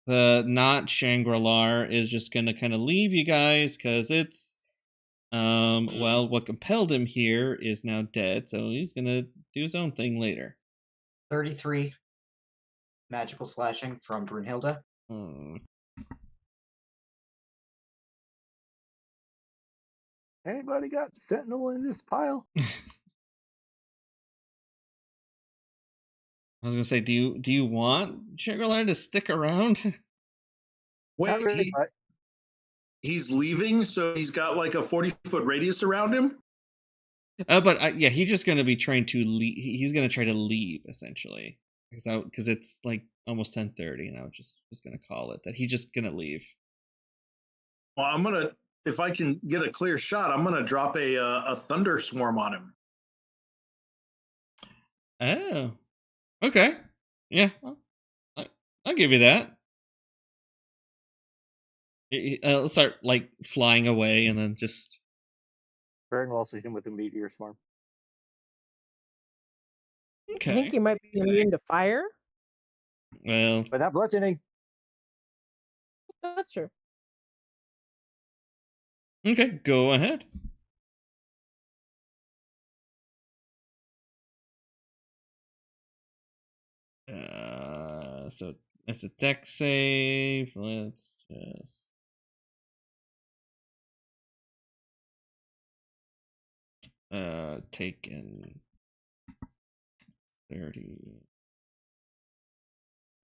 The not Shangri-La is just gonna kind of leave you guys because it's what compelled him here is now dead, so he's gonna do his own thing later. 33 magical slashing from Brunilda. Anybody got Sentinel in this pile? I was gonna say, do you want Shangri-La to stick around? Wait, really, he's leaving, so he's got like a 40-foot radius around him? But yeah, he's just gonna be trying to leave. He's gonna try to leave essentially, because it's like almost 10:30, and I was just gonna call it that he's just gonna leave. Well, if I can get a clear shot, I'm gonna drop a thunder swarm on him. Oh, okay. Yeah, I'll give you that. It'll start like flying away, and then just. Verden will also hit him with a meteor swarm. Okay. I think you might be immune to fire. Well, but not bludgeoning. That's true. Okay, go ahead. So it's a dex save. Let's just. Taken 30.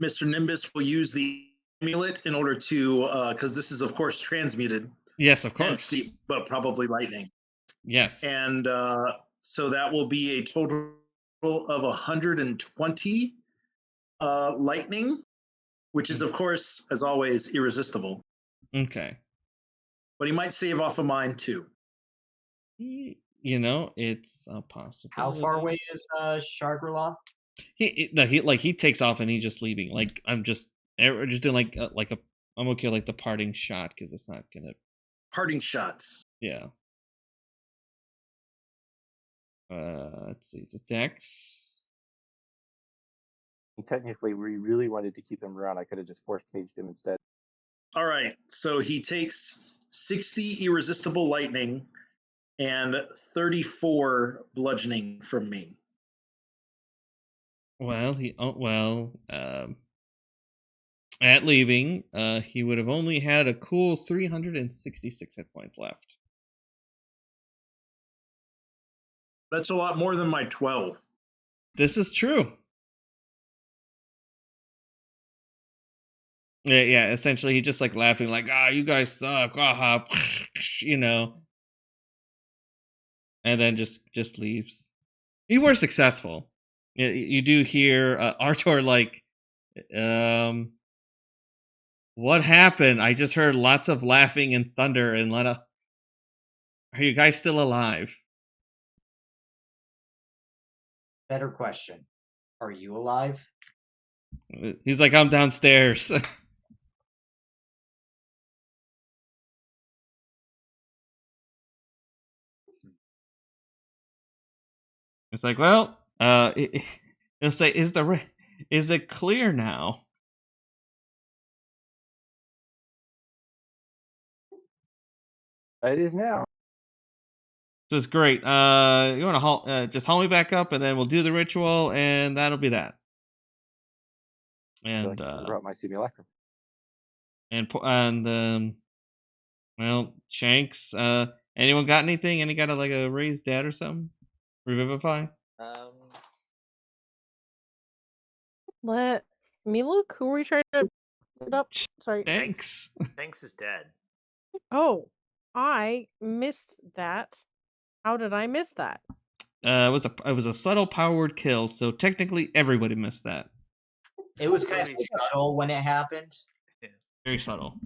Mr. Nimbus will use the amulet in order to, because this is of course transmuted. Yes, of course. Steep, but probably lightning. Yes. And so that will be a total of 120 lightning, which is of course, as always, irresistible. Okay. But he might save off of mine too. You know, it's a possibility. How far away is Shardrilla? He takes off and he's just leaving. Like I'm just doing like a I'm okay like the parting shot because it's not gonna. Parting shots. Yeah. Let's see. It's a dex. Technically, we really wanted to keep him around. I could have just force caged him instead. All right. So he takes 60 irresistible lightning and 34 bludgeoning from me. Well, at leaving, he would have only had a cool 366 hit points left. That's a lot more than my 12. This is true. Yeah, essentially he just like laughing like, you guys suck, you know. And then just leaves. You were successful. You do hear Artur like, what happened? I just heard lots of laughing and thunder and are you guys still alive? Better question. Are you alive? He's like, I'm downstairs. It's like, well, he'll say, is it clear now? It is now. This is great. You want to just haul me back up, and then we'll do the ritual, and that'll be that. And I brought my simulacrum. Well, Shankz. Anyone got anything? Any got a raised dead or something? Revivify. Let me look. Who are we trying to put up? Sorry. Thanks. Shankz is dead. Oh, I missed that. How did I miss that? It was a subtle powered kill, so technically everybody missed that. It was kind of subtle when it happened. Yeah. Very subtle.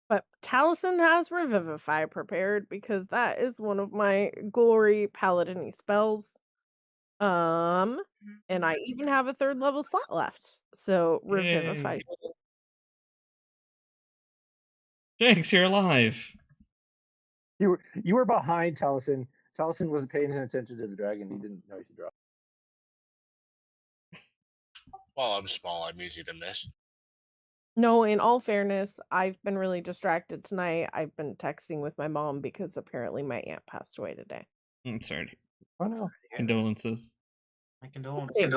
But Taliesin has Revivify prepared because that is one of my glory paladin spells. And I even have a 3rd level slot left. So Revivify. Shankz, you're alive. You were behind Taliesin. Taliesin wasn't paying attention to the dragon. He didn't know he dropped. Well, I'm small. I'm easy to miss. No, in all fairness, I've been really distracted tonight. I've been texting with my mom because apparently my aunt passed away today. I'm sorry. Oh no. Condolences. My condolences.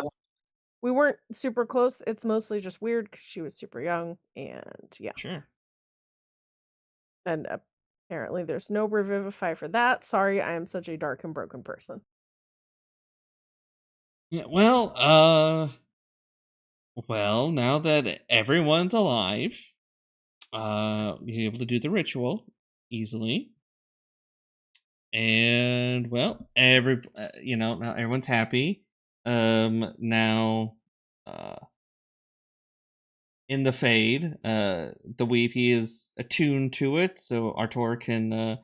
We weren't super close. It's mostly just weird because she was super young, and yeah. Sure. And apparently there's no Revivify for that. Sorry, I am such a dark and broken person. Yeah, well, now that everyone's alive, you're able to do the ritual easily. And well, now everyone's happy. Now, in the Fade, the Weave, he is attuned to it, so Artur can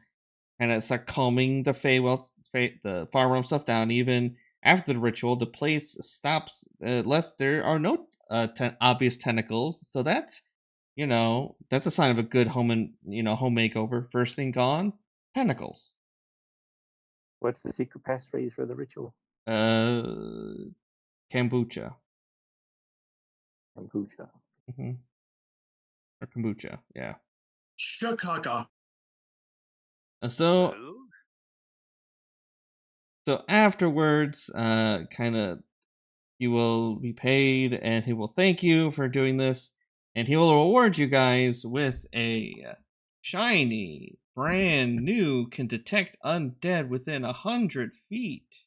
kind of start calming the Feywild, the Far Realm stuff down. Even After the ritual, the place stops unless there are no obvious tentacles. So that's, that's a sign of a good home makeover. First thing gone, tentacles. What's the secret passphrase for the ritual? Kombucha. Kombucha. Mm-hmm. Or kombucha, yeah. Chicago. So afterwards, kind of, you will be paid, and he will thank you for doing this, and he will reward you guys with a shiny, brand new, can detect undead within 100 feet.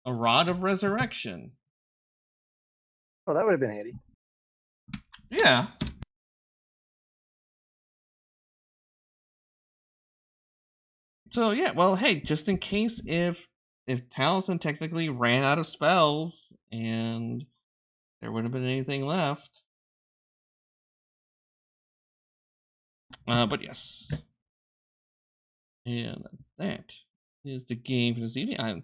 A Rod of Resurrection. Oh, that would have been handy. Yeah. So yeah, well, hey, just in case if Taliesin technically ran out of spells and there wouldn't have been anything left. But yes. And that is the game for this evening.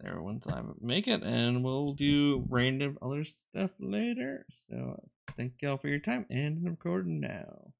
Everyone's time make it, and we'll do random other stuff later. So thank y'all for your time, and I'm recording now.